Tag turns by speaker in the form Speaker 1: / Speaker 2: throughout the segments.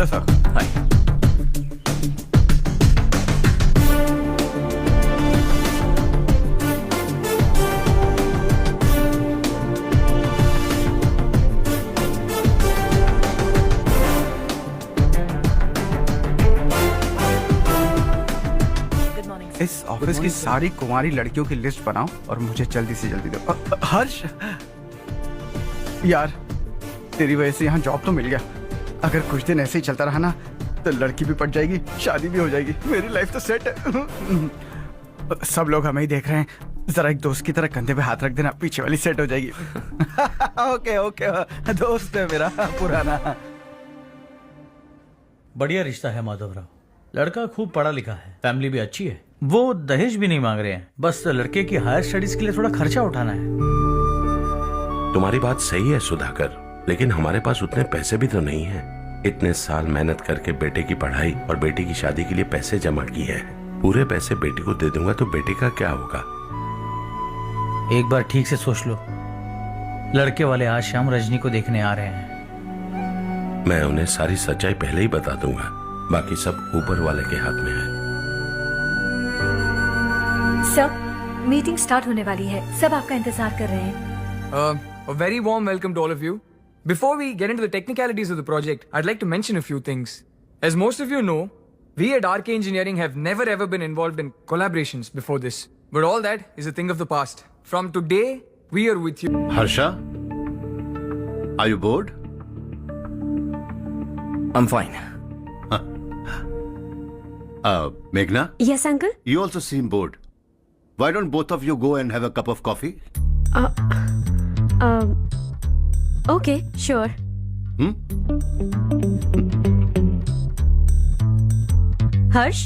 Speaker 1: Hello sir.
Speaker 2: हाय।
Speaker 1: इस office की सारी कुंवारी लड़कियों की लिस्ट बनाओ और मुझे जल्दी से जल्दी दो। हर्ष यार, तेरी वजह से यहाँ जॉब तो मिल गया। अगर कुछ दिन ऐसे ही चलता रहा ना तो लड़की भी पट जाएगी, शादी भी हो जाएगी, मेरी लाइफ तो सेट है। सब लोग हमें ही देख रहे हैं, जरा एक दोस्त की तरह कंधे पे हाथ रख देना, पीछे वाली सेट हो जाएगी। ओके ओके, दोस्त है मेरा पुराना।
Speaker 2: बढ़िया रिश्ता है माधवराव। लड़का खूब पढ़ा लिखा है, फैमिली भी अच्छी है, वो दहेज भी नहीं मांग रहे हैं, बस लड़के की हायर स्टडीज के लिए थोड़ा खर्चा उठाना है।
Speaker 3: तुम्हारी बात सही है सुधाकर, लेकिन हमारे पास उतने पैसे भी तो नहीं है। इतने साल मेहनत करके बेटे की पढ़ाई और बेटी की शादी के लिए पैसे जमा किए हैं। पूरे पैसे बेटी को दे दूंगा तो बेटे का क्या होगा?
Speaker 2: एक बार ठीक से सोच लो, लड़के वाले आज शाम रजनी को देखने आ रहे हैं।
Speaker 3: मैं उन्हें सारी सच्चाई पहले ही बता दूंगा, बाकी सब ऊपर वाले के हाथ में है।
Speaker 4: सर, मीटिंग स्टार्ट होने वाली है, सब आपका इंतजार कर रहे हैं।
Speaker 5: A very warm welcome to all of you. Before we get into the technicalities of the project, I'd like to mention a few things. As most of you know, we at RK Engineering have never ever been involved in collaborations before this. But all that is a thing of the past. From today, we are with you.
Speaker 6: Harsha, are you bored?
Speaker 2: I'm fine.
Speaker 6: Meghna,
Speaker 4: Yes, uncle.
Speaker 6: you also seem bored. Why don't both of you go and have a cup of coffee?
Speaker 4: Okay, sure. हर्ष,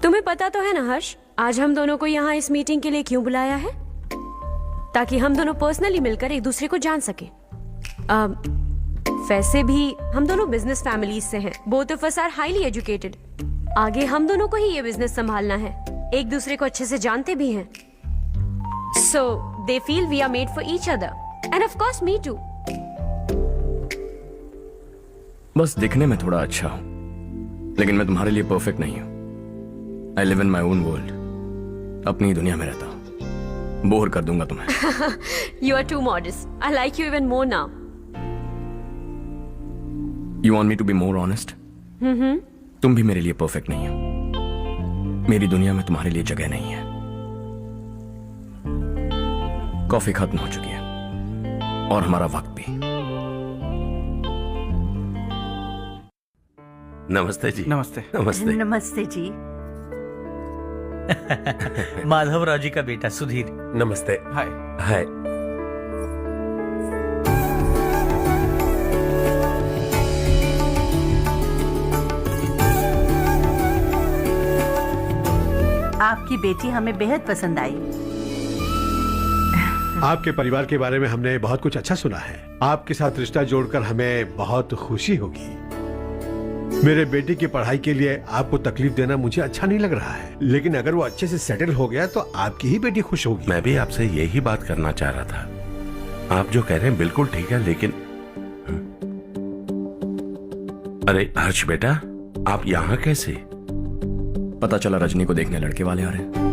Speaker 4: तुम्हें पता तो है ना हर्ष, आज हम दोनों को यहाँ इस मीटिंग के लिए क्यों बुलाया है? ताकि हम दोनों पर्सनली मिलकर एक दूसरे को जान सके। वैसे भी हम दोनों बिजनेस फैमिलीज से हैं। Both of us are highly educated. आगे हम दोनों को ही ये बिजनेस संभालना है, एक दूसरे को अच्छे से जानते भी हैं। So they feel we are made for each other, and of course me too.
Speaker 7: बस दिखने में थोड़ा अच्छा हूं, लेकिन मैं तुम्हारे लिए परफेक्ट नहीं हूं। I live in my own world. अपनी ही दुनिया में रहता हूं। बोर कर दूंगा तुम्हें।
Speaker 4: You are too modest. I like you even more now.
Speaker 7: You want me to be more honest? तुम भी मेरे लिए परफेक्ट नहीं हो। मेरी दुनिया में तुम्हारे लिए जगह नहीं है। कॉफी खत्म हो चुकी है और हमारा वक्त भी।
Speaker 3: नमस्ते जी।
Speaker 1: नमस्ते।
Speaker 3: नमस्ते।
Speaker 8: नमस्ते जी।
Speaker 2: माधवराव जी का बेटा सुधीर।
Speaker 3: नमस्ते।
Speaker 1: हाय।
Speaker 3: हाय।
Speaker 8: आपकी बेटी हमें बेहद पसंद आई।
Speaker 9: आपके परिवार के बारे में हमने बहुत कुछ अच्छा सुना है। आपके साथ रिश्ता जोड़कर हमें बहुत खुशी होगी। मेरे बेटे की पढ़ाई के लिए आपको तकलीफ देना मुझे अच्छा नहीं लग रहा है, लेकिन अगर वो अच्छे से सेटल हो गया तो आपकी ही बेटी खुश होगी।
Speaker 3: मैं भी आपसे यही बात करना चाह रहा था। आप जो कह रहे हैं बिल्कुल ठीक है, लेकिन अरे हर्ष बेटा, आप यहाँ कैसे?
Speaker 7: पता चला रजनी को देखने लड़के वाले आ रहे हैं।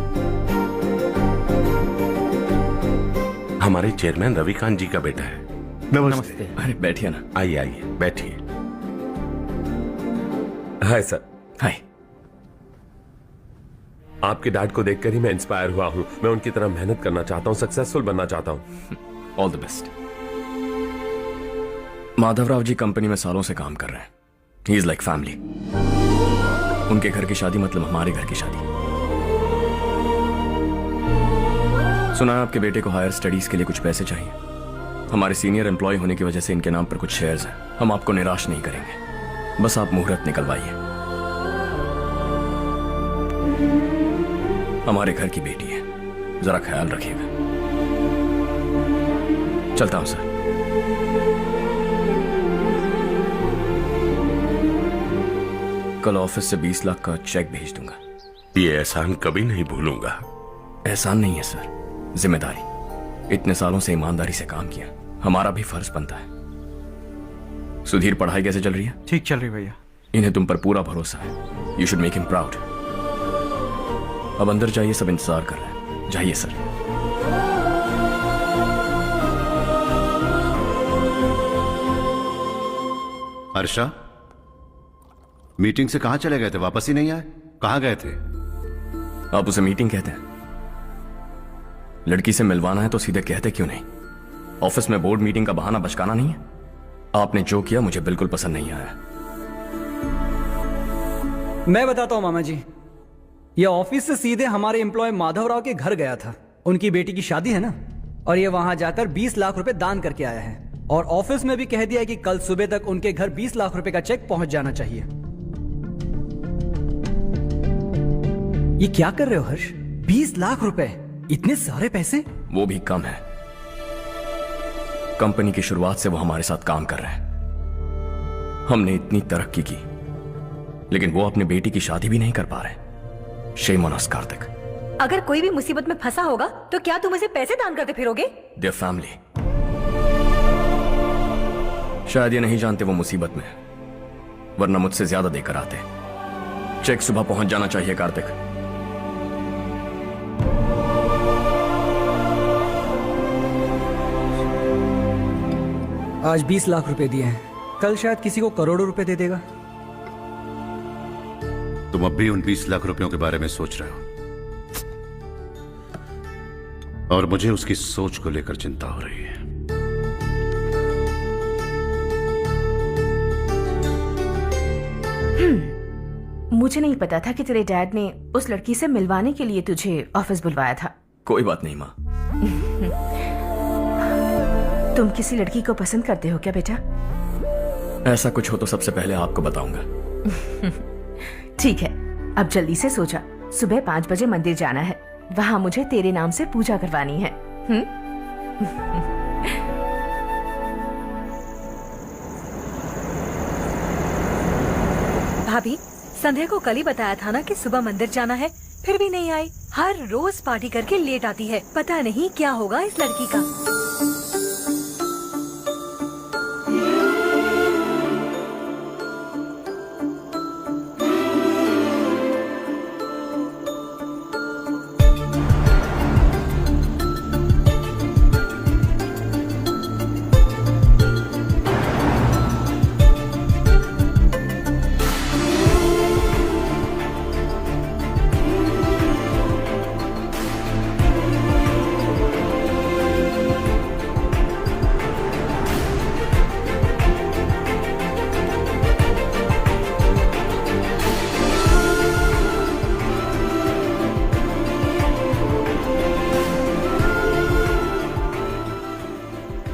Speaker 3: हमारे चेयरमैन रविकांत जी का बेटा है।
Speaker 9: नमस्ते।
Speaker 7: अरे बैठिए ना।
Speaker 3: आइए आइए बैठिए।
Speaker 10: Hi sir.
Speaker 7: हाय।
Speaker 10: आपके डैड को देखकर ही मैं इंस्पायर हुआ हूं। मैं उनकी तरह मेहनत करना चाहता हूं, सक्सेसफुल बनना चाहता हूं।
Speaker 7: All the best. Madhavrao ji company में सालों से काम कर रहे हैं। He is like family. उनके घर की शादी मतलब हमारे घर की शादी। सुना है आपके बेटे को हायर स्टडीज के लिए कुछ पैसे चाहिए। हमारे सीनियर एम्प्लॉय होने की वजह से इनके नाम पर कुछ शेयर्स हैं। हम आपको निराश नहीं करेंगे, बस आप मुहूर्त निकलवाइए। हमारे घर की बेटी है, जरा ख्याल रखिएगा। चलता हूं सर। कल ऑफिस से 20 लाख का चेक भेज दूंगा।
Speaker 3: ये एहसान कभी नहीं भूलूंगा।
Speaker 7: एहसान नहीं है सर, जिम्मेदारी। इतने सालों से ईमानदारी से काम किया, हमारा भी फर्ज बनता है। सुधीर, पढ़ाई कैसे चल रही है?
Speaker 1: ठीक चल रही भैया।
Speaker 7: इन्हें तुम पर पूरा भरोसा है। You should make him proud. अब अंदर जाइए, सब इंतजार कर रहे हैं। जाइए सर।
Speaker 6: हर्षा, मीटिंग से कहां चले गए थे? वापस ही नहीं आए? कहां गए थे?
Speaker 7: आप उसे मीटिंग कहते हैं? लड़की से मिलवाना है तो सीधे कहते क्यों नहीं? ऑफिस में बोर्ड मीटिंग का बहाना बचकाना नहीं है। आपने जो किया मुझे बिल्कुल पसंद नहीं आया।
Speaker 11: मैं बताता हूं मामा जी, ये ऑफिस से सीधे हमारे एम्प्लॉय माधवराव के घर गया था। उनकी बेटी की शादी है ना, और ये वहां जाकर 20 लाख रुपए दान करके आया है। और ऑफिस में भी कह दिया कि कल सुबह तक उनके घर 20 लाख रुपए का चेक पहुंच जाना चाहिए। ये क्या कर रहे हो हर्ष? 20 लाख रुपए, इतने सारे पैसे?
Speaker 7: वो भी कम है। कंपनी की शुरुआत से वो हमारे साथ काम कर रहे हैं। हमने इतनी तरक्की की, लेकिन वो अपनी बेटी की शादी भी नहीं कर पा रहे। Shame on us Kartik.
Speaker 12: अगर कोई भी मुसीबत में फंसा होगा तो क्या तुम उसे पैसे दान करते फिरोगे?
Speaker 7: Their family. शायद ये नहीं जानते वो मुसीबत में, वरना मुझसे ज्यादा देकर आते। चेक सुबह पहुंच जाना चाहिए कार्तिक।
Speaker 11: आज 20 लाख रुपए दिए हैं, कल शायद किसी को करोड़ों रुपए दे देगा।
Speaker 6: तुम अब भी उन 20 लाख रुपयों के बारे में सोच रहे हो, और मुझे उसकी सोच को लेकर चिंता हो रही है।
Speaker 12: मुझे नहीं पता था कि तेरे डैड ने उस लड़की से मिलवाने के लिए तुझे ऑफिस बुलवाया था।
Speaker 7: कोई बात नहीं माँ।
Speaker 12: तुम किसी लड़की को पसंद करते हो क्या बेटा?
Speaker 7: ऐसा कुछ हो तो सबसे पहले आपको बताऊंगा।
Speaker 12: ठीक है, अब जल्दी से सो जा। सुबह 5 बजे मंदिर जाना है, वहां मुझे तेरे नाम से पूजा करवानी है। भाभी, संध्या को कल ही बताया था ना कि सुबह मंदिर जाना है, फिर भी नहीं आई। हर रोज पार्टी करके लेट आती है। पता नहीं क्या होगा इस लड़की का।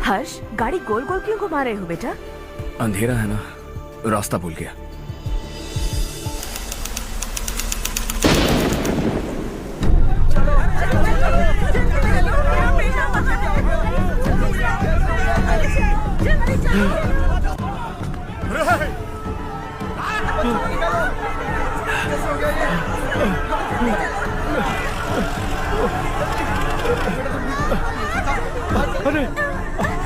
Speaker 12: हर्ष, गाड़ी गोल गोल क्यों घुमा रहे हो बेटा?
Speaker 7: अंधेरा है ना, रास्ता भूल गया।
Speaker 9: अरे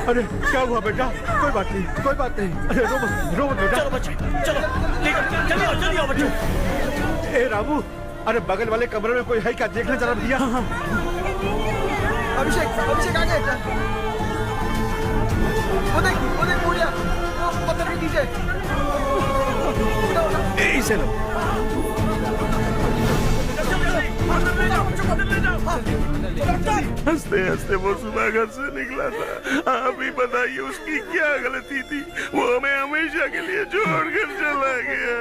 Speaker 9: अरे क्या हुआ बेटा? कोई बात नहीं, कोई बात नहीं। अरे रो मत बेटा।
Speaker 2: चलो बच्चे, चलो जल्दी आओ बच्चों।
Speaker 9: ए रामू, अरे बगल वाले कमरे में कोई है क्या? देखने जरा भैया।
Speaker 5: अभिषेक आ गया। वो देख मुड़िया, वो पत्थर के नीचे।
Speaker 9: इसे लो।
Speaker 3: हंसते हंसते वो सुबह घर से निकला था। आप ही बताइए उसकी क्या गलती थी? वो हमें हमेशा के लिए छोड़कर चला गया।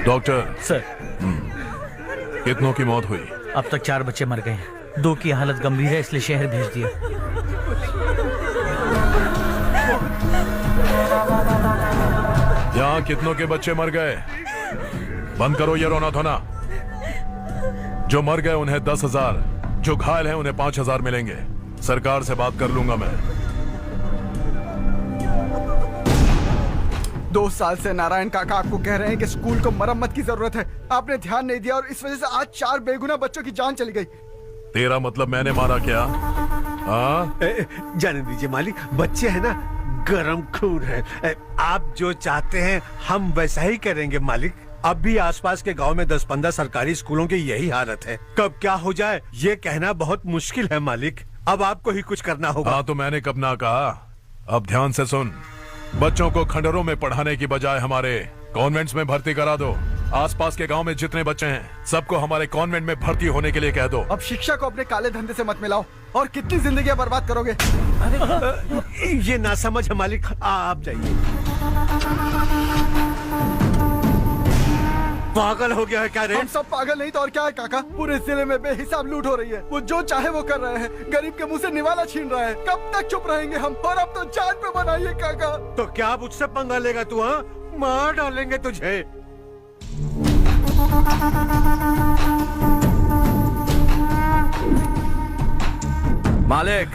Speaker 13: डॉक्टर
Speaker 2: सर,
Speaker 13: कितनों की मौत हुई?
Speaker 2: अब तक 4 बच्चे मर गए हैं। 2 की हालत गंभीर है, इसलिए शहर भेज दिया।
Speaker 13: यहाँ कितनों के बच्चे मर गए? बंद करो ये रोना धोना। जो मर गए उन्हें 10,000, जो घायल हैं उन्हें 5,000 मिलेंगे। सरकार से बात कर लूंगा मैं।
Speaker 1: 2 साल से नारायण काका आपको कह रहे हैं कि स्कूल को मरम्मत की जरूरत है। आपने ध्यान नहीं दिया और इस वजह से आज 4 बेगुनाह बच्चों की जान चली गई।
Speaker 13: तेरा मतलब मैंने मारा क्या? हाँ,
Speaker 9: जाने दीजिए मालिक, बच्चे हैं ना, गरम खून है। आप जो चाहते हैं हम वैसा ही करेंगे मालिक। अब भी आसपास के गांव में 10-15 सरकारी स्कूलों की यही हालत है। कब क्या हो जाए ये कहना बहुत मुश्किल है मालिक। अब आपको ही कुछ करना होगा।
Speaker 13: हाँ तो मैंने कब ना कहा। अब ध्यान से सुन, बच्चों को खंडरों में पढ़ाने की बजाय हमारे कॉन्वेंट्स में भर्ती करा दो। आसपास के गांव में जितने बच्चे हैं सबको हमारे कॉन्वेंट में भर्ती होने के लिए कह दो।
Speaker 1: अब शिक्षा को अपने काले धंधे से मत मिलाओ। और कितनी जिंदगियां बर्बाद करोगे?
Speaker 9: ये ना समझ है मालिक, आप जाइए। पागल हो गया है क्या रे?
Speaker 1: हम सब पागल नहीं तो और क्या है काका। पूरे जिले में बेहिसाब लूट हो रही है। वो जो चाहे वो कर रहे हैं। गरीब के मुंह से निवाला छीन रहा है। कब तक चुप रहेंगे हम? और अब तो जान पे बनाइए काका।
Speaker 9: तो क्या मुझसे पंगा लेगा तू? हाँ, मार डालेंगे तुझे।
Speaker 14: मालिक,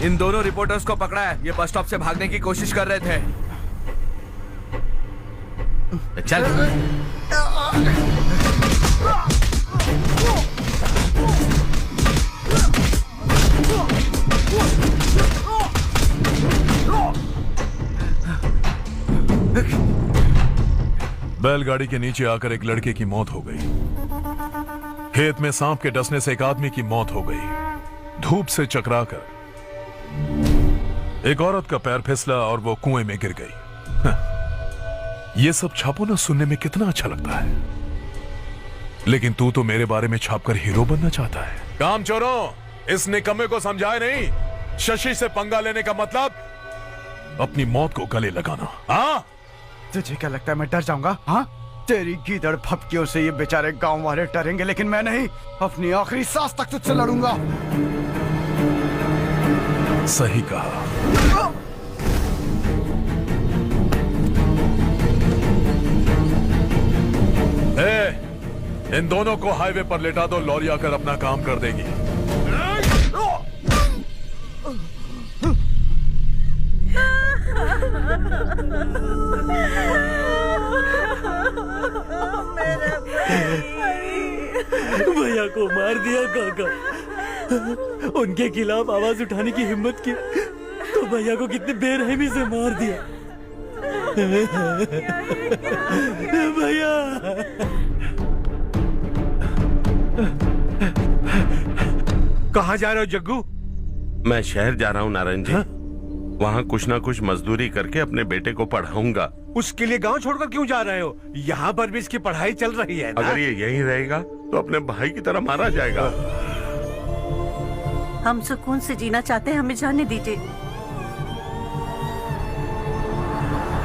Speaker 14: इन दोनों रिपोर्टर्स को पकड़ा है। ये बस स्टॉप से भागने की कोशिश कर रहे थे।
Speaker 2: चल।
Speaker 13: बैलगाड़ी के नीचे आकर एक लड़के की मौत हो गई। खेत में सांप के डसने से एक आदमी की मौत हो गई। धूप से चकराकर एक औरत का पैर फिसला और वो कुएं में गिर गई। ये सब छापो ना सुनने में कितना अच्छा लगता है, लेकिन तू तो मेरे बारे में छापकर हीरो बनना चाहता है। काम चोरों, इस निकम्मे को समझाए नहीं। शशि से पंगा लेने का मतलब अपनी मौत को गले लगाना। हाँ,
Speaker 1: तुझे क्या लगता है मैं डर जाऊंगा? हाँ, तेरी गीदड़ फपकियों से ये बेचारे गांव वाले डरेंगे, लेकिन मैं नहीं। अपनी आखिरी सांस तक तुझसे लड़ूंगा।
Speaker 13: सही कहा। इन दोनों को हाईवे पर लेटा दो। लॉरी आकर अपना काम कर देगी।
Speaker 11: भैया को मार दिया काका। उनके खिलाफ आवाज उठाने की हिम्मत की तो भैया को कितने बेरहमी से मार दिया। भैया
Speaker 9: कहाँ जा रहे हो जग्गू?
Speaker 3: मैं शहर जा रहा हूँ नारायण जी। वहाँ कुछ ना कुछ मजदूरी करके अपने बेटे को पढ़ाऊंगा।
Speaker 9: उसके लिए गांव छोड़कर क्यों जा रहे हो? यहाँ पर भी इसकी पढ़ाई चल रही है ना?
Speaker 3: अगर ये यहीं रहेगा तो अपने भाई की तरह मारा जाएगा।
Speaker 8: हम सुकून से जीना चाहते हैं, हमें जाने दीजिए।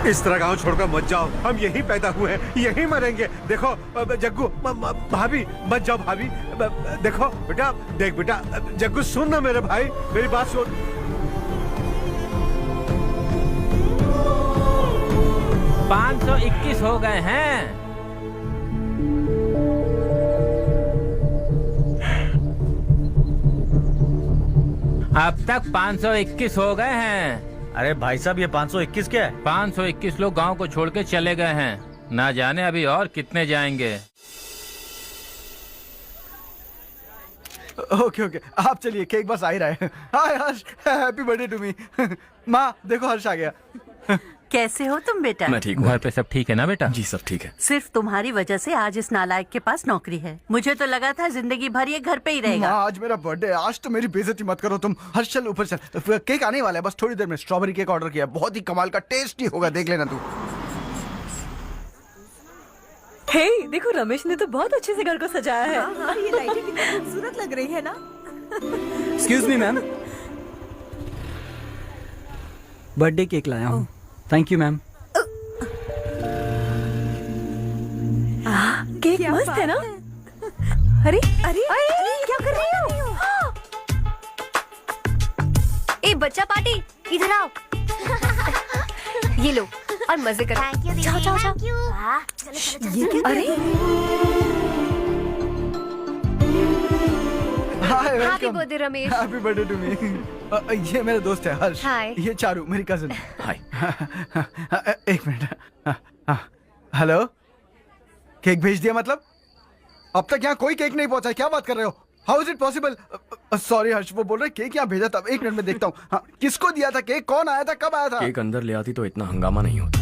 Speaker 9: इस तरह गांव छोड़कर मत जाओ। हम यहीं पैदा हुए हैं, यहीं मरेंगे। देखो जग्गू, भाभी मत जाओ। भाभी देखो बेटा, देख बेटा, जग्गू सुन ना मेरे भाई, मेरी बात सुन।
Speaker 15: 521 हो गए हैं। अब तक 521 हो गए हैं।
Speaker 2: अरे भाई साहब, ये 521 क्या है?
Speaker 15: 521 लोग गांव को छोड़ के चले गए हैं। ना जाने अभी और कितने जाएंगे।
Speaker 1: ओके ओके, आप चलिए, केक बस आ ही रहा है। हाय हर्ष, हैप्पी बर्थडे टू मी। माँ देखो, हर्ष आ गया।
Speaker 8: कैसे हो तुम बेटा?
Speaker 7: मैं ठीक हूँ।
Speaker 15: घर पे सब ठीक है ना बेटा?
Speaker 7: जी सब ठीक है।
Speaker 8: सिर्फ तुम्हारी वजह से आज इस नालायक के पास नौकरी है। मुझे तो लगा था जिंदगी भर ये घर पे ही रहेगा।
Speaker 1: माँ, आज मेरा बर्थडे है। आज तो मेरी बेइज्जती मत करो तुम। हर्ष चल ऊपर चल, केक आने वाला है बस थोड़ी देर में। स्ट्रॉबेरी केक ऑर्डर किया, बहुत ही कमाल का टेस्टी होगा, देख लेना तू।
Speaker 12: हे देखो, रमेश ने तो बहुत अच्छे से घर को सजाया है। हाँ, ये लाइटें कितनी खूबसूरत लग रही है ना।
Speaker 11: Excuse me ma'am, birthday cake लाया हूँ। Thank you ma'am.
Speaker 12: केक मस्त है ना? अरे अरे अरे क्या कर रही हो?
Speaker 4: ए बच्चा पार्टी, इधर आओ। ये लो और मजे करो। जाओ जाओ जाओ।
Speaker 12: ये क्या? अरे
Speaker 1: hi
Speaker 4: happy
Speaker 1: welcome.
Speaker 4: Birthday Ramesh.
Speaker 1: Happy birthday to me. ये मेरा दोस्त है हर्ष।
Speaker 4: हाय।
Speaker 1: ये चारू मेरी कजिन।
Speaker 7: हाय।
Speaker 1: एक मिनट। हेलो, केक भेज दिया मतलब? अब तक यहाँ कोई केक नहीं पहुंचा, क्या बात कर रहे हो? How is it possible? Sorry Harsh, वो बोल रहे केक यहाँ भेजा था। एक मिनट में देखता हूँ। हाँ, किसको दिया था केक? कौन आया था? कब आया था?
Speaker 7: केक अंदर ले आती तो इतना हंगामा नहीं होता।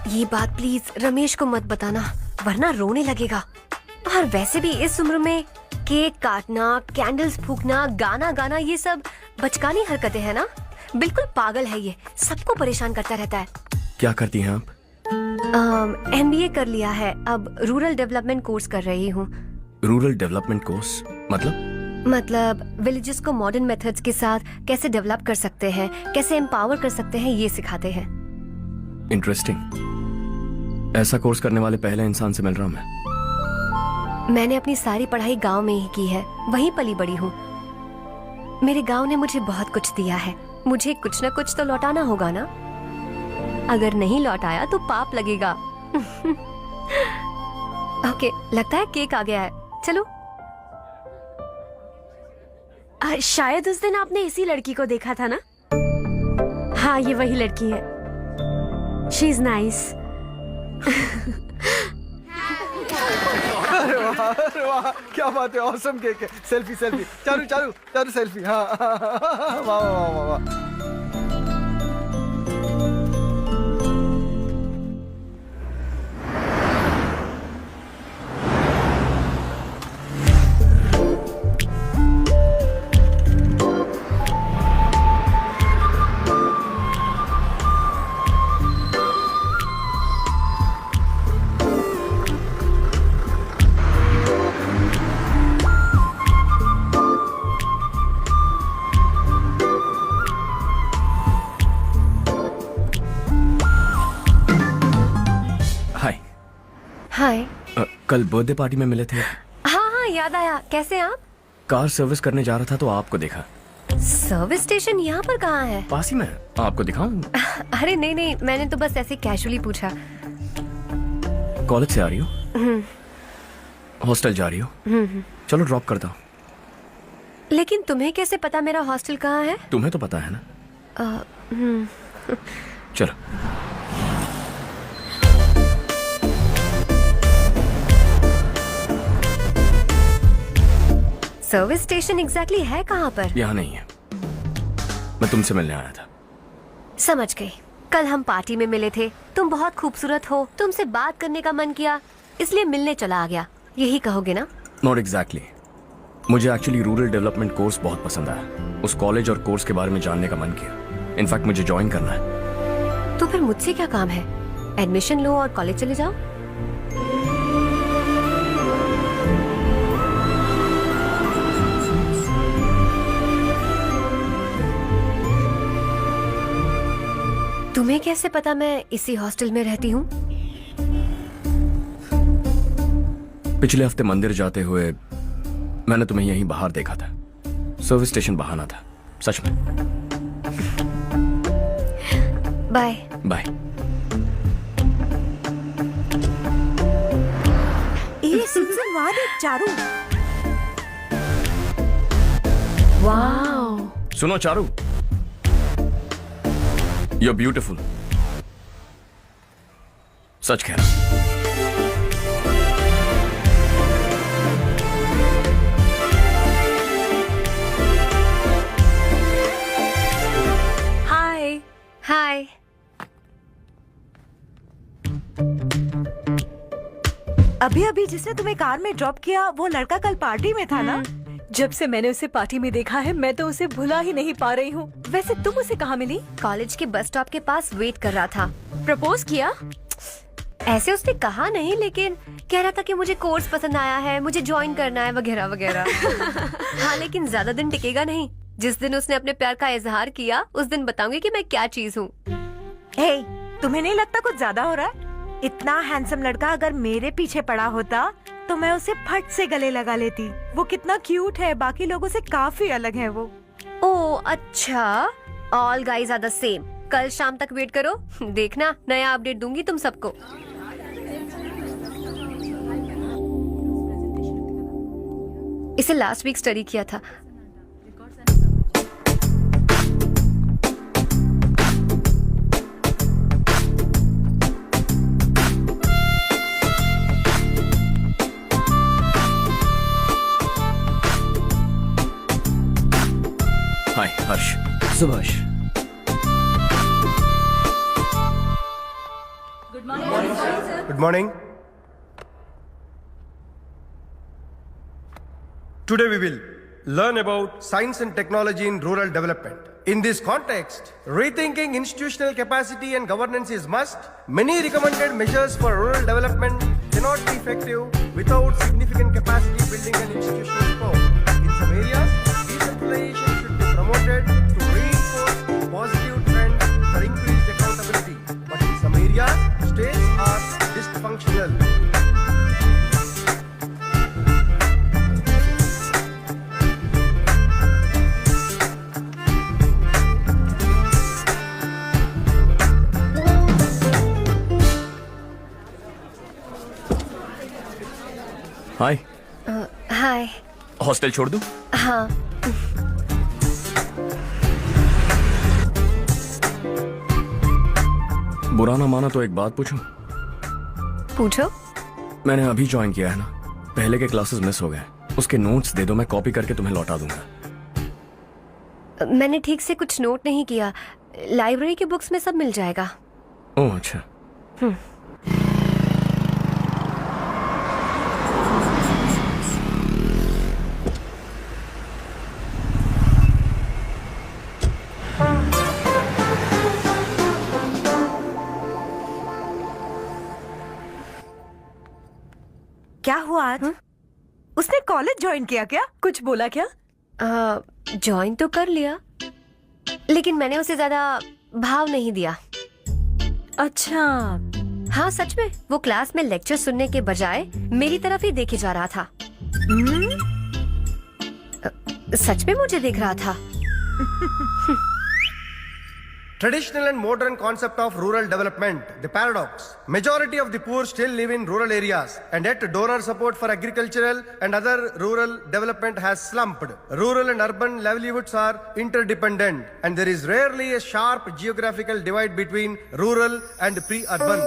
Speaker 4: ये बात प्लीज रमेश को मत बताना, वरना रोने लगेगा। और वैसे भी इस उम्र में केक काटना, कैंडल्स फूकना, गाना गाना, ये सब बचकानी हरकतें हैं ना। बिल्कुल पागल है ये, सबको परेशान करता रहता है।
Speaker 7: क्या करती हैं आप?
Speaker 4: MBA कर लिया है, अब रूरल डेवलपमेंट कोर्स कर रही हूँ।
Speaker 7: रूरल डेवलपमेंट कोर्स
Speaker 4: मतलब विलेजेस को मॉडर्न मेथड्स के साथ कैसे डेवलप कर सकते हैं, कैसे एम्पावर कर सकते हैं, ये सिखाते हैं।
Speaker 7: इंटरेस्टिंग। ऐसा कोर्स करने वाले पहले इंसान से मिल रहा हूं मैं।
Speaker 4: मैंने अपनी सारी पढ़ाई गांव में ही की है, वहीं पली बड़ी हूँ। मेरे गांव ने मुझे बहुत कुछ दिया है, मुझे कुछ न कुछ तो लौटाना होगा ना। अगर नहीं लौटाया तो पाप लगेगा। ओके, लगता है केक आ गया है, चलो। शायद उस दिन आपने इसी लड़की को देखा था ना? हाँ, ये वही लड़की है। She is nice.
Speaker 1: अरे वाह, क्या बात है, ऑसम केक है। Selfie selfie, Charu Charu Charu selfie. हाँ, वाह वाह वाह वाह।
Speaker 4: हाय।
Speaker 7: कल बर्थडे पार्टी में मिले थे।
Speaker 4: हाँ, याद आया। कैसे आप?
Speaker 7: कार सर्विस करने जा रहा था तो आपको देखा।
Speaker 4: सर्विस स्टेशन यहाँ पर कहाँ है?
Speaker 7: पास ही में, आपको दिखाऊं?
Speaker 4: अरे नहीं, मैंने तो बस ऐसे कैजुअली पूछा।
Speaker 7: कॉलेज से आ रही हो? हॉस्टल जा रही हो? चलो ड्रॉप करता हूँ।
Speaker 4: लेकिन तुम्हें कैसे पता मेरा हॉस्टल कहाँ है?
Speaker 7: तुम्हें तो पता है ना। चलो।
Speaker 4: सर्विस स्टेशन एग्जैक्टली है कहाँ पर?
Speaker 7: यहाँ नहीं है, मैं तुमसे मिलने आया था।
Speaker 4: समझ गई। कल हम पार्टी में मिले थे, तुम बहुत खूबसूरत हो, तुमसे बात करने का मन किया, इसलिए मिलने चला आ गया, यही कहोगे ना?
Speaker 7: Not exactly. मुझे एक्चुअली रूरल डेवलपमेंट कोर्स बहुत पसंद आया। उस कॉलेज और कोर्स के बारे में जानने का मन किया। इनफैक्ट मुझे ज्वाइन करना है।
Speaker 4: तो फिर मुझसे क्या काम है? एडमिशन लो और कॉलेज चले जाओ। तुम्हें कैसे पता मैं इसी हॉस्टल में रहती हूँ?
Speaker 7: पिछले हफ्ते मंदिर जाते हुए मैंने तुम्हें यहीं बाहर देखा था। सर्विस स्टेशन बहाना था, सच में।
Speaker 4: Bye
Speaker 7: bye.
Speaker 12: ये सुन वाह चारू।
Speaker 4: वाओ।
Speaker 7: सुनो चारू, You're beautiful. सच कह रहा।
Speaker 4: हाय। हाय।
Speaker 12: अभी जिसने तुम्हें कार में ड्रॉप किया वो लड़का कल पार्टी में था ना? जब से मैंने उसे पार्टी में देखा है मैं तो उसे भुला ही नहीं पा रही हूँ। वैसे तुम उसे कहाँ मिली?
Speaker 4: कॉलेज के बस स्टॉप के पास वेट कर रहा था। प्रपोज किया? ऐसे उसने कहा नहीं, लेकिन कह रहा था कि मुझे कोर्स पसंद आया है, मुझे ज्वाइन करना है वगैरह वगैरह। हाँ, लेकिन ज्यादा दिन टिकेगा नहीं। जिस दिन उसने अपने प्यार का इजहार किया उस दिन बताऊंगी कि मैं क्या चीज हूँ।
Speaker 12: हे, तुम्हें नहीं लगता कुछ ज्यादा हो रहा है? इतना हैंडसम लड़का अगर मेरे पीछे पड़ा होता तो मैं उसे फट से गले लगा लेती। वो कितना क्यूट है, बाकी लोगों से काफी अलग है वो।
Speaker 4: ओह अच्छा, all guys are the same. कल शाम तक वेट करो, देखना नया अपडेट दूंगी तुम सबको।
Speaker 16: इसे लास्ट वीक स्टडी किया था।
Speaker 7: हाय हर्ष।
Speaker 11: Subhash.
Speaker 17: Good morning. Today we will learn about science and technology in rural development. In this context, rethinking institutional capacity and governance is must. Many recommended measures for rural development cannot be effective without significant capacity building and institutional support. In some areas, decentralization should be promoted to reinforce positive trends for increased accountability. But in some areas, states are dysfunctional.
Speaker 7: Hi.
Speaker 16: Hi.
Speaker 7: Hostel छोड़ दूं?
Speaker 16: हाँ।
Speaker 7: बुरा ना माना तो एक बात पूछूं?
Speaker 16: पूछो।
Speaker 7: मैंने अभी ज्वाइन किया है ना, पहले के क्लासेस मिस हो गए। उसके नोट्स दे दो, मैं कॉपी करके तुम्हें लौटा दूंगा।
Speaker 16: मैंने ठीक से कुछ नोट नहीं किया। लाइब्रेरी के बुक्स में सब मिल जाएगा।
Speaker 7: ओह अच्छा।
Speaker 12: क्या हुआ आज? उसने कॉलेज ज्वाइन किया क्या? कुछ बोला क्या?
Speaker 16: ज्वाइन तो कर लिया, लेकिन मैंने उसे ज्यादा भाव नहीं दिया।
Speaker 12: अच्छा।
Speaker 16: हाँ सच में, वो क्लास में लेक्चर सुनने के बजाय मेरी तरफ ही देखे जा रहा था। सच में मुझे देख रहा था।
Speaker 17: Traditional and modern concept of rural development, the paradox. Majority of the poor still live in rural areas, and yet donor support for agricultural and other rural development has slumped. Rural and urban livelihoods are interdependent, and there is rarely a sharp geographical divide between rural and pre-urban.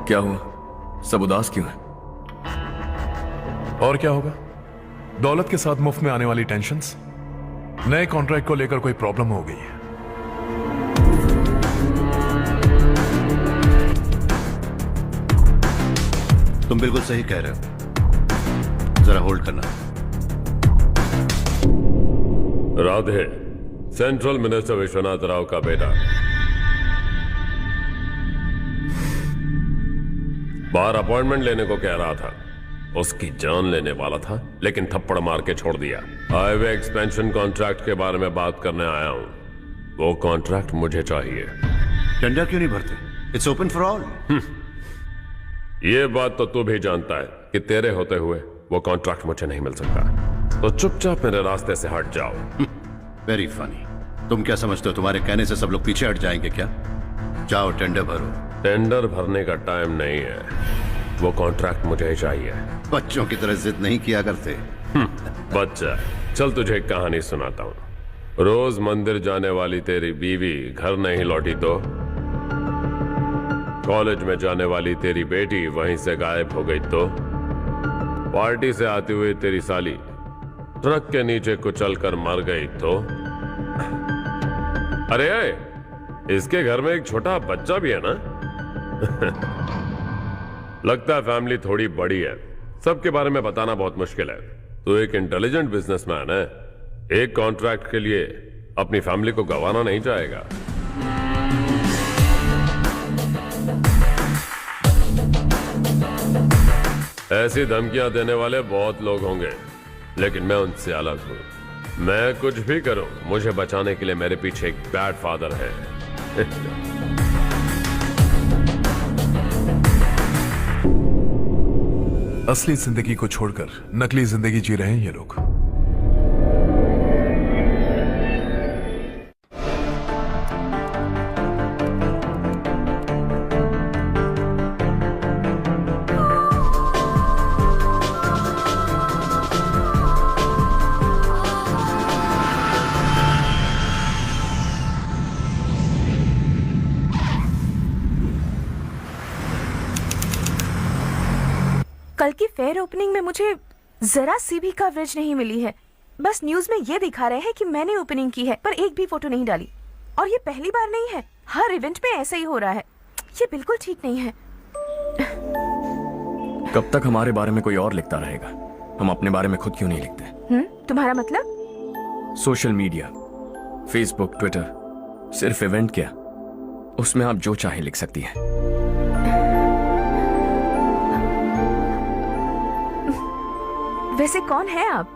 Speaker 7: क्या हुआ? सब उदास क्यों है?
Speaker 13: और क्या होगा? दौलत के साथ मुफ्त में आने वाली टेंशन्स। नए कॉन्ट्रैक्ट को लेकर कोई प्रॉब्लम हो गई है।
Speaker 6: तुम बिल्कुल सही कह रहे हो, जरा होल्ड करना।
Speaker 10: राधे, सेंट्रल मिनिस्टर विश्वनाथ राव का बेटा। बाहर अपॉइंटमेंट लेने को कह रहा था, उसकी जान लेने वाला था, लेकिन थप्पड़ मार के छोड़ दिया। हाईवे एक्सपेंशन कॉन्ट्रैक्ट के बारे में बात करने आया हूं। वो कॉन्ट्रैक्ट मुझे चाहिए।
Speaker 6: टेंडर क्यों नहीं भरते? It's open for all.
Speaker 10: ये बात तो तू भी जानता है कि तेरे होते हुए वो कॉन्ट्रैक्ट मुझे नहीं मिल सकता, तो चुपचाप मेरे रास्ते से हट जाओ।
Speaker 6: Very funny. तुम क्या समझते हो तुम्हारे कहने से सब लोग पीछे हट जाएंगे क्या? जाओ टेंडर भरो।
Speaker 10: टेंडर भरने का टाइम नहीं है, वो कॉन्ट्रैक्ट मुझे ही चाहिए।
Speaker 6: बच्चों की तरह जिद नहीं किया करते।
Speaker 10: बच्चा, चल तुझे एक कहानी सुनाता हूँ। रोज मंदिर जाने वाली तेरी बीवी घर नहीं लौटी तो कॉलेज में जाने वाली तेरी बेटी वहीं से गायब हो गई तो पार्टी से आती हुई तेरी साली ट्रक के नीचे कुचल कर मर गई तो अरे इसके घर में एक छोटा बच्चा भी है ना। लगता है फैमिली थोड़ी बड़ी है, सबके बारे में बताना बहुत मुश्किल है। तो एक इंटेलिजेंट बिजनेसमैन है, एक कॉन्ट्रैक्ट के लिए अपनी फैमिली को गंवाना नहीं चाहेगा। ऐसी धमकियां देने वाले बहुत लोग होंगे, लेकिन मैं उनसे अलग हूं। मैं कुछ भी करूं, मुझे बचाने के लिए मेरे पीछे एक बैड फादर है।
Speaker 13: असली जिंदगी को छोड़कर नकली जिंदगी जी रहे हैं ये लोग।
Speaker 12: कल की फेयर ओपनिंग में मुझे जरा सी भी कवरेज नहीं मिली है। बस न्यूज में ये दिखा रहे हैं कि मैंने ओपनिंग की है, पर एक भी फोटो नहीं डाली। और ये पहली बार नहीं है, हर इवेंट में ऐसा ही हो रहा है। ये बिल्कुल ठीक नहीं है।
Speaker 7: कब तक हमारे बारे में कोई और लिखता रहेगा? हम अपने बारे में खुद क्यों नहीं लिखते?
Speaker 12: तुम्हारा मतलब?
Speaker 7: सोशल मीडिया, फेसबुक, ट्विटर, सिर्फ इवेंट क्या, उसमें आप जो चाहे लिख सकती हैं।
Speaker 12: वैसे कौन है आप?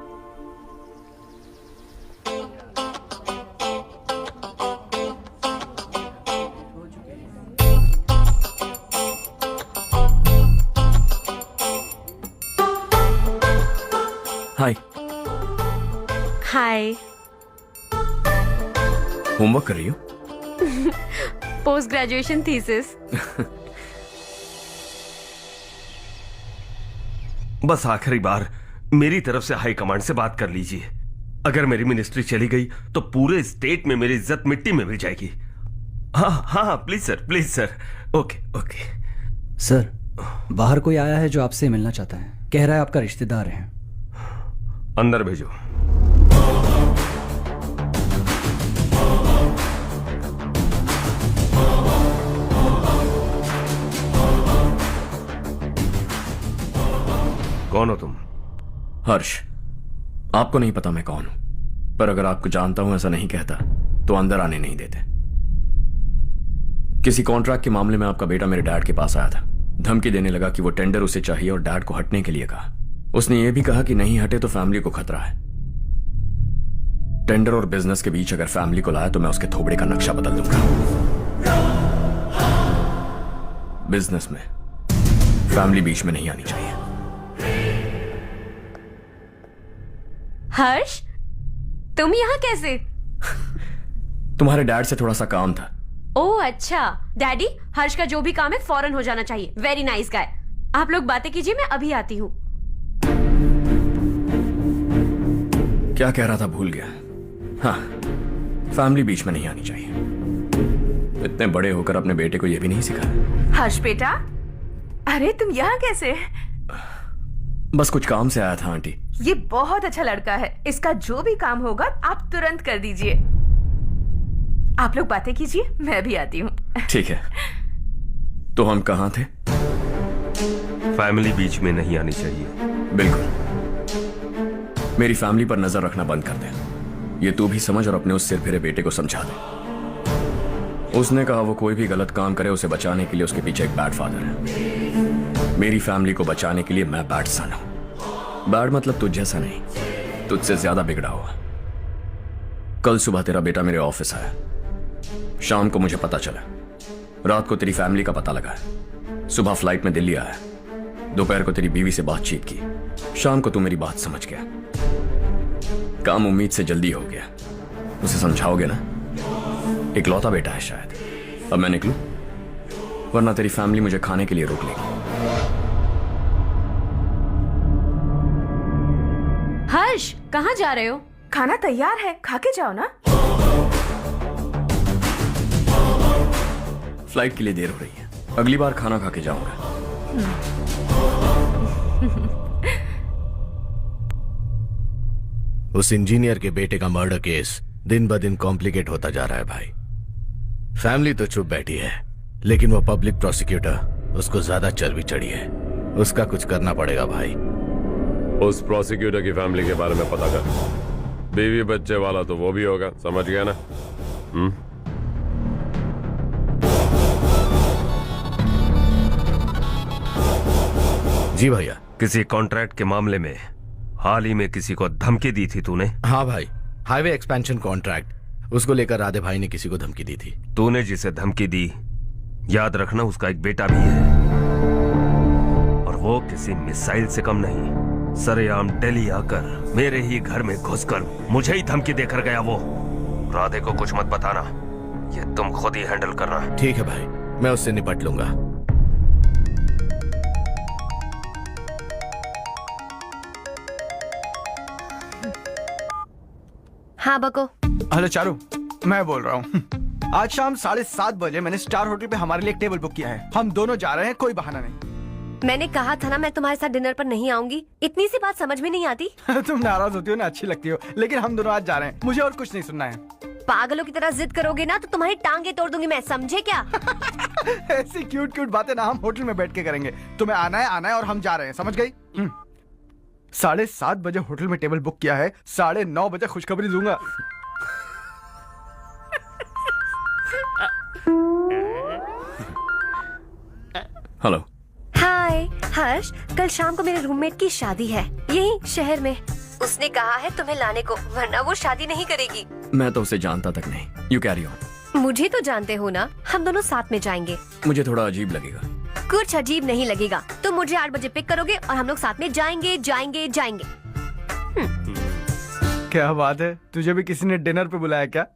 Speaker 7: हाय।
Speaker 4: हाय।
Speaker 7: होमवर्क कर रही हो?
Speaker 4: Post graduation thesis.
Speaker 18: बस आखिरी बार मेरी तरफ से हाई कमांड से बात कर लीजिए। अगर मेरी मिनिस्ट्री चली गई तो पूरे स्टेट में मेरी इज्जत मिट्टी में मिल जाएगी। हाँ हाँ please sir, please sir. Okay okay
Speaker 11: sir, बाहर कोई आया है जो आपसे मिलना चाहता है। कह रहा है आपका रिश्तेदार है।
Speaker 18: अंदर भेजो। कौन हो तुम?
Speaker 7: हर्ष। आपको नहीं पता मैं कौन हूं, पर अगर आपको जानता हूं ऐसा नहीं कहता तो अंदर आने नहीं देते। किसी कॉन्ट्रैक्ट के मामले में आपका बेटा मेरे डैड के पास आया था। धमकी देने लगा कि वो टेंडर उसे चाहिए और डैड को हटने के लिए कहा। उसने ये भी कहा कि नहीं हटे तो फैमिली को खतरा है। टेंडर और बिजनेस के बीच अगर फैमिली को लाया तो मैं उसके थोबड़े का नक्शा बदल दूंगा। बिजनेस में फैमिली बीच में नहीं आनी चाहिए।
Speaker 4: हर्ष, तुम यहाँ कैसे?
Speaker 7: तुम्हारे डैड से थोड़ा सा काम था।
Speaker 4: ओह अच्छा। डैडी, हर्ष का जो भी काम है फौरन हो जाना चाहिए। Very nice guy. आप लोग बातें कीजिए, मैं अभी आती हूँ।
Speaker 7: क्या कह रहा था भूल गया। हाँ, फैमिली बीच में नहीं आनी चाहिए। इतने बड़े होकर अपने बेटे को यह भी नहीं सिखाया।
Speaker 12: हर्ष बेटा, अरे तुम यहाँ कैसे?
Speaker 7: बस कुछ काम से आया था आंटी।
Speaker 12: ये बहुत अच्छा लड़का है। इसका जो भी काम होगा आप तुरंत कर दीजिए। आप लोग बातें कीजिए, मैं भी आती हूँ।
Speaker 7: ठीक है। तो हम कहाँ थे?
Speaker 18: फैमिली बीच में नहीं आनी चाहिए।
Speaker 7: बिल्कुल। मेरी फैमिली पर नजर रखना बंद कर दे। ये तू भी समझ और अपने उस सिर फिरे बेटे को समझा दे। उसने कहा वो कोई भी गलत काम करे उसे बचाने के लिए उसके पीछे एक बैड फादर है। मेरी फैमिली को बचाने के लिए मैं बैड सन हूं। बैड मतलब तुझ जैसा नहीं, तुझसे ज्यादा बिगड़ा हुआ। कल सुबह तेरा बेटा मेरे ऑफिस आया। शाम को मुझे पता चला। रात को तेरी फैमिली का पता लगा। सुबह फ्लाइट में दिल्ली आया। दोपहर को तेरी बीवी से बातचीत की। शाम को तू मेरी बात समझ गया। काम उम्मीद से जल्दी हो गया। उसे समझाओगे ना? इकलौता बेटा है शायद। अब मैं निकलूं, वरना तेरी फैमिली मुझे खाने के लिए रोक लेगी।
Speaker 4: हर्ष, कहाँ जा रहे हो?
Speaker 12: खाना तैयार है, खा के जाओ ना।
Speaker 7: फ्लाइट के लिए देर हो रही है। अगली बार खाना खा के जाऊंगा।
Speaker 19: उस इंजीनियर के बेटे का मर्डर केस दिन ब दिन कॉम्प्लिकेट होता जा रहा है भाई। फैमिली तो चुप बैठी है, लेकिन वो पब्लिक प्रोसिक्यूटर, उसको ज्यादा चर्बी चढ़ी है। उसका कुछ करना पड़ेगा भाई।
Speaker 10: उस प्रोसिक्यूटर की फैमिली के बारे में पता कर। बीवी बच्चे वाला तो वो भी होगा, समझ गया ना?
Speaker 19: जी भैया।
Speaker 18: किसी कॉन्ट्रैक्ट के मामले में हाल ही में किसी को धमकी दी थी तूने?
Speaker 19: हाँ भाई, हाईवे एक्सपेंशन कॉन्ट्रैक्ट, उसको लेकर राधे भाई ने किसी को धमकी दी थी।
Speaker 18: तूने जिसे धमकी दी, याद रखना उसका एक बेटा भी है, और वो किसी मिसाइल से कम नहीं। सरेआम दिल्ली आकर मेरे ही घर में घुसकर मुझे ही धमकी देकर गया वो। राधे को कुछ मत बताना, ये तुम खुद ही हैंडल करना।
Speaker 19: ठीक है भाई, मैं उससे निपट लूंगा।
Speaker 16: हाँ बको।
Speaker 1: हेलो चारू, मैं बोल रहा हूँ। आज शाम 7:30 बजे मैंने स्टार होटल पे हमारे लिए एक टेबल बुक किया है। हम दोनों जा रहे हैं, कोई बहाना नहीं।
Speaker 16: मैंने कहा था ना मैं तुम्हारे साथ डिनर पर नहीं आऊंगी। इतनी सी बात समझ में नहीं आती।
Speaker 1: तुम नाराज होती हो ना, अच्छी लगती हो, लेकिन हम दोनों आज जा रहे हैं। मुझे और कुछ नहीं सुनना है।
Speaker 16: पागलों की तरह जिद करोगे ना तो तुम्हारी टांगे तोड़ दूंगी मैं, समझे क्या?
Speaker 1: ऐसी क्यूट क्यूट बातें ना हम होटल में बैठ के करेंगे। तुम्हें आना है और हम जा रहे हैं, समझ गई? 7:30 बजे होटल में टेबल बुक किया है, 9:30 बजे खुशखबरी दूंगा।
Speaker 7: हेलो।
Speaker 16: हाय हर्ष, कल शाम को मेरे रूममेट की शादी है यही शहर में। उसने कहा है तुम्हें लाने को, वरना वो शादी नहीं करेगी।
Speaker 7: मैं तो उसे जानता तक नहीं। You carry on.
Speaker 16: मुझे तो जानते हो ना, हम दोनों साथ में जाएंगे।
Speaker 7: मुझे थोड़ा अजीब लगेगा।
Speaker 16: कुछ अजीब नहीं लगेगा। तुम मुझे 8 बजे पिक करोगे और हम लोग साथ में जाएंगे जाएंगे जाएंगे।
Speaker 1: क्या बात है, तुझे भी किसी ने डिनर पे बुलाया क्या?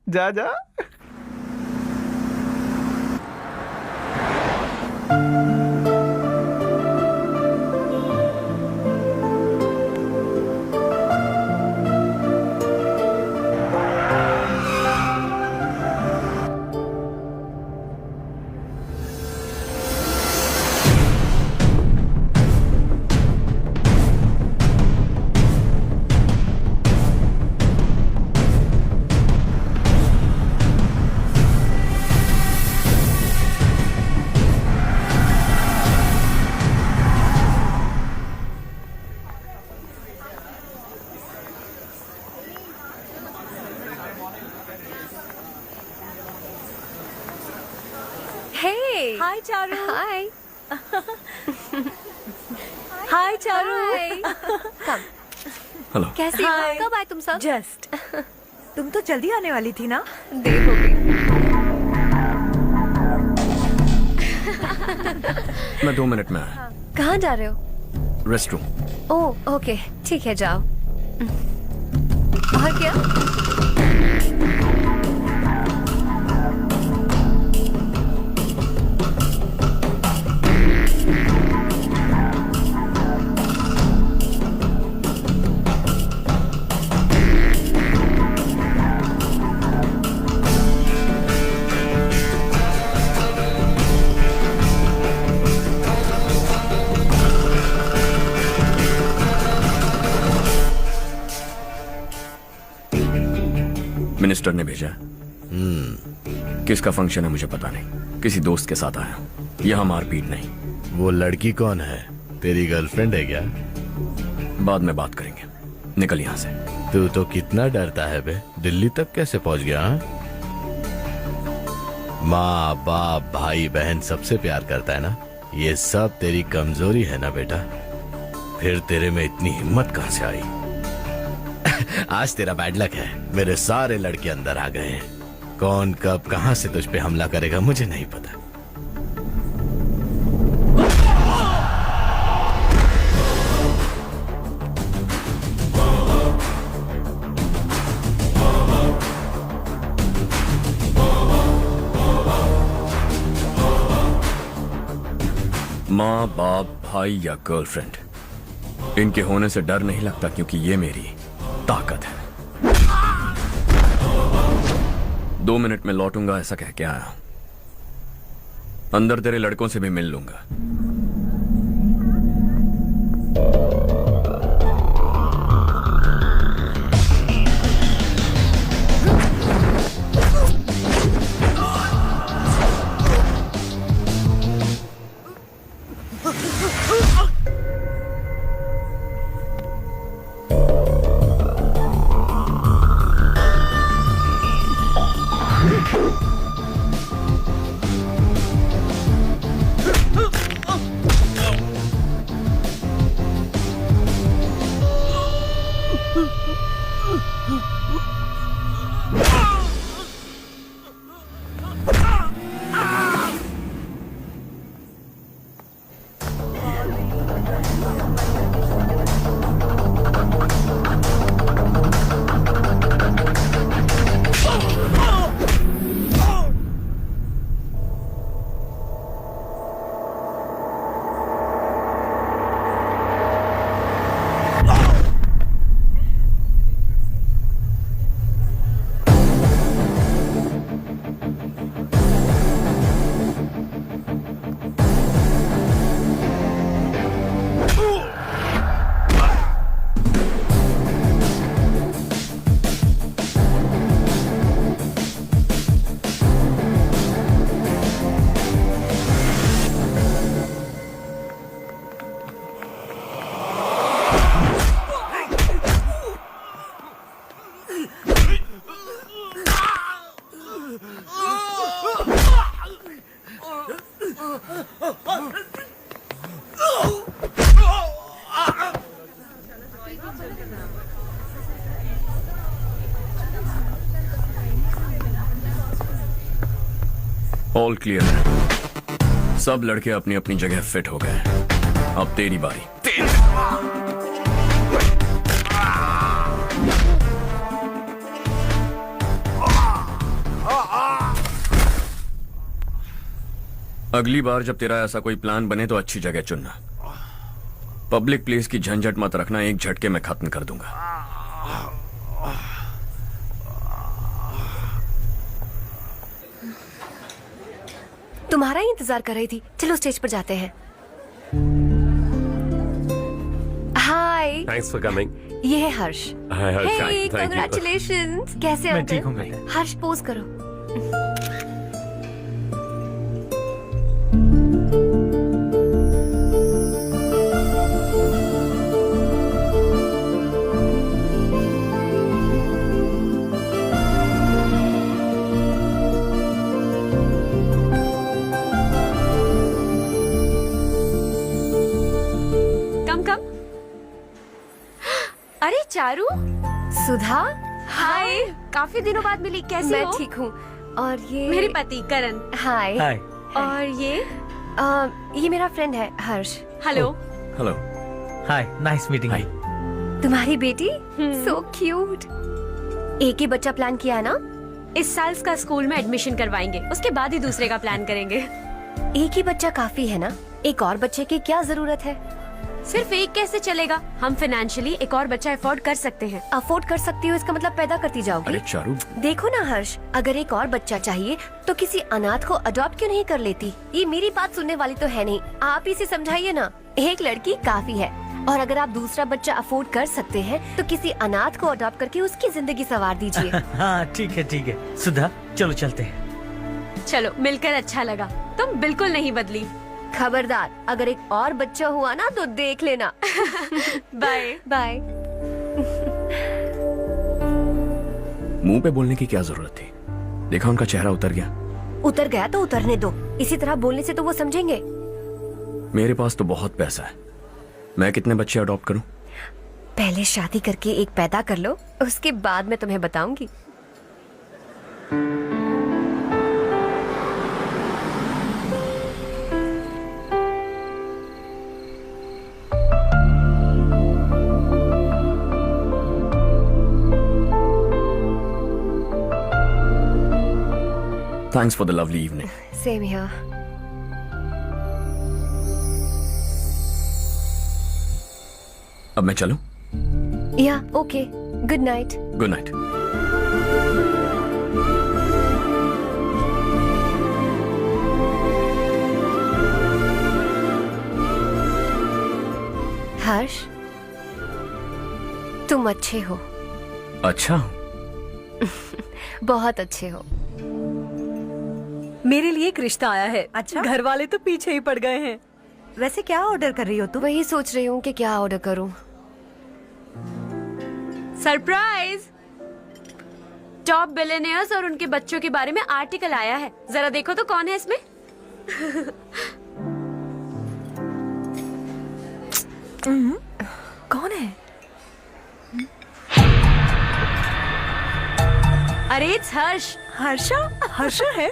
Speaker 1: जा जा।
Speaker 16: Hey.
Speaker 12: Hi चारू।
Speaker 16: Hi.
Speaker 12: हाय चारू।
Speaker 16: Come.
Speaker 7: हेलो।
Speaker 16: कैसी हो? कब आए तुम सब?
Speaker 12: जस्ट। तुम तो जल्दी आने वाली थी ना?
Speaker 16: देर हो गई।
Speaker 7: मैं 2 मिनट में आया।
Speaker 16: कहाँ जा रहे हो?
Speaker 7: Rest room.
Speaker 16: ओह ओके, ठीक है जाओ। और क्या?
Speaker 7: मिनिस्टर ने भेजा। किसका फंक्शन है मुझे पता नहीं, किसी दोस्त के साथ आया। यहाँ मारपीट नहीं।
Speaker 19: वो लड़की कौन है? तेरी गर्लफ्रेंड है क्या?
Speaker 7: बाद में बात करेंगे, निकल यहाँ से।
Speaker 19: तू तो कितना डरता है बे, दिल्ली तक कैसे पहुंच गया? हाँ? माँ बाप भाई बहन सबसे प्यार करता है ना, ये सब तेरी कमजोरी है ना बेटा। फिर तेरे में इतनी हिम्मत कहां से आई? आज तेरा बैड लक है, मेरे सारे लड़के अंदर आ गए हैं। कौन कब कहां से तुझ पे हमला करेगा मुझे नहीं पता।
Speaker 7: माँ बाप भाई या गर्लफ्रेंड, इनके होने से डर नहीं लगता, क्योंकि ये मेरी ताकत है। 2 मिनट में लौटूंगा ऐसा कह के आया। अंदर तेरे लड़कों से भी मिल लूंगा। ऑल क्लियर है। सब लड़के अपनी अपनी जगह फिट हो गए। अब तेरी बारी। अगली बार जब तेरा ऐसा कोई प्लान बने तो अच्छी जगह चुनना। पब्लिक प्लेस की झंझट मत रखना, एक झटके में खत्म कर दूंगा।
Speaker 16: तुम्हारा ही इंतजार कर रही थी। चलो स्टेज पर जाते हैं। हाय,
Speaker 10: थैंक्स फॉर कमिंग।
Speaker 16: ये है हर्ष।
Speaker 10: हाय हर्ष,
Speaker 16: हे,
Speaker 10: थैंक यू।
Speaker 16: कांग्रेचुलेशंस। कैसे
Speaker 2: मैं ठीक हूँ
Speaker 16: अंकल?
Speaker 2: बेटा।
Speaker 16: हर्ष पोज करो।
Speaker 4: कम कम। अरे चारू,
Speaker 16: सुधा,
Speaker 4: हाय। काफी दिनों बाद मिली, कैसी
Speaker 16: मैं
Speaker 4: हो?
Speaker 16: ठीक हूँ। और ये
Speaker 4: मेरे पति करण।
Speaker 16: हाय।
Speaker 2: हाय।
Speaker 4: और
Speaker 16: ये मेरा फ्रेंड है Harsh.
Speaker 4: Hello.
Speaker 7: Hello.
Speaker 2: Hi, nice meeting you.
Speaker 16: तुम्हारी बेटी सो क्यूट। एक ही बच्चा प्लान किया है ना?
Speaker 4: इस साल इसका स्कूल में एडमिशन करवाएंगे, उसके बाद ही दूसरे का प्लान करेंगे।
Speaker 16: एक ही बच्चा काफी है ना? एक और बच्चे की क्या जरूरत है?
Speaker 4: सिर्फ एक कैसे चलेगा? हम फाइनेंशियली एक और बच्चा अफोर्ड कर सकते हैं।
Speaker 16: अफोर्ड कर सकती हो इसका मतलब पैदा करती जाओगी?
Speaker 7: अरे चारू,
Speaker 16: देखो ना हर्ष, अगर एक और बच्चा चाहिए तो किसी अनाथ को अडॉप्ट क्यों नहीं कर लेती? ये मेरी बात सुनने वाली तो है नहीं, आप इसे समझाइए ना। एक लड़की काफी है, और अगर आप दूसरा बच्चा अफोर्ड कर सकते हैं तो किसी अनाथ को अडॉप्ट करके उसकी जिंदगी संवार दीजिए।
Speaker 2: हाँ ठीक है सुधा, चलो चलते हैं।
Speaker 4: चलो, मिलकर अच्छा लगा। तुम बिल्कुल नहीं बदली।
Speaker 16: खबरदार, अगर एक और बच्चा हुआ ना तो देख लेना।
Speaker 4: Bye
Speaker 16: bye.
Speaker 7: मुंह पे बोलने की क्या जरूरत थी? देखा उनका चेहरा उतर गया।
Speaker 16: उतर गया तो उतरने दो, इसी तरह बोलने से तो वो समझेंगे।
Speaker 7: मेरे पास तो बहुत पैसा है, मैं कितने बच्चे अडॉप्ट करूं?
Speaker 16: पहले शादी करके एक पैदा कर लो, उसके बाद मैं तुम्हें बताऊंगी।
Speaker 7: Thanks for the lovely evening.
Speaker 16: Same here.
Speaker 7: अब मैं चलूं?
Speaker 16: Yeah, okay. Good night.
Speaker 7: Good night.
Speaker 16: Harsh, तुम अच्छे हो।
Speaker 7: अच्छा,
Speaker 16: बहुत अच्छे हो।
Speaker 12: मेरे लिए एक रिश्ता आया है। अच्छा, घर वाले तो पीछे ही पड़ गए हैं। वैसे क्या ऑर्डर कर रही हो तुम?
Speaker 16: वही सोच रही हूँ कि क्या ऑर्डर करूँ।
Speaker 4: सरप्राइज! टॉप बिलियनियर्स और उनके बच्चों के बारे में आर्टिकल आया है। जरा देखो तो कौन है इसमें।
Speaker 12: कौन है?
Speaker 4: अरे इट्स हर्ष।
Speaker 12: हर्षा? हर्षा है?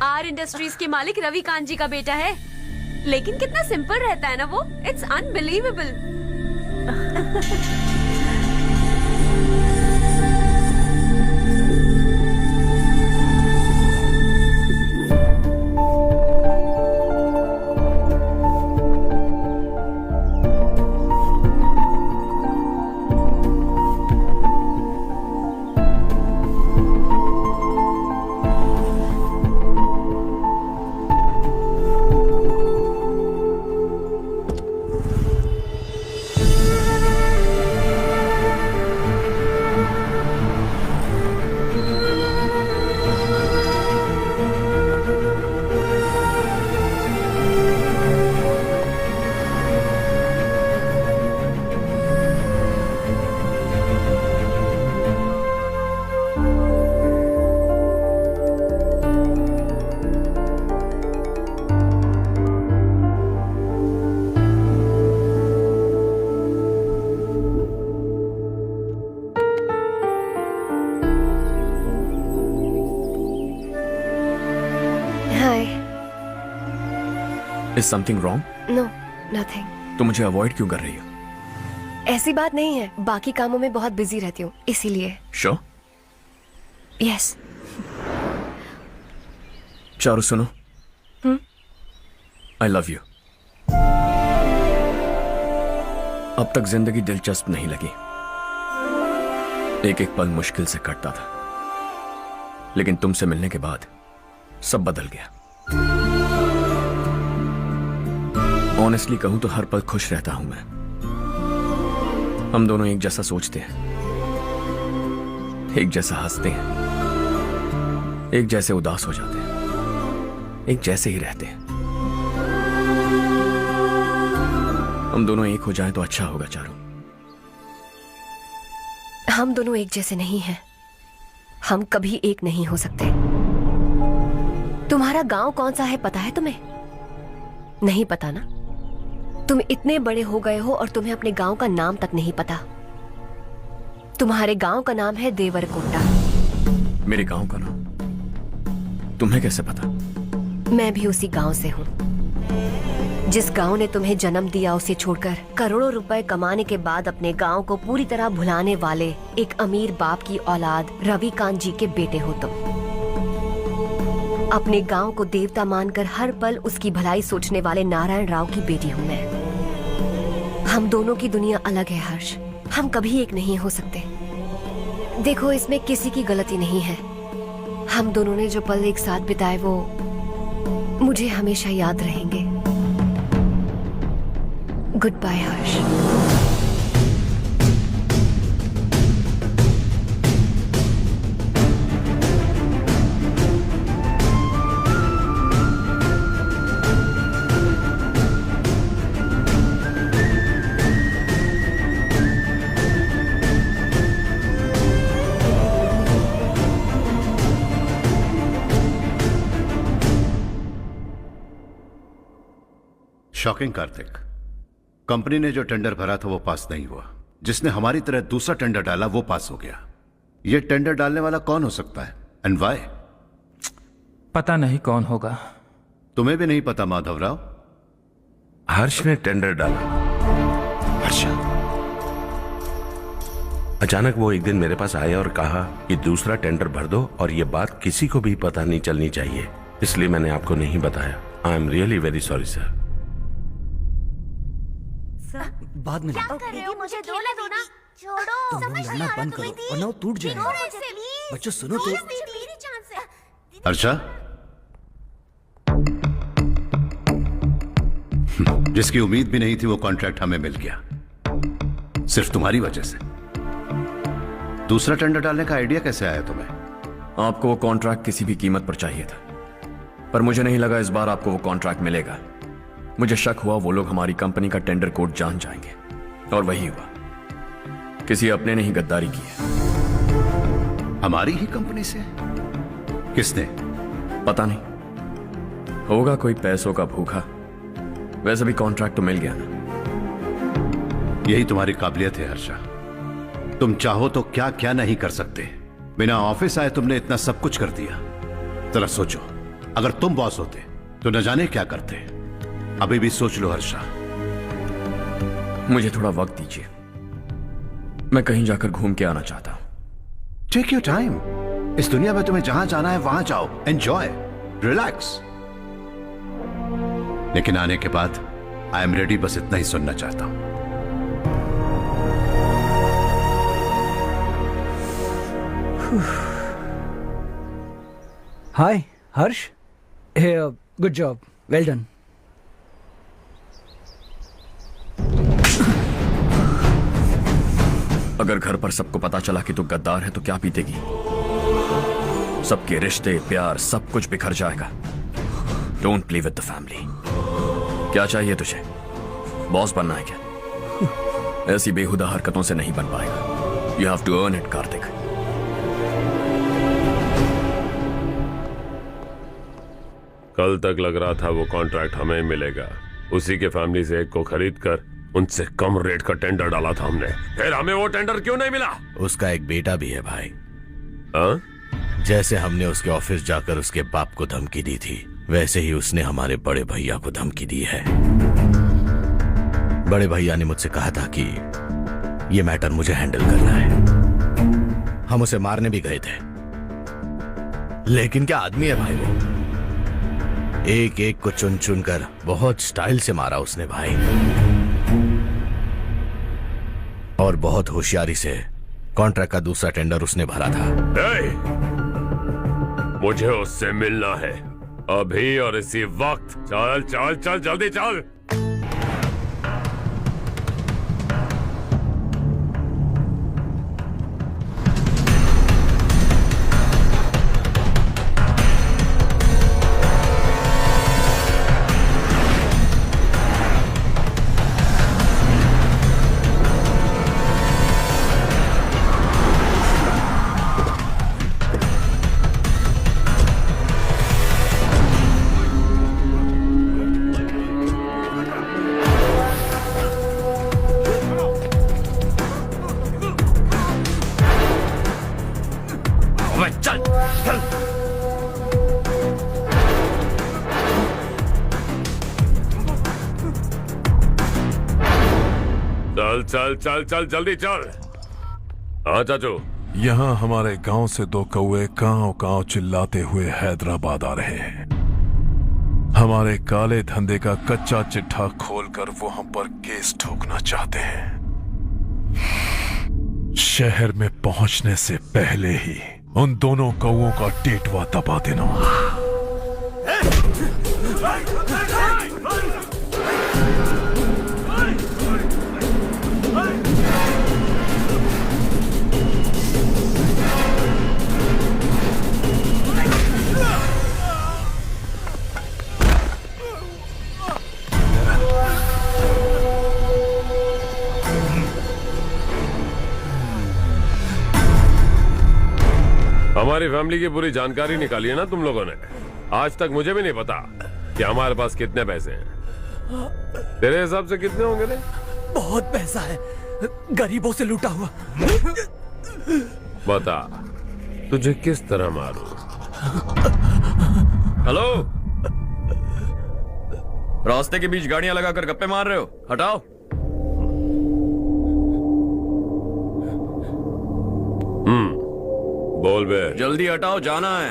Speaker 4: आर इंडस्ट्रीज के मालिक रवि कांत जी का बेटा है। लेकिन कितना सिंपल रहता है ना वो। It's unbelievable.
Speaker 7: Is something wrong?
Speaker 16: No, nothing.
Speaker 7: तो मुझे अवॉइड क्यों कर रही हो?
Speaker 16: ऐसी बात नहीं है, बाकी कामों में बहुत बिजी रहती हूँ इसीलिए।
Speaker 7: श्योर?
Speaker 16: यस।
Speaker 7: चारू सुनो, आई लव यू। अब तक जिंदगी दिलचस्प नहीं लगी, एक एक पल मुश्किल से कटता था, लेकिन तुमसे मिलने के बाद सब बदल गया। ऑनेस्टली कहूं तो हर पल खुश रहता हूं मैं। हम दोनों एक जैसा सोचते हैं, एक जैसा हंसते हैं, एक जैसे उदास हो जाते हैं, एक जैसे ही रहते हैं। हम दोनों एक हो जाएं तो अच्छा होगा चारू।
Speaker 16: हम दोनों एक जैसे नहीं हैं, हम कभी एक नहीं हो सकते। तुम्हारा गांव कौन सा है पता है तुम्हें? नहीं पता ना? तुम इतने बड़े हो गए हो और तुम्हें अपने गांव का नाम तक नहीं पता। तुम्हारे गांव का नाम है देवरकोटा।
Speaker 7: मेरे गांव का नाम तुम्हें कैसे पता?
Speaker 16: मैं भी उसी गांव से हूँ। जिस गांव ने तुम्हें जन्म दिया उसे छोड़कर करोड़ों रुपए कमाने के बाद अपने गांव को पूरी तरह भुलाने वाले एक अमीर बाप की औलाद रविकांत जी के बेटे हो तुम। अपने गांव को देवता मानकर हर पल उसकी भलाई सोचने वाले नारायण राव की बेटी हूँ मैं। हम दोनों की दुनिया अलग है हर्ष, हम कभी एक नहीं हो सकते। देखो इसमें किसी की गलती नहीं है। हम दोनों ने जो पल एक साथ बिताए वो मुझे हमेशा याद रहेंगे। गुड बाय हर्ष।
Speaker 6: शॉकिंग कार्तिक, कंपनी ने जो टेंडर भरा था वो पास नहीं हुआ। जिसने हमारी तरह दूसरा टेंडर डाला वो पास हो गया। ये टेंडर डालने वाला कौन हो सकता है एंड व्हाई?
Speaker 15: पता नहीं कौन होगा।
Speaker 6: तुम्हें भी नहीं पता माधवराव?
Speaker 3: हर्ष ने टेंडर डाला। हर्ष अचानक वो एक दिन मेरे पास आया और कहा कि दूसरा टेंडर भर दो और ये बात किसी को भी पता नहीं चलनी चाहिए, इसलिए मैंने आपको नहीं बताया। I am really very sorry sir.
Speaker 11: बाद में
Speaker 16: क्या कर रहे हो? मुझे दो ना। छोड़ो।
Speaker 11: तुम लोग लड़ना बंद करो वरना वो टूट जाएगा। बच्चों सुनो तो।
Speaker 6: हर्षा, जिसकी उम्मीद भी नहीं थी वो कॉन्ट्रैक्ट हमें मिल गया, सिर्फ तुम्हारी वजह से। दूसरा टेंडर डालने का आइडिया कैसे आया तुम्हें?
Speaker 7: आपको वो कॉन्ट्रैक्ट किसी भी कीमत पर चाहिए था, पर मुझे नहीं लगा इस बार आपको वो कॉन्ट्रैक्ट मिलेगा। मुझे शक हुआ वो लोग हमारी कंपनी का टेंडर कोड जान जाएंगे, और वही हुआ। किसी अपने ने ही गद्दारी की है।
Speaker 6: हमारी ही कंपनी से? किसने?
Speaker 7: पता नहीं, होगा कोई पैसों का भूखा। वैसे भी कॉन्ट्रैक्ट तो मिल गया ना।
Speaker 6: यही तुम्हारी काबिलियत है हर्षा, तुम चाहो तो क्या क्या नहीं कर सकते। बिना ऑफिस आए तुमने इतना सब कुछ कर दिया। जरा सोचो, अगर तुम बॉस होते तो न जाने क्या करते। अभी भी सोच लो हर्षा।
Speaker 7: मुझे थोड़ा वक्त दीजिए, मैं कहीं जाकर घूम के आना चाहता हूं।
Speaker 6: Take your time. इस दुनिया में तुम्हें जहां जाना है वहां जाओ, एंजॉय, रिलैक्स। लेकिन आने के बाद आई एम रेडी, बस इतना ही सुनना चाहता हूं।
Speaker 11: हाय हर्ष, गुड जॉब, वेल डन।
Speaker 7: अगर घर पर सबको पता चला कि तू गद्दार है तो क्या बीतेगी? सबके रिश्ते, प्यार, सब कुछ बिखर जाएगा। Don't play with the family. क्या चाहिए तुझे? बॉस बनना है क्या? ऐसी बेहुदा हरकतों से नहीं बन पाएगा। You have to earn it Kartik.
Speaker 10: कल तक लग रहा था वो कॉन्ट्रैक्ट हमें मिलेगा, उसी के फैमिली से एक को खरीद कर उनसे कम रेट का टेंडर डाला था हमने, फिर हमें वो टेंडर क्यों नहीं मिला?
Speaker 19: उसका एक बेटा भी है भाई।
Speaker 10: हाँ?
Speaker 19: जैसे हमने उसके ऑफिस जाकर उसके बाप को धमकी दी थी, वैसे ही उसने हमारे बड़े भैया को धमकी दी है। बड़े भैया ने मुझसे कहा था कि ये मैटर मुझे हैंडल करना है। हम उसे मारने भी गए थे, लेकिन क्या आदमी है भाई वो। एक एक को चुन चुन कर बहुत स्टाइल से मारा उसने भाई, और बहुत होशियारी से कॉन्ट्रैक्ट का दूसरा टेंडर उसने भरा था।
Speaker 10: मुझे उससे मिलना है अभी और इसी वक्त। चल चल चल जल्दी चल। चल चल चल जल्दी चल। हाँ चाचू,
Speaker 13: यहाँ हमारे गांव से 2 कौवे कांव कांव चिल्लाते हुए हैदराबाद आ रहे हैं। हमारे काले धंधे का कच्चा चिट्ठा खोलकर वो हम पर केस ठोकना चाहते हैं। शहर में पहुंचने से पहले ही उन दोनों कौवों का टेटवा दबा देना।
Speaker 10: हमारी फैमिली की पूरी जानकारी निकाली है ना तुम लोगों ने। आज तक मुझे भी नहीं पता कि हमारे पास कितने पैसे हैं। तेरे हिसाब से कितने होंगे रे?
Speaker 11: बहुत पैसा है, गरीबों से लूटा हुआ।
Speaker 10: बता तुझे किस तरह मारूं?
Speaker 7: हेलो, रास्ते के बीच गाड़ियां लगाकर गप्पे मार रहे हो? हटाओ।
Speaker 10: बोल बे।
Speaker 7: जल्दी हटाओ, जाना है।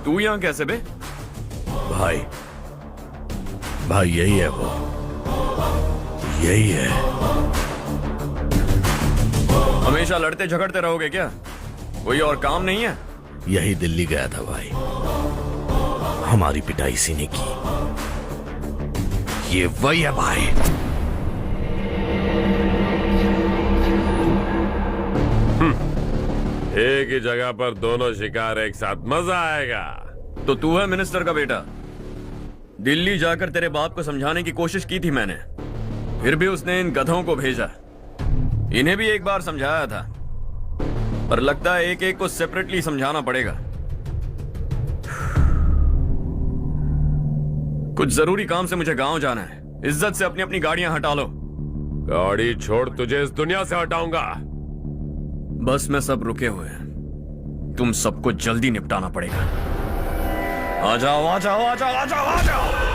Speaker 7: तू यहां कैसे बे?
Speaker 19: भाई यही है वो, यही है।
Speaker 7: हमेशा लड़ते झगड़ते रहोगे क्या? कोई और काम नहीं है?
Speaker 19: यही दिल्ली गया था भाई, हमारी पिटाई इसी ने की। ये वही है भाई।
Speaker 10: एक ही जगह पर दोनों शिकार एक साथ, मजा आएगा।
Speaker 7: तो तू है मिनिस्टर का बेटा। दिल्ली जाकर तेरे बाप को समझाने की कोशिश की थी मैंने, फिर भी उसने इन गधों को भेजा। इन्हें भी एक बार समझाया था, पर लगता है एक एक को सेपरेटली समझाना पड़ेगा। कुछ जरूरी काम से मुझे गांव जाना है। इज्जत से अपनी अपनी गाड़ियां हटा लो।
Speaker 10: गाड़ी छोड़, तुझे इस दुनिया से हटाऊंगा।
Speaker 7: बस में सब रुके हुए हैं, तुम सबको जल्दी निपटाना पड़ेगा। आ जाओ आ जाओ आ जाओ आ जाओ आ जाओ।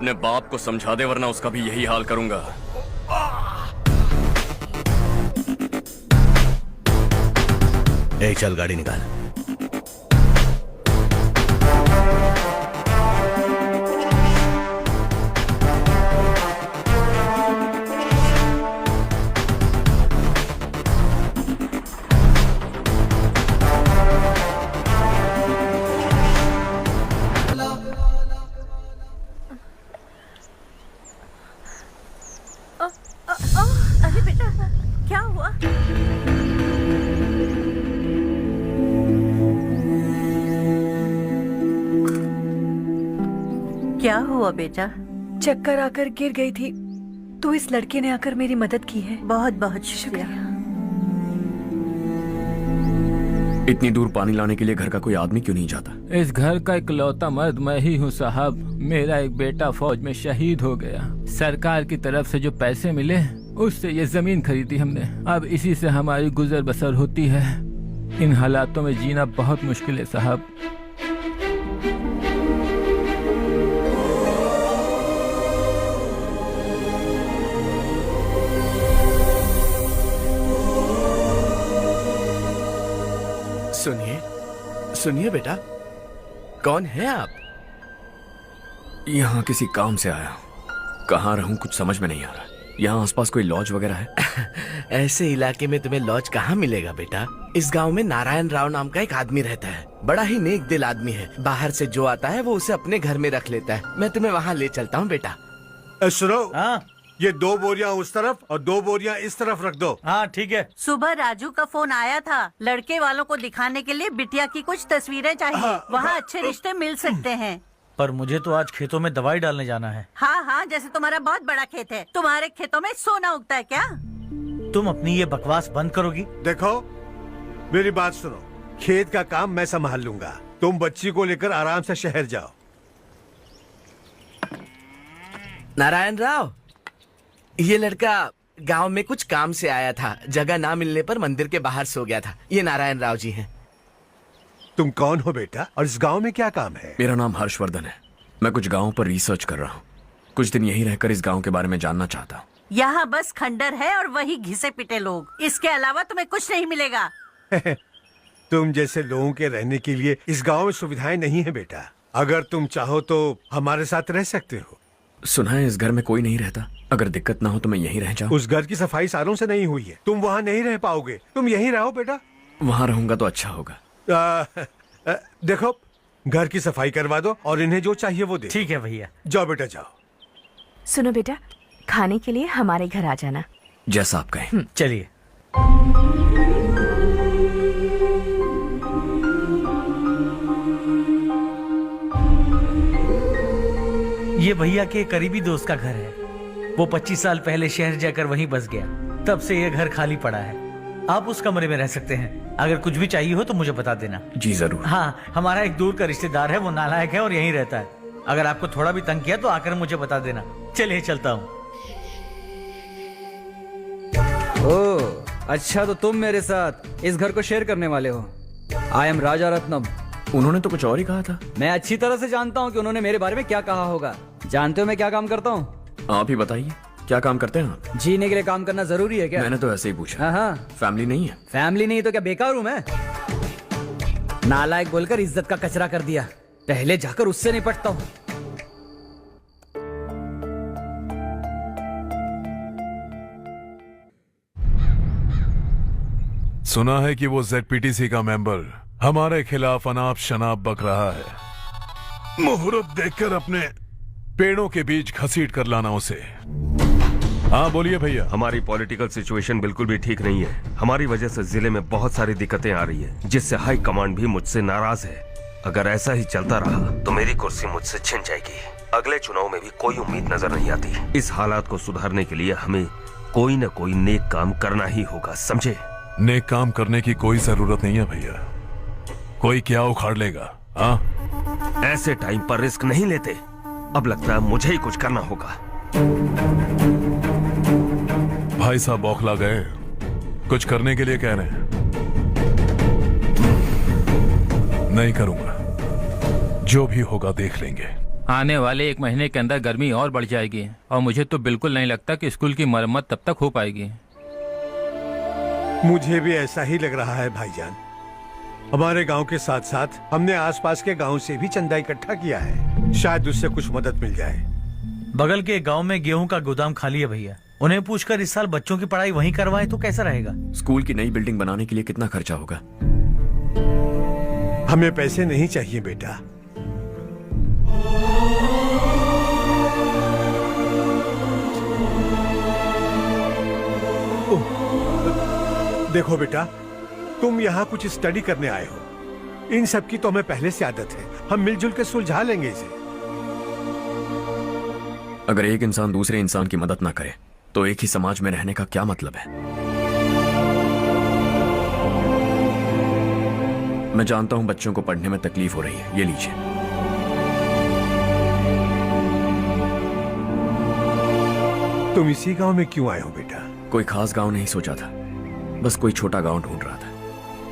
Speaker 7: अपने बाप को समझा दे, वरना उसका भी यही हाल करूंगा।
Speaker 19: ए चल गाड़ी निकाल।
Speaker 8: अरे बेटा क्या हुआ? क्या हुआ बेटा?
Speaker 12: चक्कर आकर गिर गई थी, तो इस लड़के ने आकर मेरी मदद की है।
Speaker 8: बहुत बहुत शुक्रिया।
Speaker 7: इतनी दूर पानी लाने के लिए घर का कोई आदमी क्यों नहीं जाता?
Speaker 15: इस घर का इकलौता मर्द मैं ही हूँ साहब। मेरा एक बेटा फौज में शहीद हो गया। सरकार की तरफ से जो पैसे मिले उससे ये जमीन खरीदी हमने। अब इसी से हमारी गुजर बसर होती है। इन हालातों में जीना बहुत मुश्किल है साहब।
Speaker 19: सुनिए सुनिए बेटा, कौन है आप?
Speaker 7: यहाँ किसी काम से आया हूँ। कहाँ रहूँ कुछ समझ में नहीं आ रहा। यहाँ आसपास कोई लॉज वगैरह है?
Speaker 19: ऐसे इलाके में तुम्हें लॉज कहाँ मिलेगा बेटा? इस गांव में नारायण राव नाम का एक आदमी रहता है। बड़ा ही नेक दिल आदमी है। बाहर से जो आता है वो उसे अपने घर में रख लेता है। मैं तुम्हें वहाँ ले चलता हूँ बेटा।
Speaker 9: सुनो, ये 2 बोरियां उस तरफ और 2 बोरियां इस तरफ रख दो।
Speaker 2: हाँ ठीक है।
Speaker 8: सुबह राजू का फोन आया था। लड़के वालों को दिखाने के लिए बिटिया की कुछ तस्वीरें चाहिए। वहाँ अच्छे रिश्ते मिल सकते हैं।
Speaker 2: पर मुझे तो आज खेतों में दवाई डालने जाना है।
Speaker 8: हाँ हाँ, जैसे तुम्हारा बहुत बड़ा खेत है। तुम्हारे खेतों में सोना उगता है क्या?
Speaker 2: तुम अपनी ये बकवास बंद करोगी?
Speaker 9: देखो मेरी बात सुनो, खेत का काम मैं संभाल लूंगा। तुम बच्ची को लेकर आराम से शहर जाओ।
Speaker 19: नारायण राव, ये लड़का गांव में कुछ काम से आया था। जगह ना मिलने पर मंदिर के बाहर सो गया था। ये नारायण राव जी हैं।
Speaker 9: तुम कौन हो बेटा और इस गांव में क्या काम है?
Speaker 7: मेरा नाम हर्षवर्धन है। मैं कुछ गाँव पर रिसर्च कर रहा हूँ। कुछ दिन यहीं रहकर इस गाँव के बारे में जानना चाहता हूँ।
Speaker 8: यहाँ बस खंडर है और वही घिसे पिटे लोग। इसके अलावा तुम्हें कुछ नहीं मिलेगा।
Speaker 9: तुम जैसे लोगों के रहने के लिए इस गांव में सुविधाएं नहीं है बेटा। अगर तुम चाहो तो हमारे साथ रह सकते हो।
Speaker 7: सुना है इस घर में कोई नहीं रहता। अगर दिक्कत ना हो तो मैं यहीं रह जाऊँ।
Speaker 9: उस घर की सफाई सालों से नहीं हुई है। तुम वहाँ नहीं रह पाओगे। तुम यहीं रहो बेटा।
Speaker 7: वहाँ रहूंगा तो अच्छा होगा।
Speaker 9: देखो, घर की सफाई करवा दो और इन्हें जो चाहिए वो दे।
Speaker 2: ठीक है भैया।
Speaker 9: जाओ बेटा जाओ।
Speaker 12: सुनो बेटा, खाने के लिए हमारे घर आ जाना।
Speaker 7: जैसा आप कहें।
Speaker 2: चलिए। ये भैया के करीबी दोस्त का घर है। वो 25 साल पहले शहर जाकर वहीं बस गया। तब से ये घर खाली पड़ा है। आप उस कमरे में रह सकते हैं। अगर कुछ भी चाहिए हो तो मुझे बता देना।
Speaker 7: जी जरूर।
Speaker 2: हाँ, हमारा एक दूर का रिश्तेदार है। वो नालायक है और यहीं रहता है। अगर आपको थोड़ा भी तंग किया तो आकर मुझे बता देना। चलिए चलता हूँ।
Speaker 11: ओह अच्छा, तो तुम मेरे साथ इस घर को शेयर करने वाले हो। आई एम राजा रत्नम।
Speaker 7: उन्होंने तो कुछ और ही कहा था।
Speaker 11: मैं अच्छी तरह से जानता हूँ कि उन्होंने मेरे बारे में क्या कहा होगा। जानते हो मैं क्या काम करता हूँ?
Speaker 7: आप ही बताइए, क्या काम करते हैं आप?
Speaker 11: जीने के लिए काम करना जरूरी है क्या?
Speaker 7: मैंने तो ऐसे ही पूछा।
Speaker 11: हाँ।
Speaker 7: फैमिली नहीं है?
Speaker 11: फैमिली नहीं तो क्या बेकार हूँ मैं? नालायक बोलकर इज्जत का कचरा कर दिया। पहले जाकर उससे निपटता हूँ।
Speaker 13: सुना है कि वो ZPTC का मेंबर हमारे खिलाफ अनाप शनाप बक रहा है। मुहूर्त देखकर अपने पेड़ों के बीच घसीट कर लाना उसे। हाँ बोलिए भैया।
Speaker 18: हमारी पॉलिटिकल सिचुएशन बिल्कुल भी ठीक नहीं है। हमारी वजह से जिले में बहुत सारी दिक्कतें आ रही है, जिससे हाई कमांड भी मुझसे नाराज है। अगर ऐसा ही चलता रहा तो मेरी कुर्सी मुझसे छिन जाएगी। अगले चुनाव में भी कोई उम्मीद नजर नहीं आती। इस हालात को सुधारने के लिए हमें कोई न कोई नेक काम करना ही होगा, समझे?
Speaker 13: नेक काम करने की कोई जरूरत नहीं है भैया। कोई क्या उखाड़ लेगा। हाँ,
Speaker 18: ऐसे टाइम पर रिस्क नहीं लेते। अब लगता है मुझे ही कुछ करना होगा।
Speaker 13: भाई साहब बौखला गए। कुछ करने के लिए कह रहे हैं। नहीं करूंगा। जो भी होगा देख लेंगे।
Speaker 15: आने वाले 1 महीने के अंदर गर्मी और बढ़ जाएगी और मुझे तो बिल्कुल नहीं लगता कि स्कूल की मरम्मत तब तक हो पाएगी।
Speaker 9: मुझे भी ऐसा ही लग रहा है भाईजान। हमारे गांव के साथ साथ हमने आसपास के गांव से भी चंदा इकट्ठा किया है, शायद उससे कुछ मदद मिल जाए।
Speaker 2: बगल के गांव में गेहूं का गोदाम खाली है भैया, उन्हें पूछकर इस साल बच्चों की पढ़ाई वहीं करवाएं तो कैसा रहेगा?
Speaker 7: स्कूल की नई बिल्डिंग बनाने के लिए कितना खर्चा होगा?
Speaker 9: हमें पैसे नहीं चाहिए बेटा। देखो बेटा, तुम यहाँ कुछ स्टडी करने आए हो, इन सब की तो हमें पहले से आदत है, हम मिलजुल के सुलझा लेंगे इसे।
Speaker 7: अगर एक इंसान दूसरे इंसान की मदद ना करे तो एक ही समाज में रहने का क्या मतलब है? मैं जानता हूं बच्चों को पढ़ने में तकलीफ हो रही है, ये लीजिए।
Speaker 9: तुम इसी गांव में क्यों आए हो बेटा?
Speaker 7: कोई खास गांव नहीं सोचा था, बस कोई छोटा गांव ढूंढ रहा था।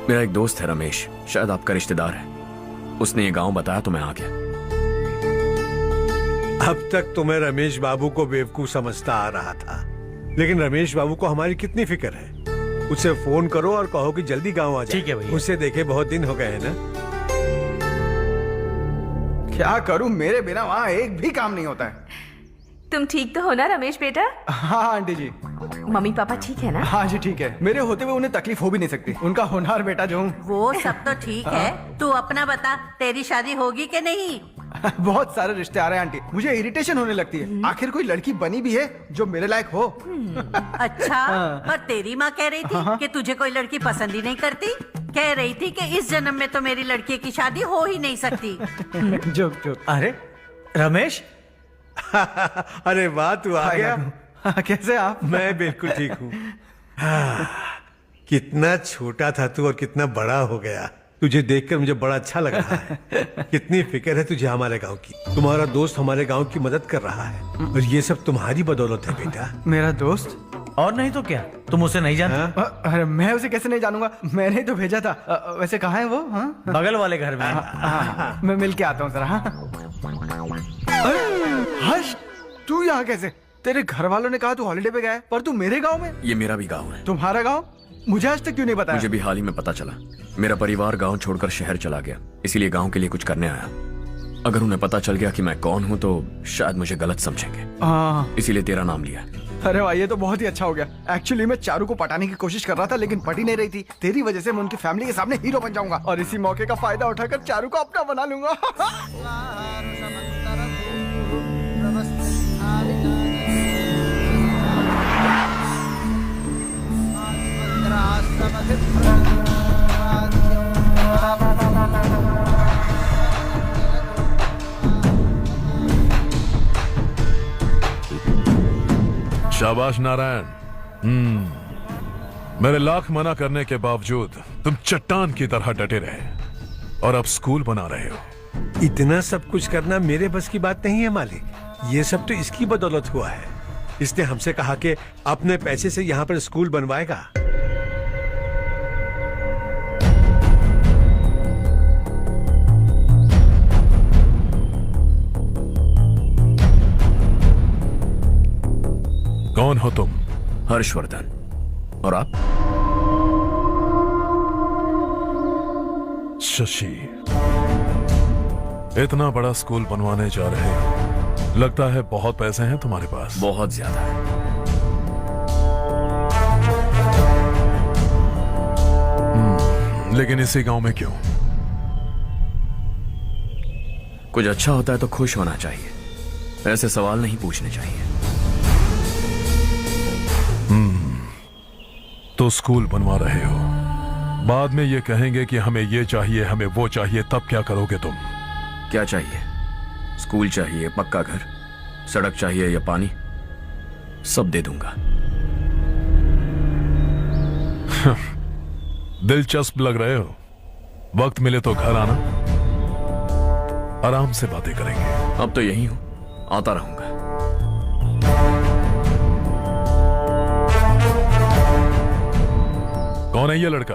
Speaker 7: मेरा एक दोस्त है रमेश, शायद आपका रिश्तेदार है, उसने ये गांव बताया तो मैं आ गया।
Speaker 9: अब तक तो मैं रमेश बाबू को बेवकूफ समझता आ रहा था, लेकिन रमेश बाबू को हमारी कितनी फिक्र है। उसे फोन करो और कहो कि जल्दी गांव आ जाए।
Speaker 2: ठीक है भैया।
Speaker 9: उसे देखे बहुत दिन हो गए हैं ना।
Speaker 1: क्या करूं, मेरे बिना वहाँ एक भी काम नहीं होता है।
Speaker 12: तुम ठीक तो हो ना रमेश बेटा?
Speaker 1: हाँ आंटी जी।
Speaker 12: मम्मी पापा ठीक है ना?
Speaker 1: हाँ जी ठीक है, मेरे होते हुए उन्हें तकलीफ हो भी नहीं सकती, उनका होनहार बेटा जो हूँ।
Speaker 8: वो सब तो ठीक है, तू अपना बता, तेरी शादी होगी कि नहीं?
Speaker 1: बहुत सारे रिश्ते आ रहे हैं आंटी, मुझे इरिटेशन होने लगती है। आखिर कोई लड़की बनी भी है जो मेरे लायक हो।
Speaker 8: अच्छा, पर तेरी माँ कह रही थी कि तुझे कोई लड़की पसंद ही नहीं करती। कह रही थी कि इस जन्म में तो मेरी लड़की की शादी हो ही नहीं सकती।
Speaker 1: चुप चुप।
Speaker 2: अरे रमेश।
Speaker 9: अरे वाह, तू आ गया।
Speaker 1: कैसे आप?
Speaker 9: मैं बिल्कुल ठीक हूँ। कितना छोटा था तू और कितना बड़ा हो गया। तुझे देखकर मुझे बड़ा अच्छा लग रहा है। कितनी फिक्र है तुझे हमारे गांव की। तुम्हारा दोस्त हमारे गांव की मदद कर रहा है और ये सब तुम्हारी बदौलत है बेटा।
Speaker 1: मेरा दोस्त?
Speaker 2: और नहीं तो क्या, तुम उसे नहीं जानते?
Speaker 1: अरे मैं उसे कैसे नहीं जानूंगा, मैंने तो भेजा था। वैसे कहाँ है वो?
Speaker 2: बगल वाले घर में।
Speaker 1: मैं मिल के आता हूँ जरा। हर्ष, तू यहाँ कैसे? तेरे घर वालों ने कहा तू हॉलिडे पे गया है, पर तू मेरे गांव में?
Speaker 7: ये मेरा भी गांव है।
Speaker 1: तुम्हारा गांव? मुझे आज तक क्यों नहीं बताया?
Speaker 7: मुझे भी हाल ही में पता चला। मेरा परिवार गांव छोड़कर शहर चला गया, इसीलिए गांव के लिए कुछ करने आया। अगर उन्हें पता चल गया कि मैं कौन हूँ तो शायद मुझे गलत समझेंगे, इसीलिए तेरा नाम लिया।
Speaker 1: अरे वाह, ये तो बहुत ही अच्छा हो गया। एक्चुअली मैं चारू को पटाने की कोशिश कर रहा था, लेकिन पटी नहीं रही थी। तेरी वजह से मैं उनकी फैमिली के सामने हीरो बन जाऊंगा और इसी मौके का फायदा उठाकर चारू को अपना बना लूंगा।
Speaker 13: शाबाश नारायण। मेरे लाख मना करने के बावजूद तुम चट्टान की तरह डटे रहे और अब स्कूल बना रहे हो।
Speaker 9: इतना सब कुछ करना मेरे बस की बात नहीं है मालिक। ये सब तो इसकी बदौलत हुआ है। इसने हमसे कहा कि अपने पैसे से यहाँ पर स्कूल बनवाएगा।
Speaker 13: कौन हो तुम?
Speaker 7: हर्षवर्धन। और आप?
Speaker 13: शशि। इतना बड़ा स्कूल बनवाने जा रहे हो, लगता है बहुत पैसे हैं तुम्हारे पास।
Speaker 7: बहुत ज्यादा है।
Speaker 13: लेकिन इसी गांव में क्यों?
Speaker 7: कुछ अच्छा होता है तो खुश होना चाहिए, ऐसे सवाल नहीं पूछने चाहिए।
Speaker 13: तो स्कूल बनवा रहे हो, बाद में ये कहेंगे कि हमें ये चाहिए, हमें वो चाहिए, तब क्या करोगे तुम?
Speaker 7: क्या चाहिए? स्कूल चाहिए, पक्का घर, सड़क चाहिए या पानी, सब दे दूंगा।
Speaker 13: दिलचस्प लग रहे हो। वक्त मिले तो घर आना, आराम से बातें करेंगे।
Speaker 7: अब तो यही हूं, आता रहूंगा।
Speaker 13: कौन है ये लड़का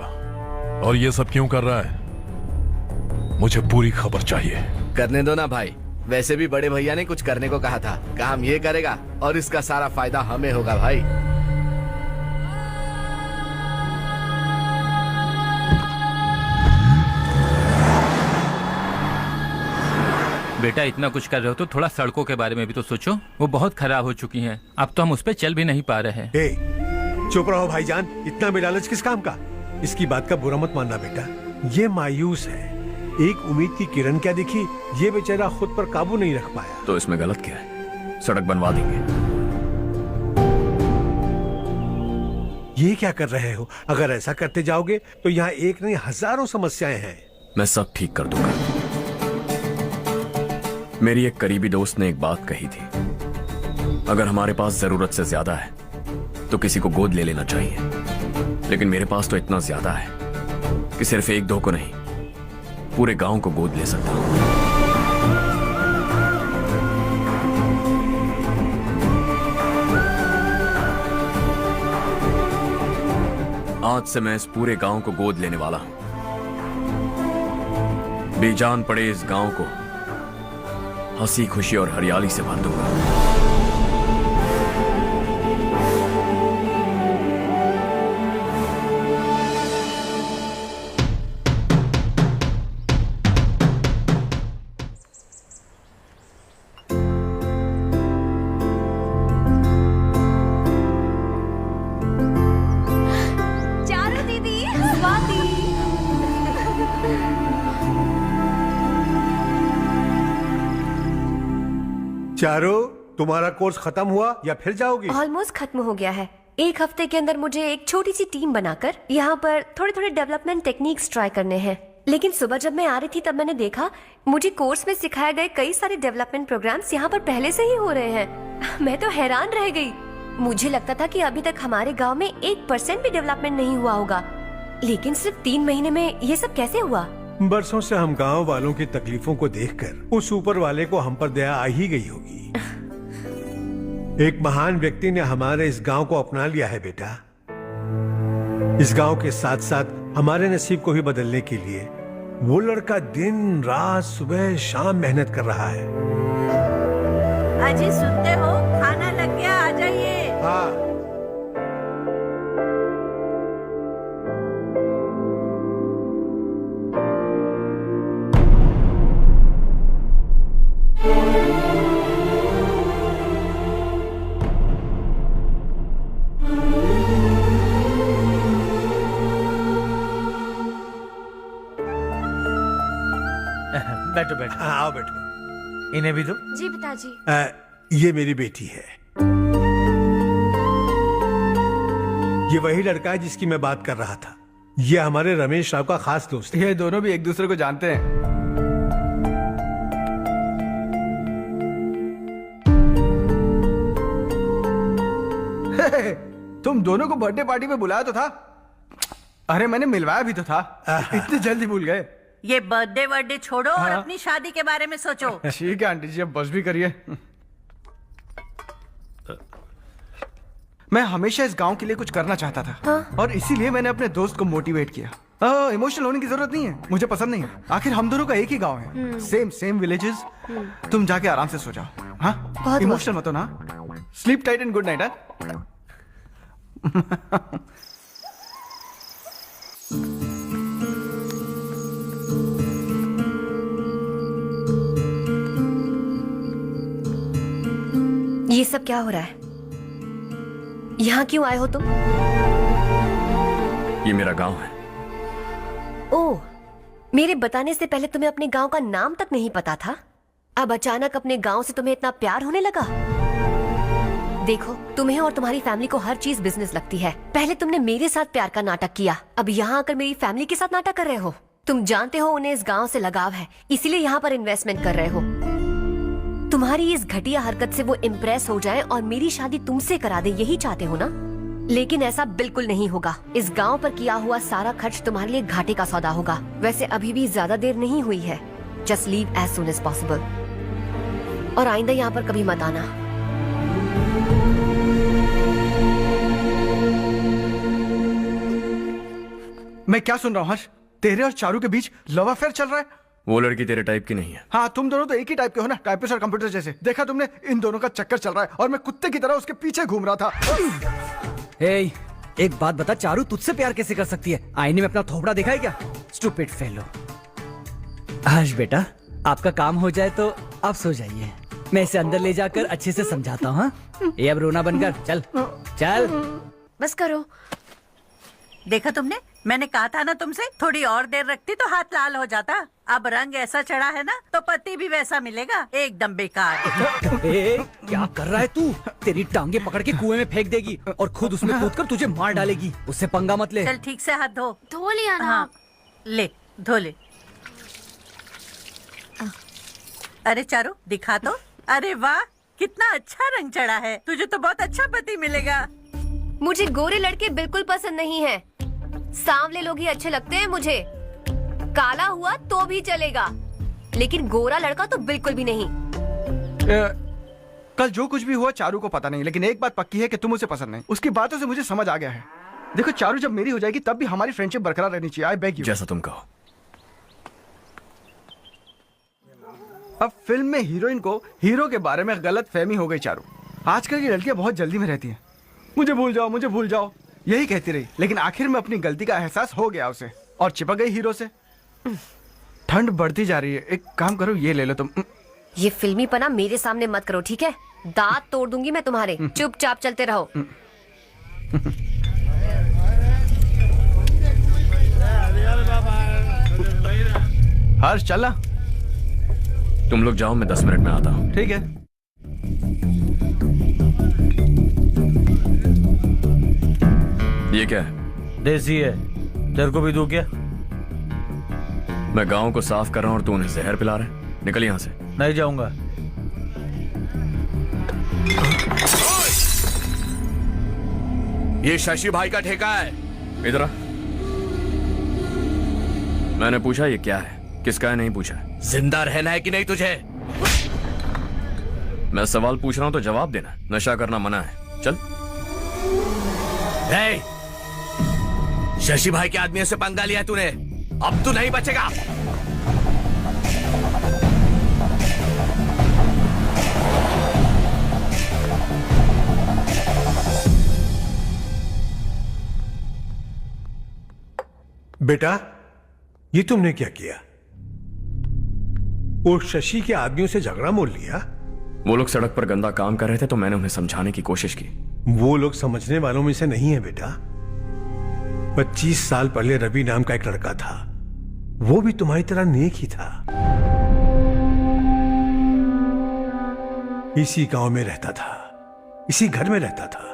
Speaker 13: और ये सब क्यों कर रहा है? मुझे पूरी खबर चाहिए।
Speaker 19: करने दो ना भाई, वैसे भी बड़े भैया ने कुछ करने को कहा था, काम ये करेगा और इसका सारा फायदा हमें होगा भाई।
Speaker 15: बेटा इतना कुछ कर रहे हो तो थोड़ा सड़कों के बारे में भी तो सोचो, वो बहुत खराब हो चुकी हैं। अब तो हम उस पर चल भी नहीं पा रहे हैं।
Speaker 9: चुप रहो भाईजान, इतना बेलालच किस काम का? इसकी बात का बुरा मत मानना बेटा, ये मायूस है। एक उम्मीद की किरण क्या दिखी, ये बेचारा खुद पर काबू नहीं रख पाया।
Speaker 7: तो इसमें गलत क्या है? सड़क बनवा देंगे।
Speaker 9: ये क्या कर रहे हो? अगर ऐसा करते जाओगे तो यहाँ एक नहीं हजारों समस्याएं हैं।
Speaker 7: मैं सब ठीक कर दूंगा। मेरी एक करीबी दोस्त ने एक बात कही थी, अगर हमारे पास जरूरत से ज्यादा है तो किसी को गोद ले लेना चाहिए। लेकिन मेरे पास तो इतना ज्यादा है कि सिर्फ एक दो को नहीं, पूरे गांव को गोद ले सकता हूं। आज से मैं इस पूरे गांव को गोद लेने वाला हूं। बेजान पड़े इस गांव को हंसी खुशी और हरियाली से भर दूंगा।
Speaker 4: चारू दीदी, स्वाति।
Speaker 9: चारो, तुम्हारा कोर्स खत्म हुआ या फिर जाओगी?
Speaker 16: ऑलमोस्ट खत्म हो गया है। एक हफ्ते के अंदर मुझे एक छोटी सी टीम बनाकर यहाँ पर थोड़े थोड़े डेवलपमेंट टेक्निक्स ट्राई करने हैं। लेकिन सुबह जब मैं आ रही थी तब मैंने देखा मुझे कोर्स में सिखाए गए कई सारे डेवलपमेंट प्रोग्राम्स यहाँ पर पहले से ही हो रहे हैं। मैं तो हैरान रह गई। मुझे लगता था कि अभी तक हमारे गाँव में 1% भी डेवलपमेंट नहीं हुआ होगा, लेकिन सिर्फ 3 महीने में ये सब कैसे हुआ?
Speaker 9: बरसों से हम गांव वालों की तकलीफों को देखकर उस ऊपर वाले को हम पर दया आ ही गई होगी। एक महान व्यक्ति ने हमारे इस गांव को अपना लिया है बेटा। इस गांव के साथ साथ हमारे नसीब को भी बदलने के लिए वो लड़का दिन रात सुबह शाम मेहनत कर रहा है।
Speaker 8: अजी सुनते हो, खाना लग गया, आ जाइए।
Speaker 9: हाँ।
Speaker 2: बैठो बैठो।
Speaker 9: आओ बैठो।
Speaker 2: इन्हें भी दो।
Speaker 4: जी पिताजी।
Speaker 9: ये मेरी बेटी है। ये वही लड़का है जिसकी मैं बात कर रहा था। ये हमारे रमेश राव का खास दोस्त है।
Speaker 1: ये दोनों भी एक दूसरे को जानते हैं। तुम दोनों को बर्थडे पार्टी में बुलाया तो था। अरे मैंने मिलवाया भी तो था। इतनी जल्दी भूल गए।
Speaker 8: ये बर्थडे वर्डे छोड़ो और अपनी शादी के बारे में सोचो।
Speaker 1: ठीक है आंटी जी, अब बस भी करिए। मैं हमेशा इस गांव के लिए कुछ करना चाहता था।
Speaker 16: हाँ?
Speaker 1: और इसीलिए मैंने अपने दोस्त को मोटिवेट किया। इमोशनल होने की जरूरत नहीं है, मुझे पसंद नहीं है। आखिर हम दोनों का एक ही गांव है, सेम विलेजेस। तुम जाके आराम से सो जाओ। हाँ, इमोशनल मत हो ना। Sleep tight and good night.
Speaker 16: ये सब क्या हो रहा है? यहाँ क्यों आए हो तुम?
Speaker 7: ये मेरा गांव है।
Speaker 16: ओह, मेरे बताने से पहले तुम्हें अपने गांव का नाम तक नहीं पता था? अब अचानक अपने गांव से तुम्हें इतना प्यार होने लगा? देखो, तुम्हें और तुम्हारी फैमिली को हर चीज बिजनेस लगती है। पहले तुमने मेरे साथ प्यार का नाटक किया, अब यहाँ आकर मेरी फैमिली के साथ नाटक कर रहे हो। तुम जानते हो उन्हें इस गांव से लगाव है, इसीलिए यहाँ पर इन्वेस्टमेंट कर रहे हो। तुम्हारी इस घटिया हरकत से वो इम्प्रेस हो जाए और मेरी शादी तुमसे करा दे, यही चाहते हो ना? लेकिन ऐसा बिल्कुल नहीं होगा। इस गांव पर किया हुआ सारा खर्च तुम्हारे लिए घाटे का सौदा होगा। वैसे अभी भी ज्यादा देर नहीं हुई है। Just leave as soon as possible और आइंदा यहाँ पर कभी मत आना।
Speaker 1: मैं क्या सुन रहा हूँ हर्ष? तेरे और चारू के बीच लव अफेयर चल रहा है?
Speaker 7: वो लड़की तेरे टाइप की नहीं है।
Speaker 1: हाँ, तुम दोनों तो एक ही टाइप के हो ना, टाइपिस्ट और कंप्यूटर जैसे। देखा तुमने, इन दोनों का चक्कर चल रहा है और मैं कुत्ते की तरह उसके पीछे घूम रहा था।
Speaker 11: हे, एक बात बता, चारू तुझसे प्यार कैसे कर सकती है? आईने में अपना थोबड़ा देखा है क्या? Stupid fellow. हर्ष बेटा, आपका काम हो जाए तो आप सो जाइए, मैं इसे अंदर ले जाकर अच्छे से समझाता हूँ। ये अब रोना बनकर चल चल।
Speaker 16: बस करो।
Speaker 8: देखा तुमने, मैंने कहा था ना तुमसे, थोड़ी और देर रखती तो हाथ लाल हो जाता। अब रंग ऐसा चढ़ा है ना तो पति भी वैसा मिलेगा, एकदम बेकार।
Speaker 11: क्या कर रहा है तू? तेरी टांगे पकड़ के कुएं में फेंक देगी और खुद उसमें कूदकर तुझे मार डालेगी। उससे पंगा मत ले।
Speaker 8: चल ठीक से हाथ धो।
Speaker 16: धो लिया ना।
Speaker 8: हाँ, ले धो ले। अरे चारू दिखा तो। अरे वाह, कितना अच्छा रंग चढ़ा है। तुझे तो बहुत अच्छा पति मिलेगा।
Speaker 16: मुझे गोरे लड़के बिल्कुल पसंद नहीं है, सांवले लोग ही अच्छे लगते हैं मुझे। काला हुआ तो भी चलेगा, लेकिन गोरा लड़का तो बिल्कुल भी नहीं।
Speaker 1: कल जो कुछ भी हुआ चारू को पता नहीं, लेकिन एक बात पक्की है कि तुम उसे पसंद नहीं। उसकी बातों से मुझे समझ आ गया है। देखो चारू जब मेरी हो जाएगी तब भी हमारी फ्रेंडशिप बरकरार रहनी चाहिए। I beg you.
Speaker 7: जैसा तुम कहो।
Speaker 1: अब फिल्म में हीरोइन को हीरो के बारे में गलत फहमी हो गई चारू। आजकल की लड़कियां बहुत जल्दी में रहती हैं। मुझे भूल जाओ, मुझे भूल जाओ, यही कहती रही, लेकिन आखिर में अपनी गलती का एहसास हो गया उसे और चिपक गई हीरो से। ठंड बढ़ती जा रही है, एक काम करो, ये ले लो तुम।
Speaker 16: ये फिल्मी पना मेरे सामने मत करो, ठीक है? दांत तोड़ दूंगी मैं तुम्हारे। चुपचाप चलते रहो।
Speaker 1: हर्ष चला।
Speaker 7: तुम लोग जाओ, मैं 10 मिनट में आता हूँ।
Speaker 1: ठीक है।
Speaker 7: ये क्या है?
Speaker 2: देसी है, तेरे को भी दूं क्या?
Speaker 7: मैं गांव को साफ कर रहा हूँ और तू उन्हें जहर पिला रहा है। निकल यहाँ से।
Speaker 2: नहीं जाऊंगा।
Speaker 14: ये शशि भाई का ठेका है।
Speaker 7: इधर आ। मैंने पूछा ये क्या है, किसका है नहीं पूछा।
Speaker 14: जिंदा रहना है कि नहीं तुझे?
Speaker 7: मैं सवाल पूछ रहा हूं तो जवाब देना। नशा करना मना है। चल।
Speaker 14: शशि भाई के आदमियों से पंगा लिया तूने, अब तू नहीं बचेगा।
Speaker 9: बेटा, ये तुमने क्या किया? वो शशि के आदमियों से झगड़ा मोल लिया?
Speaker 7: वो लोग सड़क पर गंदा काम कर रहे थे तो मैंने उन्हें समझाने की कोशिश की।
Speaker 9: वो लोग समझने वालों में से नहीं है बेटा। 25 साल पहले रवि नाम का एक लड़का था, वो भी तुम्हारी तरह नेक ही था। इसी गांव में रहता था, इसी घर में रहता था।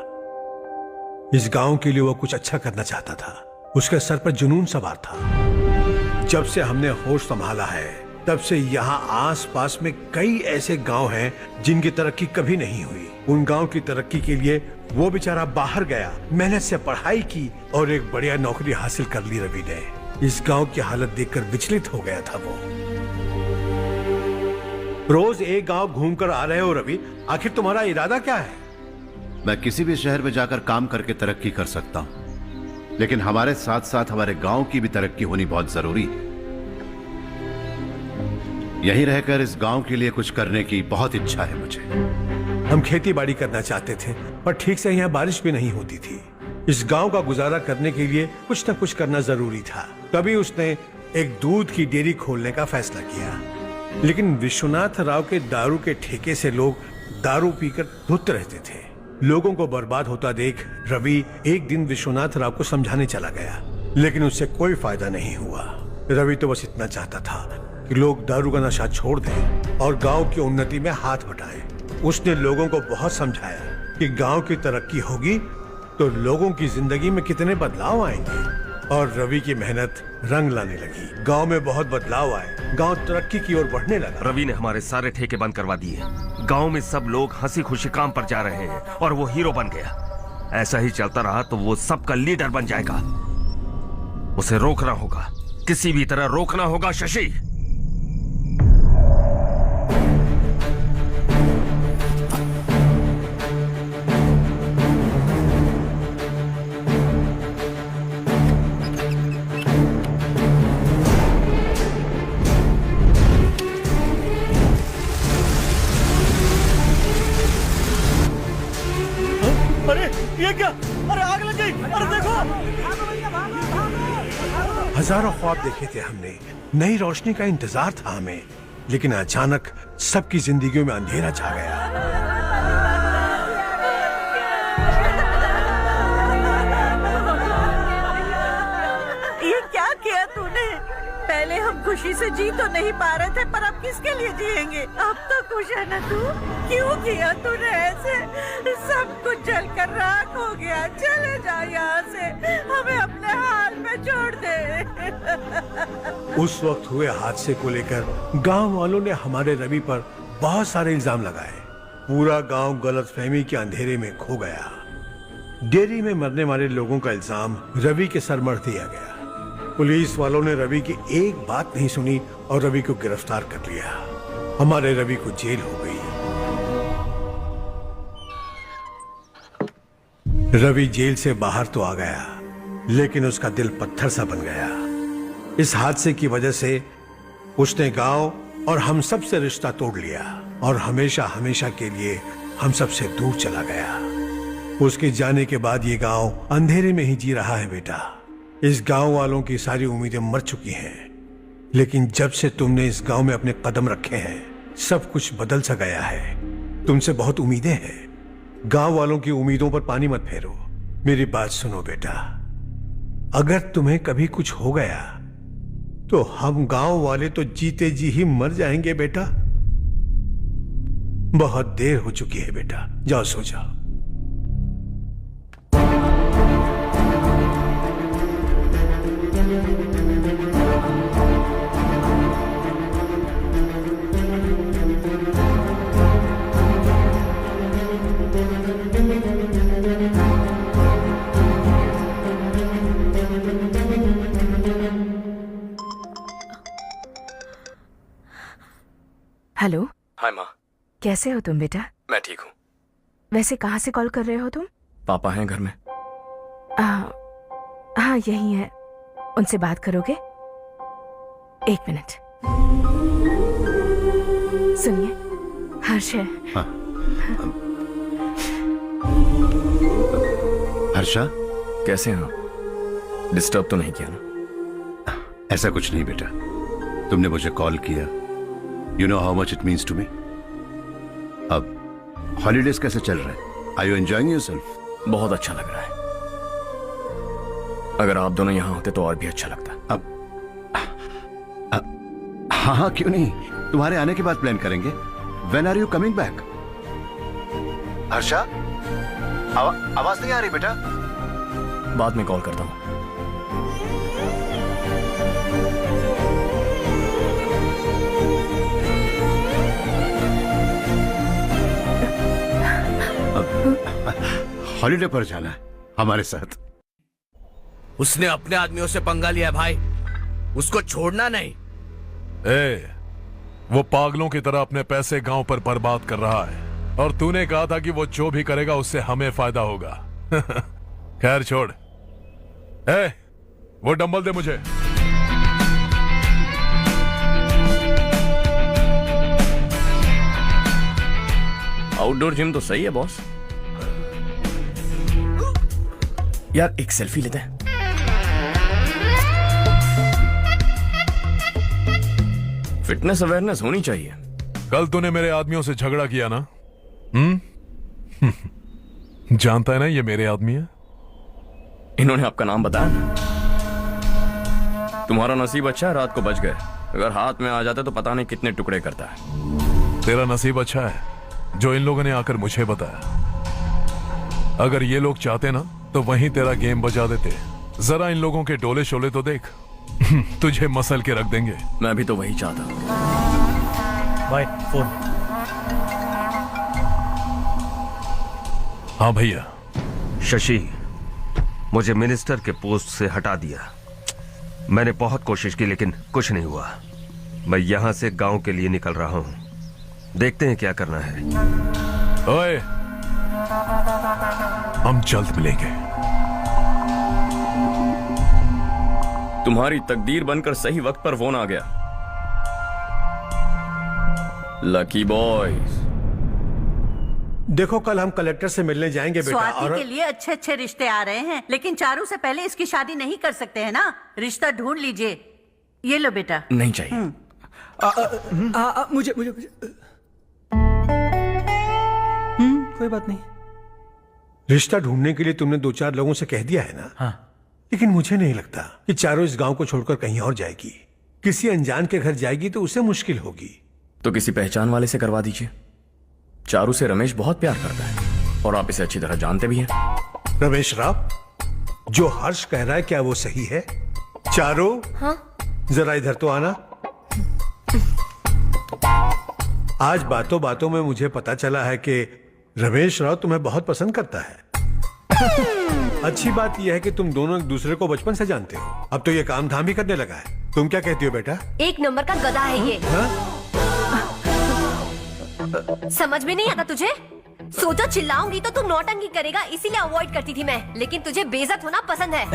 Speaker 9: इस गांव के लिए वो कुछ अच्छा करना चाहता था। उसके सर पर जुनून सवार था। जब से हमने होश संभाला है तब से यहाँ आस पास में कई ऐसे गांव हैं जिनकी तरक्की कभी नहीं हुई। उन गांव की तरक्की के लिए वो बेचारा बाहर गया, मेहनत से पढ़ाई की और एक बढ़िया नौकरी हासिल कर ली रवि ने। इस गांव की हालत देखकर विचलित हो गया था वो। रोज एक गांव घूमकर आ रहे हो रवि, आखिर तुम्हारा इरादा क्या है?
Speaker 6: मैं किसी भी शहर में जाकर काम करके तरक्की कर सकता हूं, लेकिन हमारे साथ साथ हमारे गांव की भी तरक्की होनी बहुत जरूरी है। यहीं रहकर इस गांव के लिए कुछ करने की बहुत इच्छा है मुझे।
Speaker 9: हम खेती बाड़ी करना चाहते थे, पर ठीक से यहाँ बारिश भी नहीं होती थी। इस गांव का गुजारा करने के लिए कुछ न कुछ करना जरूरी था। तभी उसने एक दूध की डेयरी खोलने का फैसला किया। लेकिन विश्वनाथ राव के दारू के ठेके से लोग दारू पीकर धुत रहते थे। लोगों को बर्बाद होता देख रवि एक दिन विश्वनाथ राव को समझाने चला गया, लेकिन उससे कोई फायदा नहीं हुआ। रवि तो बस इतना चाहता था कि लोग दारू का नशा छोड़ दें और गांव की उन्नति में हाथ बटाएं। उसने लोगों को बहुत समझाया कि गांव की तरक्की होगी तो लोगों की जिंदगी में कितने बदलाव आएंगे, और रवि की मेहनत रंग लाने लगी। गांव में बहुत बदलाव आए, गांव तरक्की की ओर बढ़ने लगा।
Speaker 18: रवि ने हमारे सारे ठेके बंद करवा दिए। गांव में सब लोग हंसी खुशी काम पर जा रहे हैं और वो हीरो बन गया। ऐसा ही चलता रहा तो वो सबका लीडर बन जाएगा। उसे रोकना होगा, किसी भी तरह रोकना होगा शशि।
Speaker 9: अरे ये क्या? अरे आग लग गई! अरे देखो! हजारों ख्वाब देखे थे हमने, नई रोशनी का इंतजार था हमें, लेकिन अचानक सबकी जिंदगियों में अंधेरा छा गया।
Speaker 8: ये क्या किया तूने? पहले हम खुशी से जी तो नहीं पा रहे थे, पर अब किसके लिए जिएंगे? अब तो खुश है ना तू? क्यों किया तूने ऐसे? सब कुछ जलकर राख हो गया। चले जा यहाँ से, हमें अपने हाल में छोड़ दे।
Speaker 9: उस वक्त हुए हादसे को लेकर गांव वालों ने हमारे रवि पर बहुत सारे इल्जाम लगाए। पूरा गांव गलतफहमी के अंधेरे में खो गया। डेयरी में मरने वाले लोगों का इल्जाम रवि के सर मढ़ दिया गया। पुलिस वालों ने रवि की एक बात नहीं सुनी और रवि को गिरफ्तार कर लिया। हमारे रवि को जेल हो गई। रवि जेल से बाहर तो आ गया, लेकिन उसका दिल पत्थर सा बन गया। इस हादसे की वजह से उसने गांव और हम सब से रिश्ता तोड़ लिया और हमेशा हमेशा के लिए हम सब से दूर चला गया। उसके जाने के बाद ये गांव अंधेरे में ही जी रहा है बेटा। इस गांव वालों की सारी उम्मीदें मर चुकी हैं, लेकिन जब से तुमने इस गांव में अपने कदम रखे हैं, सब कुछ बदल सा गया है। तुमसे बहुत उम्मीदें हैं। गांव वालों की उम्मीदों पर पानी मत फेरो। मेरी बात सुनो बेटा, अगर तुम्हें कभी कुछ हो गया तो हम गांव वाले तो जीते जी ही मर जाएंगे बेटा। बहुत देर हो चुकी है बेटा, जाओ सो जाओ।
Speaker 12: हेलो।
Speaker 7: हाय माँ।
Speaker 12: कैसे हो तुम बेटा?
Speaker 7: मैं ठीक हूँ।
Speaker 12: वैसे कहाँ से कॉल कर रहे हो तुम?
Speaker 7: पापा हैं घर में?
Speaker 12: हाँ यही है। उनसे बात करोगे? एक मिनट। सुनिए, हर्ष है।
Speaker 6: हाँ। हर्षा,
Speaker 7: कैसे हैं आप? डिस्टर्ब तो नहीं किया ना?
Speaker 6: ऐसा कुछ नहीं बेटा, तुमने मुझे कॉल किया। You know how much it means to me. अब हॉलीडेज कैसे चल रहे हैं? Are you enjoying yourself?
Speaker 7: बहुत अच्छा लग रहा है। अगर आप दोनों यहाँ होते तो और भी अच्छा लगता।
Speaker 6: हाँ हाँ, क्यों नहीं, तुम्हारे आने के बाद प्लान करेंगे। When are you coming back? Harsha, आवाज नहीं आ रही बेटा।
Speaker 7: बाद में कॉल करता हूँ।
Speaker 6: हॉलीडे पर जाना है हमारे साथ।
Speaker 19: उसने अपने आदमियों से पंगा लिया भाई, उसको छोड़ना नहीं।
Speaker 13: वो पागलों की तरह अपने पैसे गांव पर बर्बाद कर रहा है, और तूने कहा था कि वो जो भी करेगा उससे हमें फायदा होगा। खैर छोड़। वो डंबल दे मुझे।
Speaker 7: आउटडोर जिम तो सही है बॉस। यार एक सेल्फी लेते हैं। फिटनेस अवेयरनेस होनी चाहिए।
Speaker 13: कल तूने मेरे आदमियों से झगड़ा किया ना? जानता है ना ये मेरे आदमी है।
Speaker 7: इन्होंने आपका नाम बताया? तुम्हारा नसीब अच्छा है, रात को बच गए। अगर हाथ में आ जाते तो पता नहीं कितने टुकड़े करता है।
Speaker 13: तेरा नसीब अच्छा है जो इन लोगों ने आकर मुझे बताया। अगर ये लोग चाहते ना तो वहीं तेरा गेम बजा देते। जरा इन लोगों के डोले शोले तो देख। तुझे मसल के रख देंगे।
Speaker 7: मैं भी तो वही चाहता।
Speaker 2: भाई फोन।
Speaker 13: हाँ भैया।
Speaker 18: शशि, मुझे मिनिस्टर के पोस्ट से हटा दिया। मैंने बहुत कोशिश की लेकिन कुछ नहीं हुआ। मैं यहां से गांव के लिए निकल रहा हूं। देखते हैं क्या करना है।
Speaker 13: ओए, हम जल्द मिलेंगे।
Speaker 7: तुम्हारी तकदीर बनकर सही वक्त पर फोन आ गया। Lucky boys.
Speaker 9: देखो कल हम कलेक्टर से मिलने जाएंगे बेटा।
Speaker 8: स्वाति
Speaker 9: और
Speaker 8: के लिए अच्छे अच्छे रिश्ते आ रहे हैं, लेकिन चारू से पहले इसकी शादी नहीं कर सकते हैं ना। रिश्ता ढूंढ लीजिए। ये लो बेटा।
Speaker 7: नहीं चाहिए।
Speaker 11: मुझे मुझे कोई बात नहीं।
Speaker 9: रिश्ता ढूंढने के लिए तुमने 2-4 लोगों से कह दिया है ना?
Speaker 2: हाँ।
Speaker 9: लेकिन मुझे नहीं लगता कि चारों इस गांव को छोड़कर कहीं और जाएगी। किसी अनजान के घर जाएगी तो उसे मुश्किल होगी।
Speaker 7: तो किसी पहचान वाले से करवा दीजिए। चारू से रमेश बहुत प्यार करता है और आप इसे अच्छी तरह जानते भी हैं।
Speaker 9: रमेश राव, जो हर्ष कह रहा है क्या वो सही है? चारू,
Speaker 16: हाँ?
Speaker 9: जरा इधर तो आना। आज बातों बातों में मुझे पता चला है कि रमेश राव तुम्हें बहुत पसंद करता है। अच्छी बात यह है कि तुम दोनों एक दूसरे को बचपन से जानते हो। अब तो ये काम धाम भी करने लगा है। तुम क्या कहती हो बेटा?
Speaker 16: एक नंबर का गधा है ये। समझ में नहीं आता तुझे? सोचा चिल्लाऊंगी तो तू नौटंकी करेगा, इसीलिए अवॉइड करती थी मैं। लेकिन तुझे बेइज्जत होना पसंद है।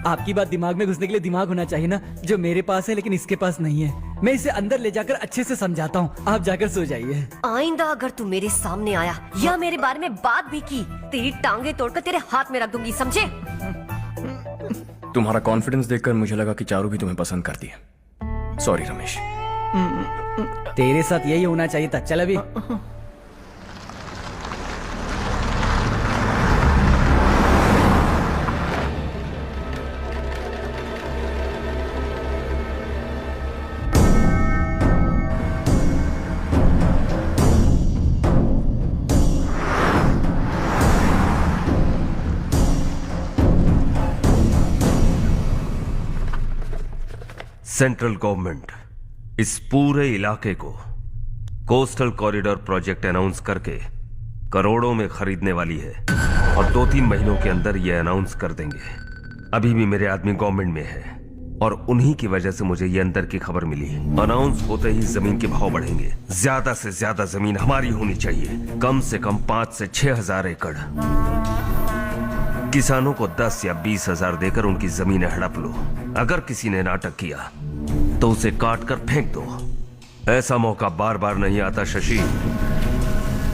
Speaker 11: आपकी बात दिमाग में घुसने के लिए दिमाग होना चाहिए ना, जो मेरे पास है लेकिन इसके पास नहीं है। मैं इसे अंदर ले जाकर अच्छे से समझाता हूँ। आप जाकर सो जाइए।
Speaker 16: आइंदा अगर तू मेरे सामने आया या मेरे बारे में बात भी की, तेरी टांगे तोड़कर तेरे हाथ में रख दूंगी, समझे?
Speaker 7: तुम्हारा कॉन्फिडेंस देखकर मुझे लगा कि चारू भी तुम्हें पसंद करती है। सॉरी रमेश।
Speaker 11: तेरे साथ यही होना चाहिए था। चल अभी।
Speaker 18: सेंट्रल गवर्नमेंट इस पूरे इलाके को कोस्टल कॉरिडोर प्रोजेक्ट अनाउंस करके करोड़ों में खरीदने वाली है और 2-3 महीनों के अंदर यह अनाउंस कर देंगे। अभी भी मेरे आदमी गवर्नमेंट में है और उन्हीं की वजह से मुझे ये अंदर की खबर मिली। अनाउंस होते ही जमीन के भाव बढ़ेंगे। ज्यादा से ज्यादा जमीन हमारी होनी चाहिए, कम से कम 5 से 6 हजार एकड़। किसानों को 10 या 20 हजार देकर उनकी जमीनें हड़प लो। अगर किसी ने नाटक किया तो उसे काट कर फेंक दो। ऐसा मौका बार बार नहीं आता शशि।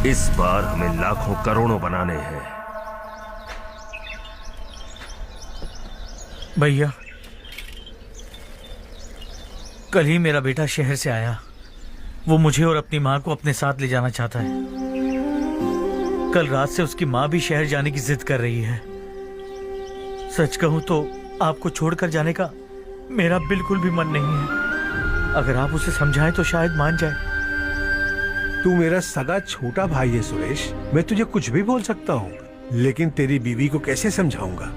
Speaker 18: इस बार हमें लाखों करोड़ों बनाने हैं।
Speaker 2: भैया, कल ही मेरा बेटा शहर से आया। वो मुझे और अपनी माँ को अपने साथ ले जाना चाहता है। कल रात से उसकी माँ भी शहर जाने की जिद कर रही है। सच कहूं तो आपको छोड़कर जाने का मेरा बिल्कुल भी मन नहीं है। अगर आप उसे समझाएं तो शायद मान जाए।
Speaker 9: तू मेरा सगा छोटा भाई है सुरेश। मैं तुझे कुछ भी बोल सकता हूँ, लेकिन तेरी बीवी को कैसे समझाऊंगा?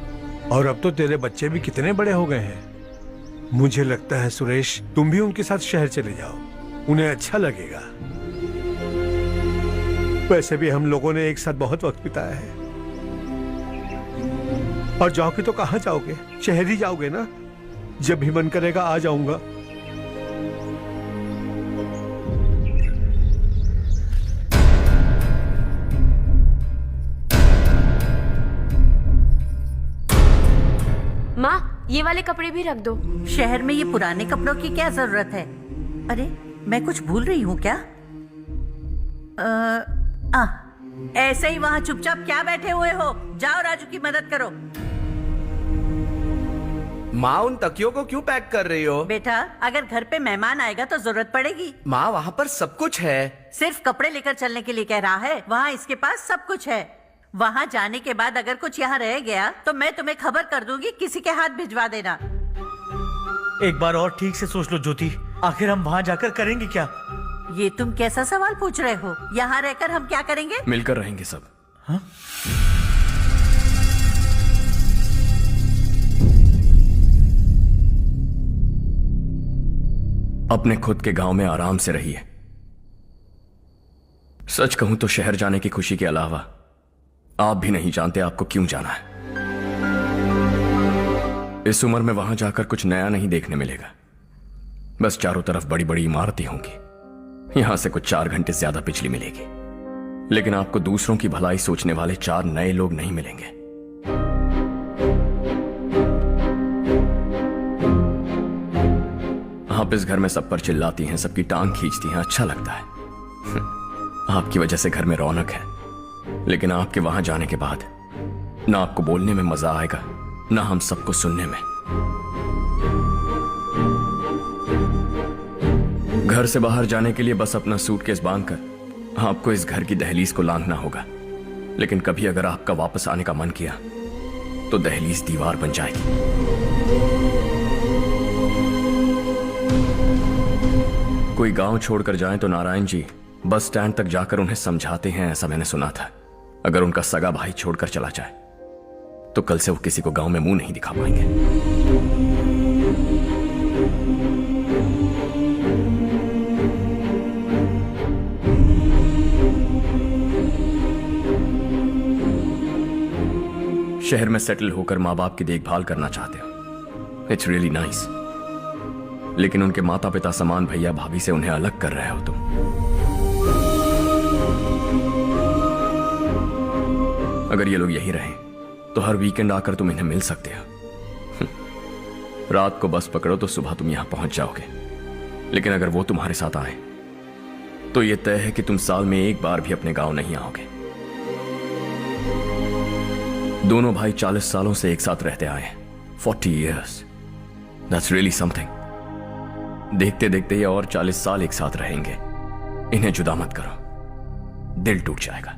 Speaker 9: और अब तो तेरे बच्चे भी कितने बड़े हो गए हैं। मुझे लगता है सुरेश, तुम भी उनके साथ शहर चले जाओ, उन्हें अच्छा लगेगा। वैसे भी हम लोगों ने एक साथ बहुत वक्त बिताया है। और जाओगे तो कहाँ जाओगे? शहर ही जाओगे ना? जब भी मन करेगा आ जाऊंगा।
Speaker 4: माँ, ये वाले कपड़े भी रख दो।
Speaker 8: शहर में ये पुराने कपड़ों की क्या जरूरत है? अरे, मैं कुछ भूल रही हूँ क्या? ऐसे ही वहाँ चुपचाप क्या बैठे हुए हो? जाओ राजू की मदद करो।
Speaker 14: माँ, उन तकियों को क्यों पैक कर रही हो?
Speaker 8: बेटा, अगर घर पे मेहमान आएगा तो जरूरत पड़ेगी।
Speaker 14: माँ, वहाँ पर सब कुछ है।
Speaker 8: सिर्फ कपड़े लेकर चलने के लिए कह रहा है? वहाँ इसके पास सब कुछ है। वहाँ जाने के बाद अगर कुछ यहाँ रह गया तो मैं तुम्हें खबर कर दूंगी, किसी के हाथ भिजवा देना।
Speaker 2: एक बार और ठीक से सोच लो ज्योति, आखिर हम वहाँ जाकर करेंगे क्या?
Speaker 8: ये तुम कैसा सवाल पूछ रहे हो? यहाँ रहकर हम क्या करेंगे?
Speaker 7: मिलकर रहेंगे सब।
Speaker 2: हाँ?
Speaker 7: अपने खुद के गांव में आराम से रहिए। सच कहूं तो शहर जाने की खुशी के अलावा आप भी नहीं जानते आपको क्यों जाना है। इस उम्र में वहां जाकर कुछ नया नहीं देखने मिलेगा। बस चारों तरफ बड़ी बड़ी इमारतें होंगी। यहां से कुछ 4 घंटे ज्यादा बिजली मिलेगी, लेकिन आपको दूसरों की भलाई सोचने वाले 4 नए लोग नहीं मिलेंगे। आप इस घर में सब पर चिल्लाती हैं, सबकी टांग खींचती हैं, अच्छा लगता है। आपकी वजह से घर में रौनक है, लेकिन आपके वहां जाने के बाद ना आपको बोलने में मजा आएगा, ना हम सबको सुनने में। घर से बाहर जाने के लिए बस अपना सूटकेस बांधकर आपको इस घर की दहलीज को लांघना होगा। लेकिन कभी अगर आपका वापस आने का मन किया तो दहलीज दीवार बन जाएगी। कोई गांव छोड़कर जाए तो नारायण जी बस स्टैंड तक जाकर उन्हें समझाते हैं, ऐसा मैंने सुना था। अगर उनका सगा भाई छोड़कर चला जाए तो कल से वो किसी को गांव में मुंह नहीं दिखा पाएंगे। शहर में सेटल होकर माँ बाप की देखभाल करना चाहते हो, इट्स रियली नाइस। लेकिन उनके माता पिता समान भैया भाभी से उन्हें अलग कर रहे हो तुम। अगर ये लोग यही रहें तो हर वीकेंड आकर तुम इन्हें मिल सकते हो। रात को बस पकड़ो तो सुबह तुम यहां पहुंच जाओगे। लेकिन अगर वो तुम्हारे साथ आए तो ये तय है कि तुम साल में एक बार भी अपने गांव नहीं आओगे। दोनों भाई 40 सालों से एक साथ रहते आए, 40 years, that's really something। देखते देखते ये और 40 साल एक साथ रहेंगे। इन्हें जुदा मत करो, दिल टूट जाएगा।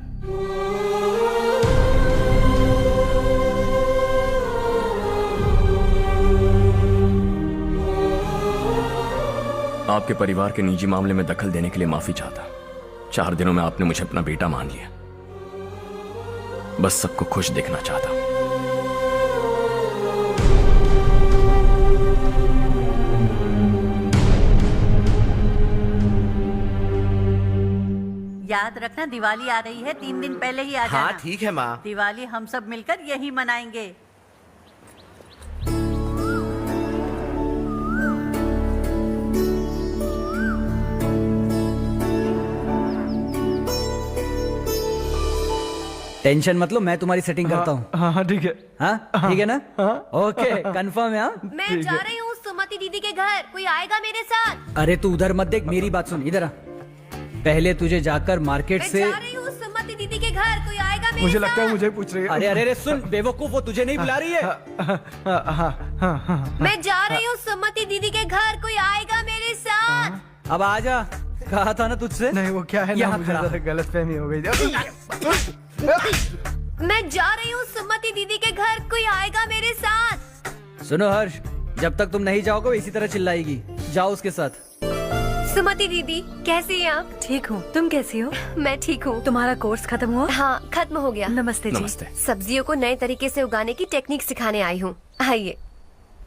Speaker 7: आपके परिवार के निजी मामले में दखल देने के लिए माफी चाहता। 4 दिनों में आपने मुझे अपना बेटा मान लिया। बस सबको खुश देखना चाहता।
Speaker 8: याद रखना दिवाली आ रही है, 3 दिन पहले ही आ जाना।
Speaker 14: हाँ ठीक है माँ।
Speaker 8: दिवाली हम सब मिलकर यही मनाएंगे।
Speaker 11: टेंशन मत लो, मैं तुम्हारी सेटिंग करता हूँ।
Speaker 1: हाँ ठीक है।
Speaker 11: हाँ ठीक है ना? ओके कंफर्म है। हाँ
Speaker 16: मैं जा रही हूँ सुमति दीदी के घर, कोई आएगा मेरे साथ?
Speaker 11: अरे तू उधर मत देख, मेरी बात सुन, इधर आ। पहले तुझे जाकर मार्केट
Speaker 16: मैं
Speaker 11: से
Speaker 16: जा रही हूँ सुमति दीदी के घर, कोई आएगा मेरे
Speaker 1: मुझे
Speaker 16: साथ?
Speaker 1: लगता है मुझे पूछ रही है।
Speaker 11: अरे अरे अरे सुन बेवकूफ, वो तुझे नहीं बुला रही है।
Speaker 16: मैं जा रही हूँ सुमति दीदी के घर, कोई आएगा मेरे साथ?
Speaker 11: अब आ जा, कहा था ना तुझसे।
Speaker 1: नहीं वो क्या है ना, मुझे जरा गलतफहमी हो गई।
Speaker 16: मैं जा रही हूँ सुमति दीदी के घर, कोई आएगा मेरे साथ?
Speaker 11: सुनो हर्ष, जब तक तुम नहीं जाओगे वो इसी तरह चिल्लाएगी। जाओ उसके साथ।
Speaker 16: सुमति दीदी कैसी हैं आप?
Speaker 12: ठीक हूँ, तुम कैसी हो?
Speaker 16: मैं ठीक हूँ।
Speaker 12: तुम्हारा कोर्स खत्म हुआ?
Speaker 16: हाँ खत्म हो गया।
Speaker 12: नमस्ते जी।
Speaker 7: नमस्ते।
Speaker 16: सब्जियों को नए तरीके से उगाने की टेक्निक सिखाने आई हूँ, आइए।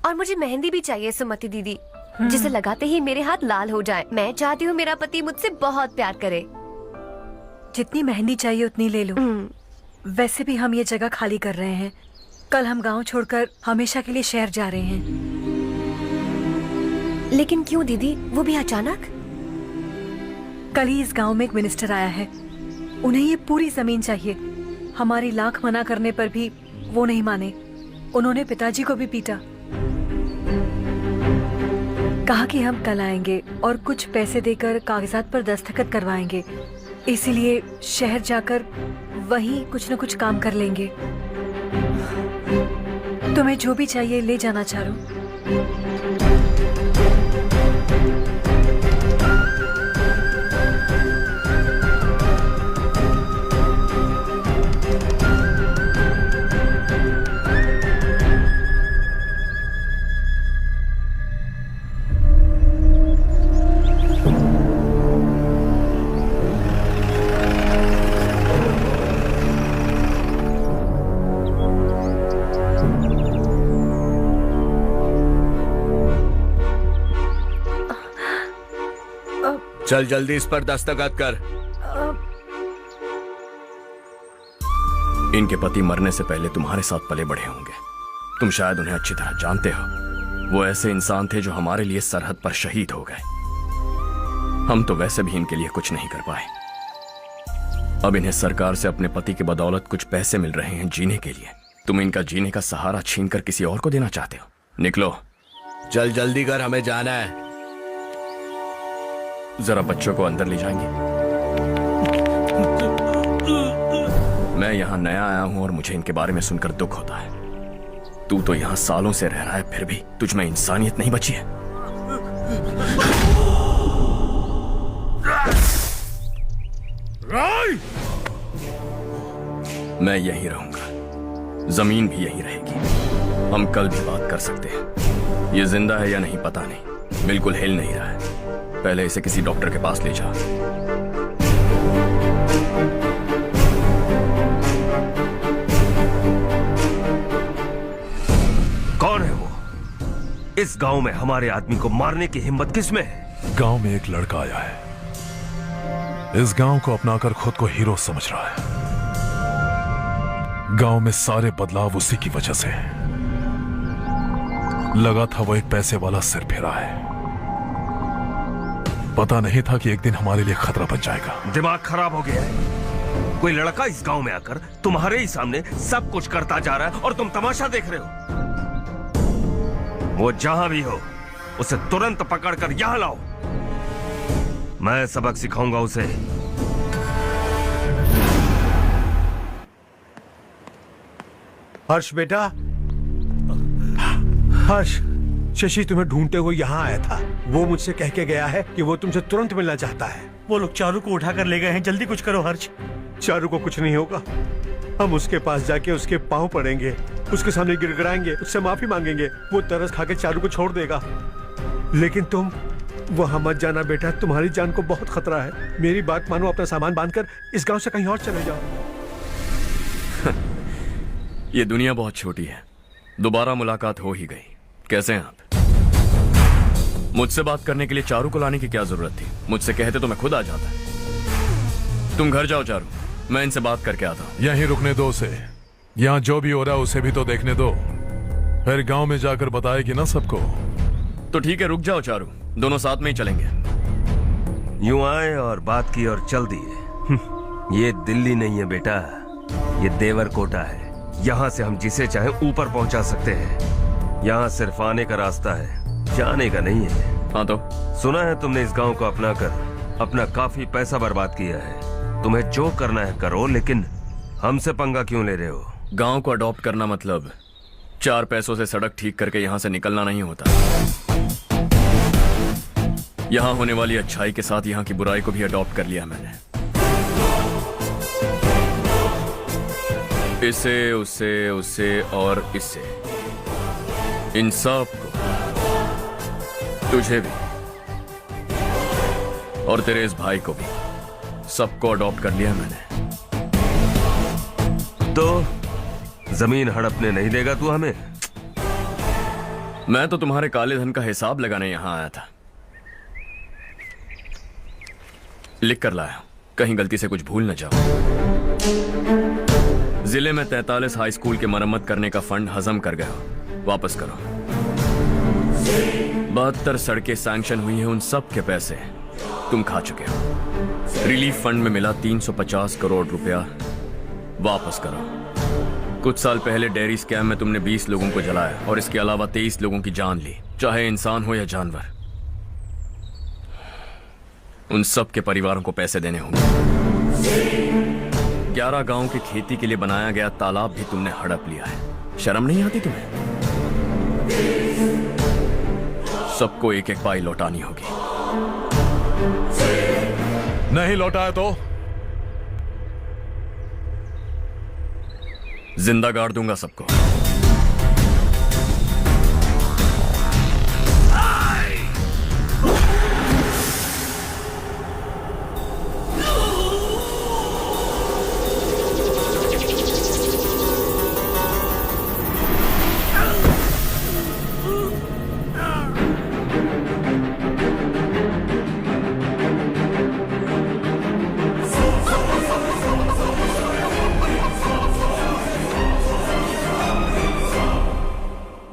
Speaker 16: और मुझे मेहंदी भी चाहिए सुमति दीदी, जिसे लगाते ही मेरे हाथ लाल हो जाए। मैं चाहती हूँ मेरा पति मुझसे बहुत प्यार करे।
Speaker 12: जितनी मेहंदी चाहिए उतनी ले लो। वैसे भी हम ये जगह खाली कर रहे हैं। कल हम गांव छोड़कर हमेशा के लिए शहर जा रहे हैं।
Speaker 16: लेकिन क्यों दीदी, वो भी अचानक?
Speaker 12: कल ही इस गांव में एक मिनिस्टर आया है, उन्हें ये पूरी जमीन चाहिए। हमारी लाख मना करने पर भी वो नहीं माने। उन्होंने पिताजी को भी पीटा। कहा कि हम कल आएंगे और कुछ पैसे देकर कागजात पर दस्तखत करवाएंगे। इसीलिए शहर जाकर वहीं कुछ न कुछ काम कर लेंगे। तुम्हें जो भी चाहिए ले जाना चारो।
Speaker 19: चल जल्दी इस पर दस्तखत कर।
Speaker 7: इनके पति मरने से पहले तुम्हारे साथ पले बढ़े होंगे। तुम शायद उन्हें अच्छी तरह जानते हो। वो ऐसे इंसान थे जो हमारे लिए सरहद पर शहीद हो गए। हम तो वैसे भी इनके लिए कुछ नहीं कर पाए। अब इन्हें सरकार से अपने पति की बदौलत कुछ पैसे मिल रहे हैं जीने के लिए। तुम इनका जीने का सहारा छीनकर किसी और को देना चाहते हो। निकलो।
Speaker 19: चल जल्दी कर, हमें जाना है।
Speaker 7: जरा बच्चों को अंदर ले जाएंगे। मैं यहाँ नया आया हूं और मुझे इनके बारे में सुनकर दुख होता है। तू तो यहाँ सालों से रह रहा है, फिर भी तुझ में इंसानियत नहीं बची है। मैं यहीं रहूंगा, जमीन भी यहीं रहेगी। हम कल भी बात कर सकते हैं। ये जिंदा है या नहीं पता नहीं, बिल्कुल हिल नहीं रहा है। पहले इसे किसी डॉक्टर के पास ले जा।
Speaker 18: कौन है वो? इस गांव में हमारे आदमी को मारने की हिम्मत किसमें है?
Speaker 13: गांव में एक लड़का आया है, इस गांव को अपनाकर खुद को हीरो समझ रहा है। गांव में सारे बदलाव उसी की वजह से है। लगा था वो एक पैसे वाला सिर फिरा है, पता नहीं था कि एक दिन हमारे लिए खतरा बन जाएगा।
Speaker 18: दिमाग खराब हो गया है। कोई लड़का इस गांव में आकर तुम्हारे ही सामने सब कुछ करता जा रहा है और तुम तमाशा देख रहे हो। वो जहां भी हो उसे तुरंत पकड़कर यहां लाओ। मैं सबक सिखाऊंगा उसे।
Speaker 9: हर्ष बेटा, हर्ष, शशि तुम्हें ढूंढते हुए यहाँ आया था। वो मुझसे कह के गया है कि वो तुमसे तुरंत मिलना चाहता है।
Speaker 2: वो लोग चारू को उठाकर ले गए हैं, जल्दी कुछ करो हर्ष।
Speaker 9: चारू को कुछ नहीं होगा। हम उसके पास जाके उसके पांव पड़ेंगे, उसके सामने गिड़गिड़ाएंगे, उससे माफी मांगेंगे। वो तरस खा के चारू को छोड़ देगा। लेकिन तुम वहां मत जाना बेटा, तुम्हारी जान को बहुत खतरा है। मेरी बात मानो, अपना सामान बांधकर इस गांव से कहीं और चले जाओ।
Speaker 7: ये दुनिया बहुत छोटी है, दोबारा मुलाकात हो ही गई। कैसे हैं आप? मुझसे बात करने के लिए चारू को लाने की क्या जरूरत थी? मुझसे कहते तो मैं खुद आ जाता। तुम घर जाओ चारू, मैं इनसे बात करके आता हूँ।
Speaker 13: यहीं रुकने दो उसे। यहाँ जो भी हो रहा है उसे भी तो देखने दो, फिर गांव में जाकर बताएगी ना सबको।
Speaker 7: तो ठीक है, रुक जाओ चारू, दोनों साथ में ही चलेंगे।
Speaker 18: यूं आए और बात की और चल दिए। ये दिल्ली नहीं है बेटा, ये देवरकोटा है। यहाँ से हम जिसे चाहे ऊपर पहुंचा सकते हैं। यहाँ सिर्फ आने का रास्ता है, जाने का नहीं है।
Speaker 7: हाँ तो
Speaker 18: सुना है तुमने इस गांव को अपना कर अपना काफी पैसा बर्बाद किया है। तुम्हें जो करना है करो, लेकिन हमसे पंगा क्यों ले रहे हो?
Speaker 7: गांव को अडॉप्ट करना मतलब 4 पैसों से सड़क ठीक करके यहाँ से निकलना नहीं होता। यहाँ होने वाली अच्छाई के साथ यहाँ की बुराई को भी अडॉप्ट कर लिया मैंने। इसे, उसे, उसे और इससे, इन सब को, तुझे भी और तेरे इस भाई को भी, सबको अडॉप्ट कर लिया मैंने।
Speaker 18: तो जमीन हड़पने नहीं देगा तू हमें?
Speaker 7: मैं तो तुम्हारे काले धन का हिसाब लगाने यहां आया था। लिख कर लाया, कहीं गलती से कुछ भूल न जाओ। जिले में 43 हाई स्कूल के मरम्मत करने का फंड हजम कर गया, वापस करो। 72 सड़कें सैंक्शन हुई हैं, उन सब के पैसे तुम खा चुके हो। रिलीफ फंड में मिला 350 करोड़ रुपया, वापस करो। कुछ साल पहले डेयरी स्कैम में तुमने 20 लोगों को जलाया और इसके अलावा 23 लोगों की जान ली, चाहे इंसान हो या जानवर। उन सब के परिवारों को पैसे देने होंगे। 11 गांव की खेती के लिए बनाया गया तालाब भी तुमने हड़प लिया है। शर्म नहीं आती तुम्हें? सबको एक एक पाई लौटानी होगी।
Speaker 13: नहीं लौटाया तो
Speaker 7: जिंदा गाड़ दूंगा सबको।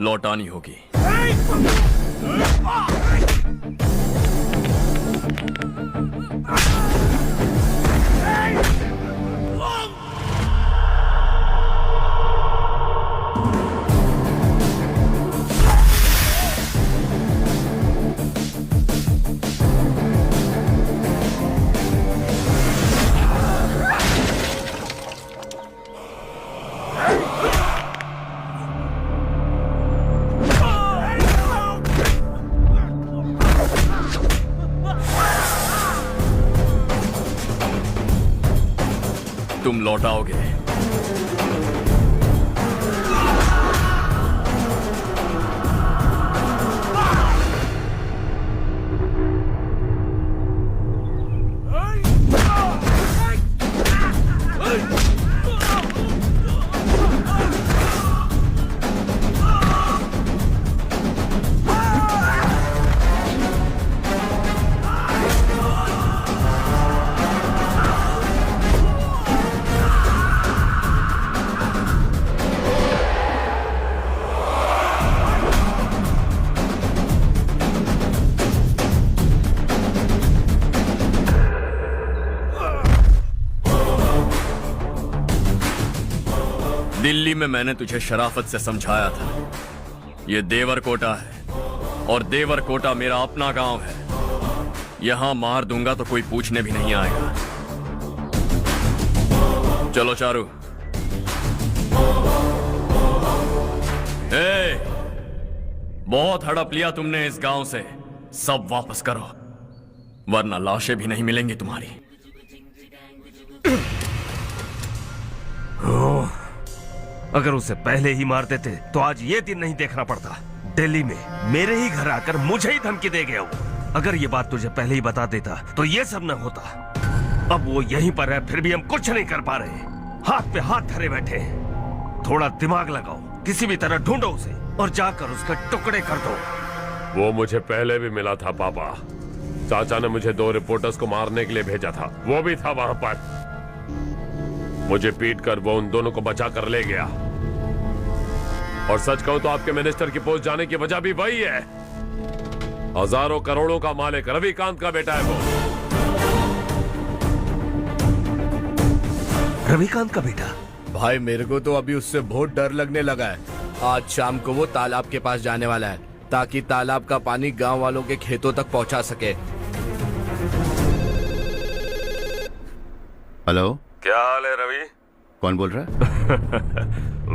Speaker 7: लौटानी होगी। लौटाओगे? दिल्ली में मैंने तुझे शराफत से समझाया था, ये देवर कोटा है और देवर कोटा मेरा अपना गांव है। यहां मार दूंगा तो कोई पूछने भी नहीं आएगा। चलो चारू। बहुत हड़प लिया तुमने इस गांव से, सब वापस करो वरना लाशें भी नहीं मिलेंगी तुम्हारी।
Speaker 18: अगर उसे पहले ही मार देते तो आज ये दिन नहीं देखना पड़ता। दिल्ली में मेरे ही घर आकर मुझे ही धमकी दे गया वो। अगर ये बात तुझे पहले ही बता देता तो ये सब न होता। अब वो यहीं पर है, फिर भी हम कुछ नहीं कर पा रहे, हाथ पे हाथ धरे बैठे। थोड़ा दिमाग लगाओ, किसी भी तरह ढूंढो उसे और जाकर उसके टुकड़े कर दो।
Speaker 10: वो मुझे पहले भी मिला था पापा। चाचा ने मुझे 2 रिपोर्टर्स को मारने के लिए भेजा था, वो भी था वहां पर। मुझे पीट कर वो उन दोनों को बचा कर ले गया। और सच कहूं तो आपके मिनिस्टर की पोस्ट जाने की वजह भी वही है। हजारों करोड़ों का मालिक रविकांत का बेटा है वो।
Speaker 18: रविकांत का बेटा?
Speaker 19: भाई मेरे को तो अभी उससे बहुत डर लगने लगा है। आज शाम को वो तालाब के पास जाने वाला है ताकि तालाब का पानी गांव वालों के खेतों तक पहुंचा सके।
Speaker 6: हेलो,
Speaker 18: क्या हाल है रवि?
Speaker 6: कौन बोल रहा है?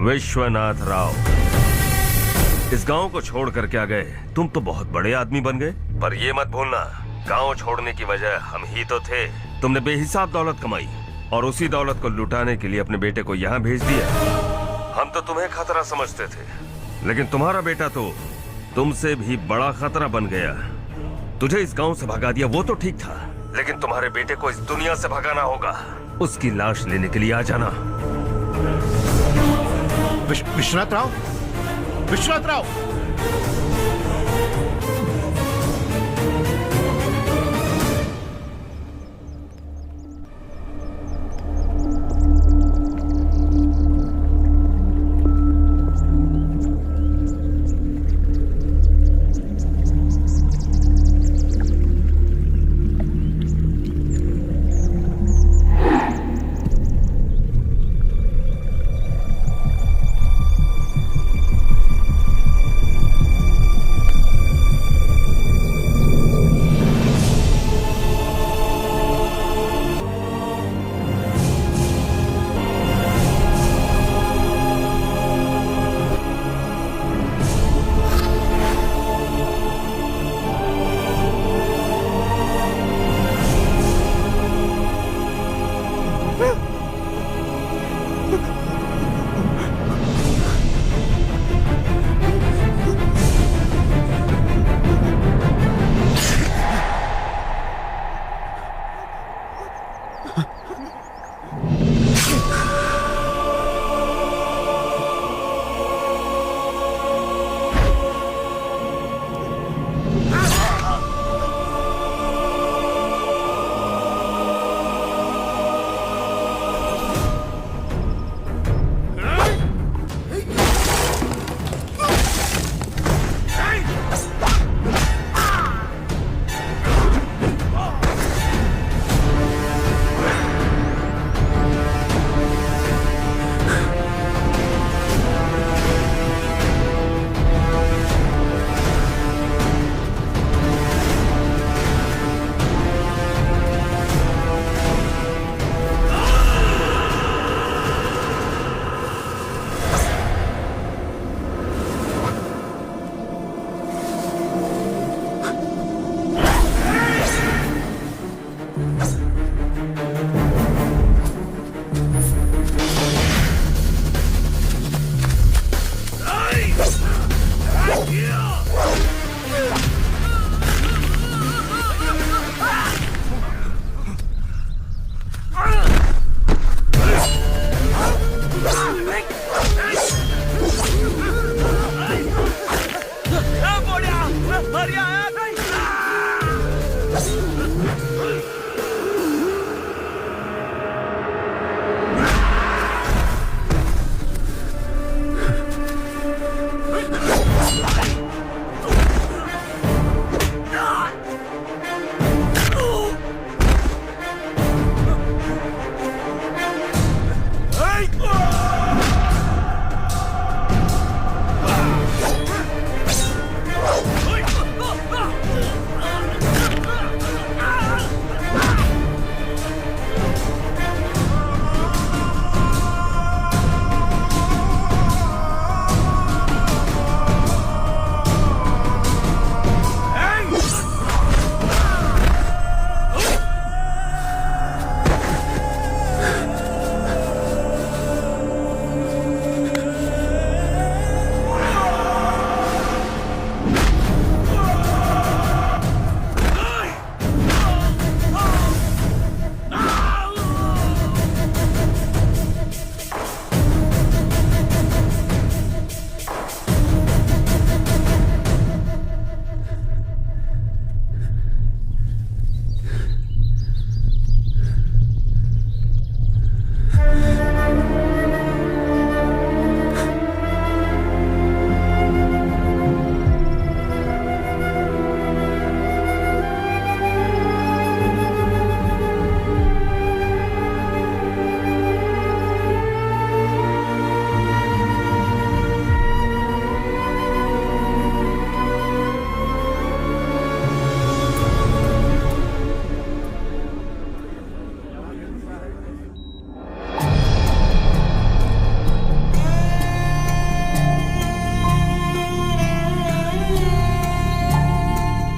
Speaker 18: विश्वनाथ राव। इस गांव को छोड़ कर क्या गए? तुम तो बहुत बड़े आदमी बन गए, पर ये मत भूलना गांव छोड़ने की वजह हम ही तो थे। तुमने बेहिसाब दौलत कमाई और उसी दौलत को लुटाने के लिए अपने बेटे को यहाँ भेज दिया। हम तो तुम्हें खतरा समझते थे, लेकिन तुम्हारा बेटा तो तुमसे भी बड़ा खतरा बन गया। तुझे इस गांव से भगा दिया वो तो ठीक था, लेकिन तुम्हारे बेटे को इस दुनिया से भगाना होगा। उसकी लाश लेने के लिए आ जाना।
Speaker 6: विश्वनाथ राव, विश्वनाथ राव!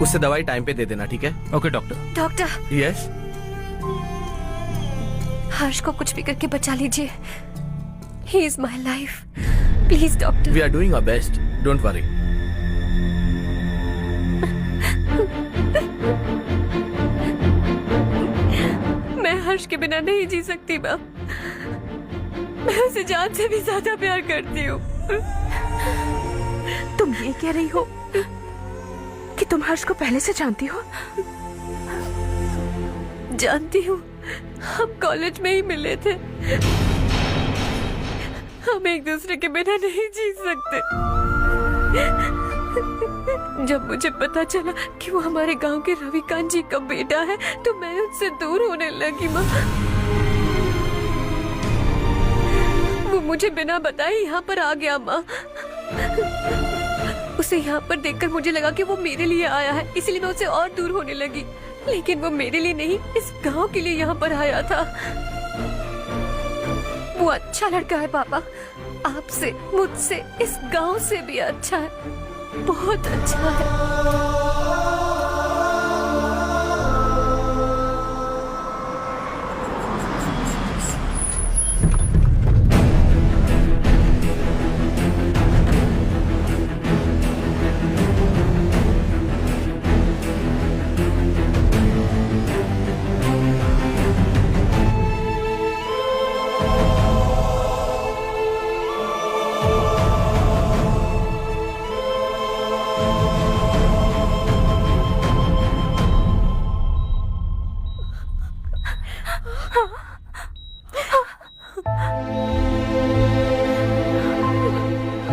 Speaker 19: उससे दवाई टाइम पे दे देना, ठीक है?
Speaker 15: Okay doctor.
Speaker 16: Doctor,
Speaker 19: yes.
Speaker 16: Harsh को कुछ भी करके बचा लीजिए। He is my life, please doctor.
Speaker 19: We are doing our best, don't worry.
Speaker 4: मैं हर्ष के बिना नहीं जी सकती मैम। मैं उसे जान से भी ज्यादा प्यार करती हूँ।
Speaker 12: तुम ये कह रही हो कि तुम हर्ष को पहले से जानती हो?
Speaker 4: जानती हूँ, हम कॉलेज में ही मिले थे। हम एक दूसरे के बिना नहीं जी सकते। जब मुझे पता चला कि वो हमारे गांव के रविकांत जी का बेटा है तो मैं उनसे दूर होने लगी माँ। वो मुझे बिना बताए यहाँ पर आ गया माँ। उसे यहाँ पर देखकर मुझे लगा कि वो मेरे लिए आया है, इसलिए मैं उससे और दूर होने लगी। लेकिन वो मेरे लिए नहीं, इस गांव के लिए यहाँ पर आया था। वो अच्छा लड़का है पापा, आपसे, मुझसे, इस गांव से भी अच्छा है, बहुत अच्छा है।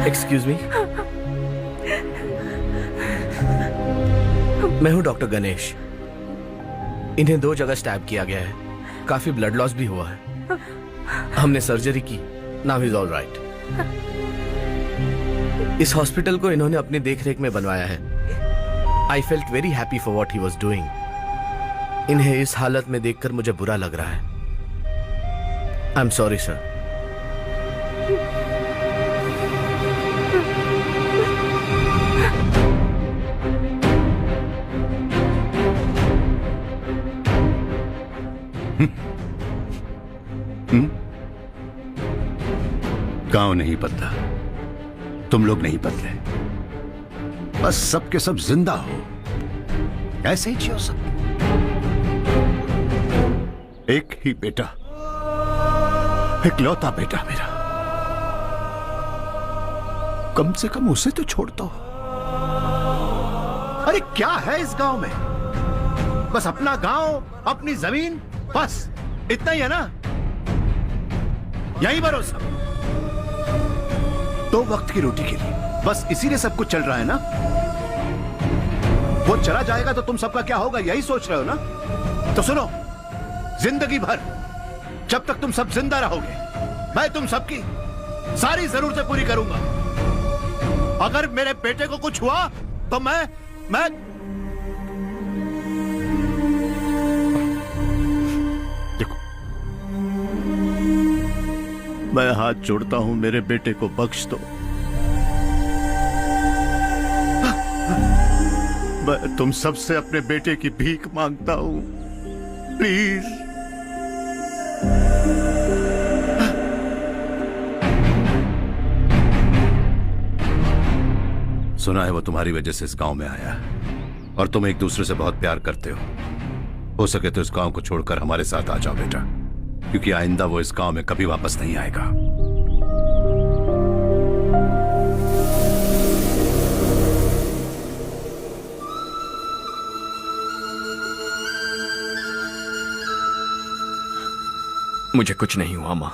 Speaker 19: एक्सक्यूज मी, मैं हूं डॉक्टर गणेश। इन्हें 2 जगह स्टैब किया गया है, काफी ब्लड लॉस भी हुआ है। हमने सर्जरी की, नाउ इज ऑल राइट। इस हॉस्पिटल को इन्होंने अपनी देखरेख में बनवाया है। I felt very happy for what he was doing. इन्हें इस हालत में देखकर मुझे बुरा लग रहा है। I am sorry sir.
Speaker 6: गांव नहीं बदला, तुम लोग नहीं बदले, बस सबके सब जिंदा हो, ऐसे ही जियो सब। एक ही बेटा, इकलौता बेटा मेरा, कम से कम उसे तो छोड़ दो। अरे क्या है इस गांव में? बस अपना गांव, अपनी जमीन, बस इतना ही है ना? यही भरोसा, 2 वक्त की रोटी के लिए, बस इसीलिए सब कुछ चल रहा है ना? वो चला जाएगा तो तुम सबका क्या होगा, यही सोच रहे हो ना? तो सुनो, जिंदगी भर जब तक तुम सब जिंदा रहोगे, मैं तुम सबकी सारी जरूरतें पूरी करूंगा। अगर मेरे बेटे को कुछ हुआ तो मैं देखो, मैं हाथ जोड़ता हूं, मेरे बेटे को बख्श दो। मैं तुम सबसे अपने बेटे की भीख मांगता हूं, प्लीज। सुना है वो तुम्हारी वजह से इस गांव में आया है और तुम एक दूसरे से बहुत प्यार करते हो सके तो इस गांव को छोड़कर हमारे साथ आ जाओ बेटा, क्योंकि आइंदा वो इस गांव में कभी वापस नहीं आएगा।
Speaker 7: मुझे कुछ नहीं हुआ माँ,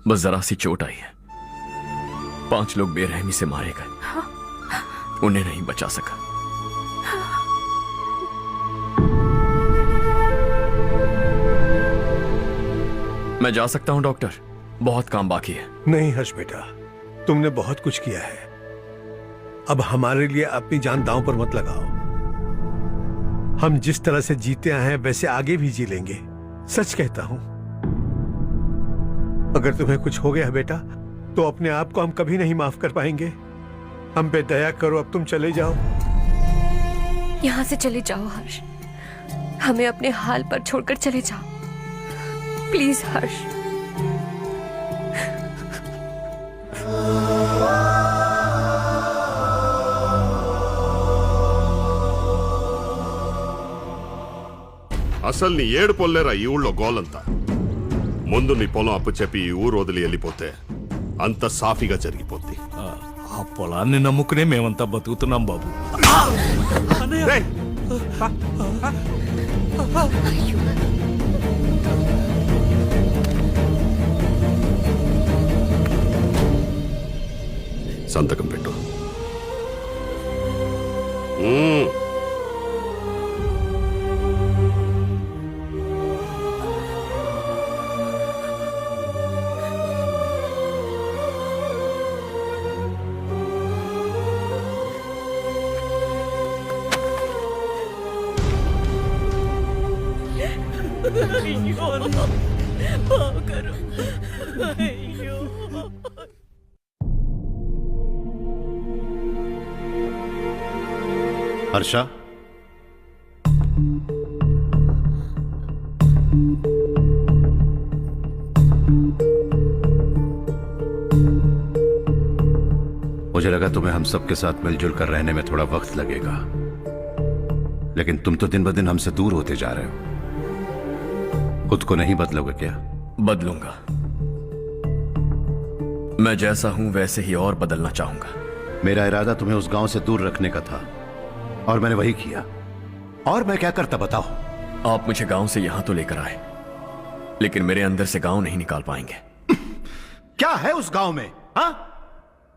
Speaker 7: बस जरा सी चोट आई है। 5 लोग बेरहमी से मारे गए, उन्हें नहीं बचा सका। मैं जा सकता हूं डॉक्टर, बहुत काम बाकी है।
Speaker 9: नहीं हर्ष बेटा, तुमने बहुत कुछ किया है, अब हमारे लिए अपनी जान दांव पर मत लगाओ। हम जिस तरह से जीते आए हैं वैसे आगे भी जी लेंगे, सच कहता हूं। अगर तुम्हें कुछ हो गया बेटा तो अपने आप को हम कभी नहीं माफ कर पाएंगे। हम पे दया करो, अब तुम चले जाओ।
Speaker 16: यहाँ से चले जाओ हर्ष, हमें अपने हाल पर छोड़कर चले जाओ प्लीज हर्ष।
Speaker 20: అసలు నీ ఏడు పొల్లేరా ఈ ఊళ్ళో గోలంతా. ముందు నీ పొలం అప్పు చెప్పి ఈ ఊరు వదిలి వెళ్ళిపోతే అంత సాఫీగా జరిగిపోద్ది.
Speaker 14: ఆ పొలాన్ని నమ్ముకునే మేమంతా బతుకుతున్నాం బాబు.
Speaker 20: రేయ్, సంతకం పెట్టు.
Speaker 6: हर्षा, मुझे लगा तुम्हें हम सबके साथ मिलजुल कर रहने में थोड़ा वक्त लगेगा, लेकिन तुम तो दिन ब दिन हमसे दूर होते जा रहे हो। खुद को नहीं बदलोगे क्या?
Speaker 7: बदलूंगा। मैं जैसा हूं वैसे ही और बदलना चाहूंगा।
Speaker 6: मेरा इरादा तुम्हें उस गांव से दूर रखने का था और मैंने वही किया। और मैं क्या करता बताओ?
Speaker 7: आप मुझे गांव से यहां तो लेकर आए, लेकिन मेरे अंदर से गांव नहीं निकाल पाएंगे।
Speaker 6: क्या है उस गांव में? हाँ,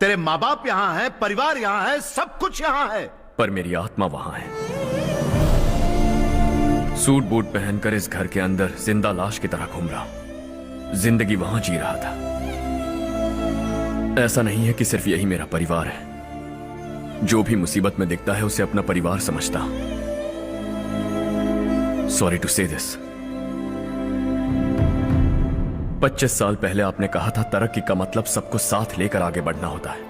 Speaker 6: तेरे माँ बाप यहां है, परिवार यहां है, सब कुछ यहां है,
Speaker 7: पर मेरी आत्मा वहां है। सूट बूट पहनकर इस घर के अंदर जिंदा लाश की तरह घूम रहा हूं। जिंदगी वहां जी रहा था। ऐसा नहीं है कि सिर्फ यही मेरा परिवार है। जो भी मुसीबत में दिखता है उसे अपना परिवार समझता। सॉरी टू से दिस। 25 साल पहले आपने कहा था तरक्की का मतलब सबको साथ लेकर आगे बढ़ना होता है।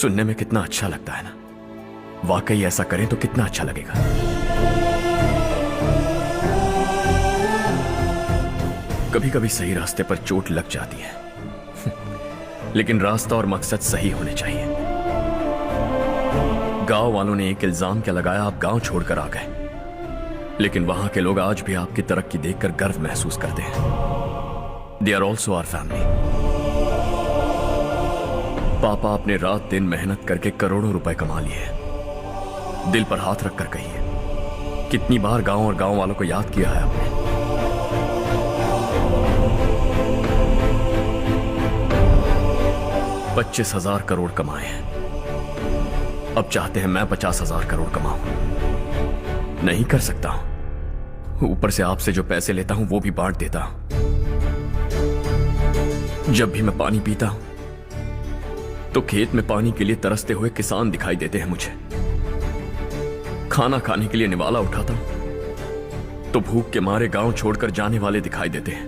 Speaker 7: सुनने में कितना अच्छा लगता है ना? वाकई ऐसा करें तो कितना अच्छा लगेगा। कभी कभी सही रास्ते पर चोट लग जाती है, लेकिन रास्ता और मकसद सही होने चाहिए। गांव वालों ने एक इल्जाम क्या लगाया, आप गांव छोड़कर आ गए, लेकिन वहां के लोग आज भी आपकी तरक्की देखकर गर्व महसूस करते हैं। They are also our family. पापा आपने रात दिन मेहनत करके करोड़ों रुपए कमा लिए। दिल पर हाथ रखकर कहिए, कितनी बार गांव और गांव वालों को याद किया है आपने? $25,000 करोड़ कमाए हैं। अब चाहते हैं मैं 50,000 करोड़ कमाऊं। नहीं कर सकता हूं। ऊपर से आपसे जो पैसे लेता हूं वो भी बांट देता हूं। जब भी मैं पानी पीता हूं तो खेत में पानी के लिए तरसते हुए किसान दिखाई देते हैं मुझे। खाना खाने के लिए निवाला उठाता हूं तो भूख के मारे गांव छोड़कर जाने वाले दिखाई देते हैं।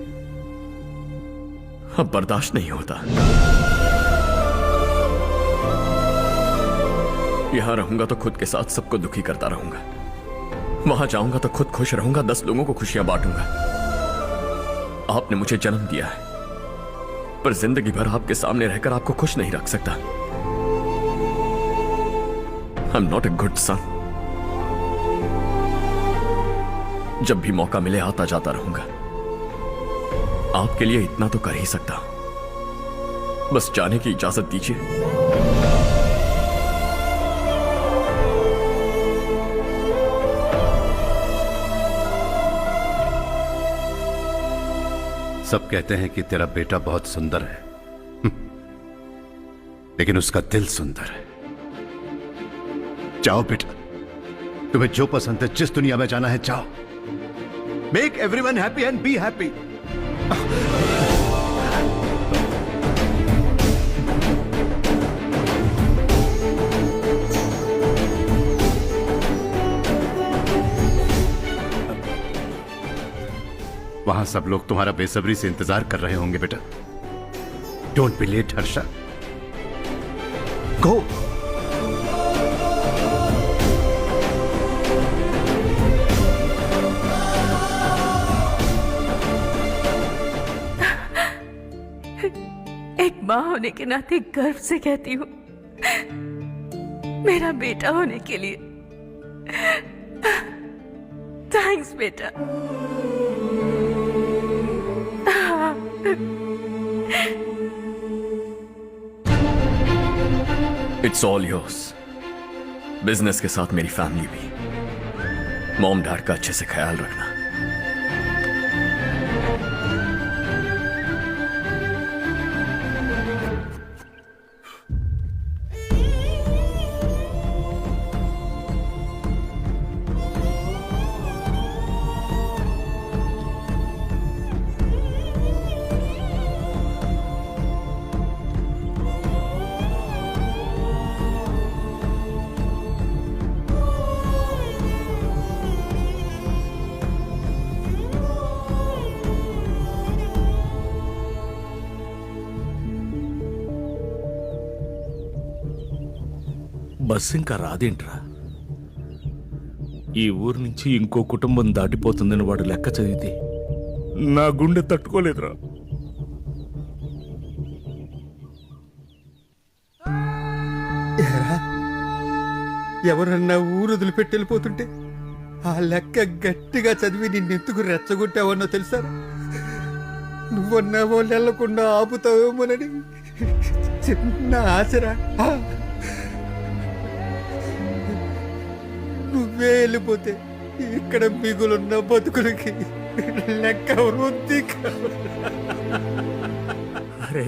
Speaker 7: अब बर्दाश्त नहीं होता। यहां रहूंगा तो खुद के साथ सबको दुखी करता रहूंगा। वहां जाऊंगा तो खुद खुश रहूंगा, 10 लोगों को खुशियां बांटूंगा। आपने मुझे जन्म दिया है, पर जिंदगी भर आपके सामने रहकर आपको खुश नहीं रख सकता। I am not a good son. जब भी मौका मिले आता जाता रहूंगा। आपके लिए इतना तो कर ही सकता हूं। बस जाने की इजाजत दीजिए।
Speaker 6: सब कहते हैं कि तेरा बेटा बहुत सुंदर है, लेकिन उसका दिल सुंदर है। जाओ बेटा, तुम्हें जो पसंद है, जिस दुनिया में जाना है जाओ। Make everyone happy and be happy. वहां सब लोग तुम्हारा बेसब्री से इंतजार कर रहे होंगे बेटा। डोंट बी लेट हर्षा, गो।
Speaker 8: माँ होने के नाते गर्व से कहती हूँ, मेरा बेटा होने के लिए थैंक्स बेटा।
Speaker 7: It's all yours. बिजनेस के साथ मेरी फैमिली भी। मॉम डैड का अच्छे से ख्याल रखना।
Speaker 21: బస్సు ఇంకా రాదేంట్రా? ఈ ఊరు నుంచి ఇంకో కుటుంబం దాటిపోతుందని వాడు లెక్క చదివితే నా గుండె తట్టుకోలేదురా.
Speaker 22: ఎవరన్నా ఊరు వదిలిపెట్టి వెళ్ళిపోతుంటే ఆ లెక్క గట్టిగా చదివి నిన్నెత్తుకు రెచ్చగొట్టావన్నో తెలుసా? నువ్వన్నా వాళ్ళు వెళ్లకుండా ఆపుతావేమోనని చిన్న ఆశరా. నువ్వే వెళ్ళిపోతే ఇక్కడ మిగులున్న బతుకులకి లెక్క వృద్ధి.
Speaker 21: అరే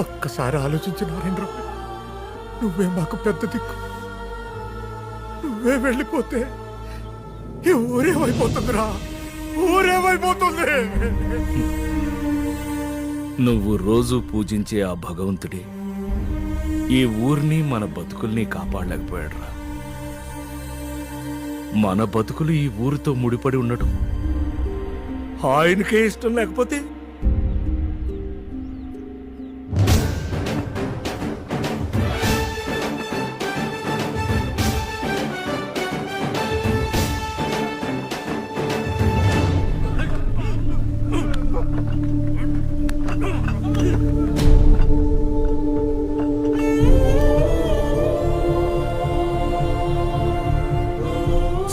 Speaker 22: ఒక్కసారి ఆలోచించిన నరేంద్ర, నువ్వే మాకు పెద్ద దిక్కు. నువ్వే వెళ్ళిపోతే ఈ ఊరేమైపోతుందిరా, ఊరేమైపోతుంది.
Speaker 21: నువ్వు రోజు పూజించే ఆ భగవంతుడే ఈ ఊరిని మన బతుకుల్ని కాపాడలేకపోయాడురా. మన బతుకులు ఈ ఊరితో ముడిపడి ఉండటం ఆయనకే ఇష్టం లేకపోతే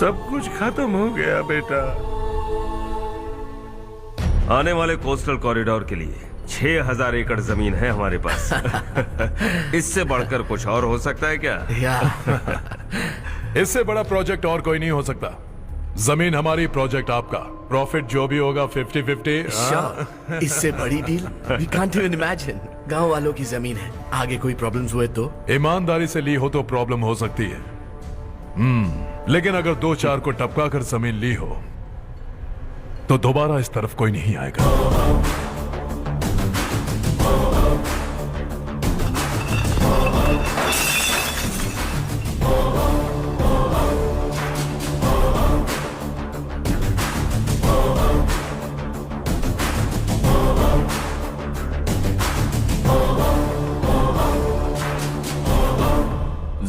Speaker 18: सब कुछ खत्म हो गया बेटा। आने वाले कोस्टल कॉरिडोर के लिए 6000 एकड़ जमीन है हमारे पास। इससे बढ़कर कुछ और हो सकता है क्या?
Speaker 13: इससे बड़ा प्रोजेक्ट और कोई नहीं हो सकता। जमीन हमारी, प्रोजेक्ट आपका। प्रॉफिट जो भी होगा 50-50।
Speaker 19: इससे बड़ी deal we can't even imagine. गांव वालों की जमीन है, आगे कोई प्रॉब्लम्स हुए तो?
Speaker 13: ईमानदारी से ली हो तो प्रॉब्लम हो सकती है, लेकिन अगर 2-4 को टपका कर जमीन ली हो तो दोबारा इस तरफ कोई नहीं आएगा।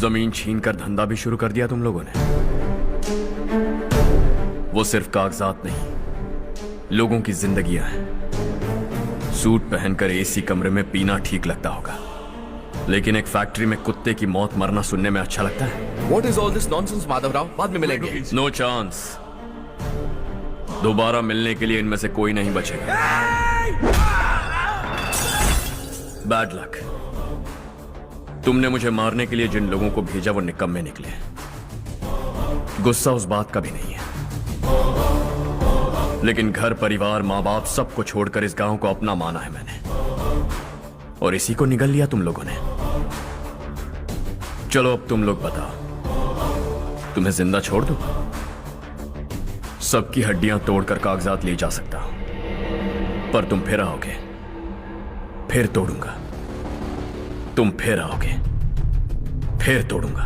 Speaker 7: जमीन छीनकर धंधा भी शुरू कर दिया तुम लोगों ने। वो सिर्फ कागजात नहीं, लोगों की जिंदगियां हैं। सूट पहनकर एसी कमरे में पीना ठीक लगता होगा, लेकिन एक फैक्ट्री में कुत्ते की मौत मरना सुनने में अच्छा लगता है।
Speaker 19: What is all this nonsense, Madhavrao? बाद में मिलेंगे।
Speaker 7: No chance. दोबारा मिलने के लिए इनमें से कोई नहीं बचेगा। Bad luck. तुमने मुझे मारने के लिए जिन लोगों को भेजा वो निकम्मे निकले। गुस्सा उस बात का भी नहीं है, लेकिन घर परिवार माँ बाप सबको छोड़कर इस गांव को अपना माना है मैंने, और इसी को निगल लिया तुम लोगों ने। चलो अब तुम लोग बताओ, तुम्हें जिंदा छोड़ दूं? सबकी हड्डियां तोड़कर कागजात ले जा सकता हूं, पर तुम फिर आओगे, फिर तोड़ूंगा। तुम फिर आओगे, फिर तोड़ूंगा।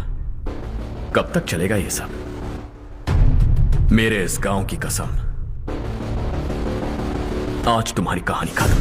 Speaker 7: कब तक चलेगा ये सब? मेरे इस गांव की कसम, आज तुम्हारी कहानी खत्म।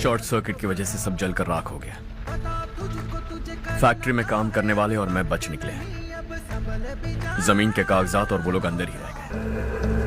Speaker 7: शॉर्ट सर्किट की वजह से सब जलकर राख हो गया। फैक्ट्री में काम करने वाले और मैं बच निकले। जमीन के कागजात और वो लोग अंदर ही रह गए।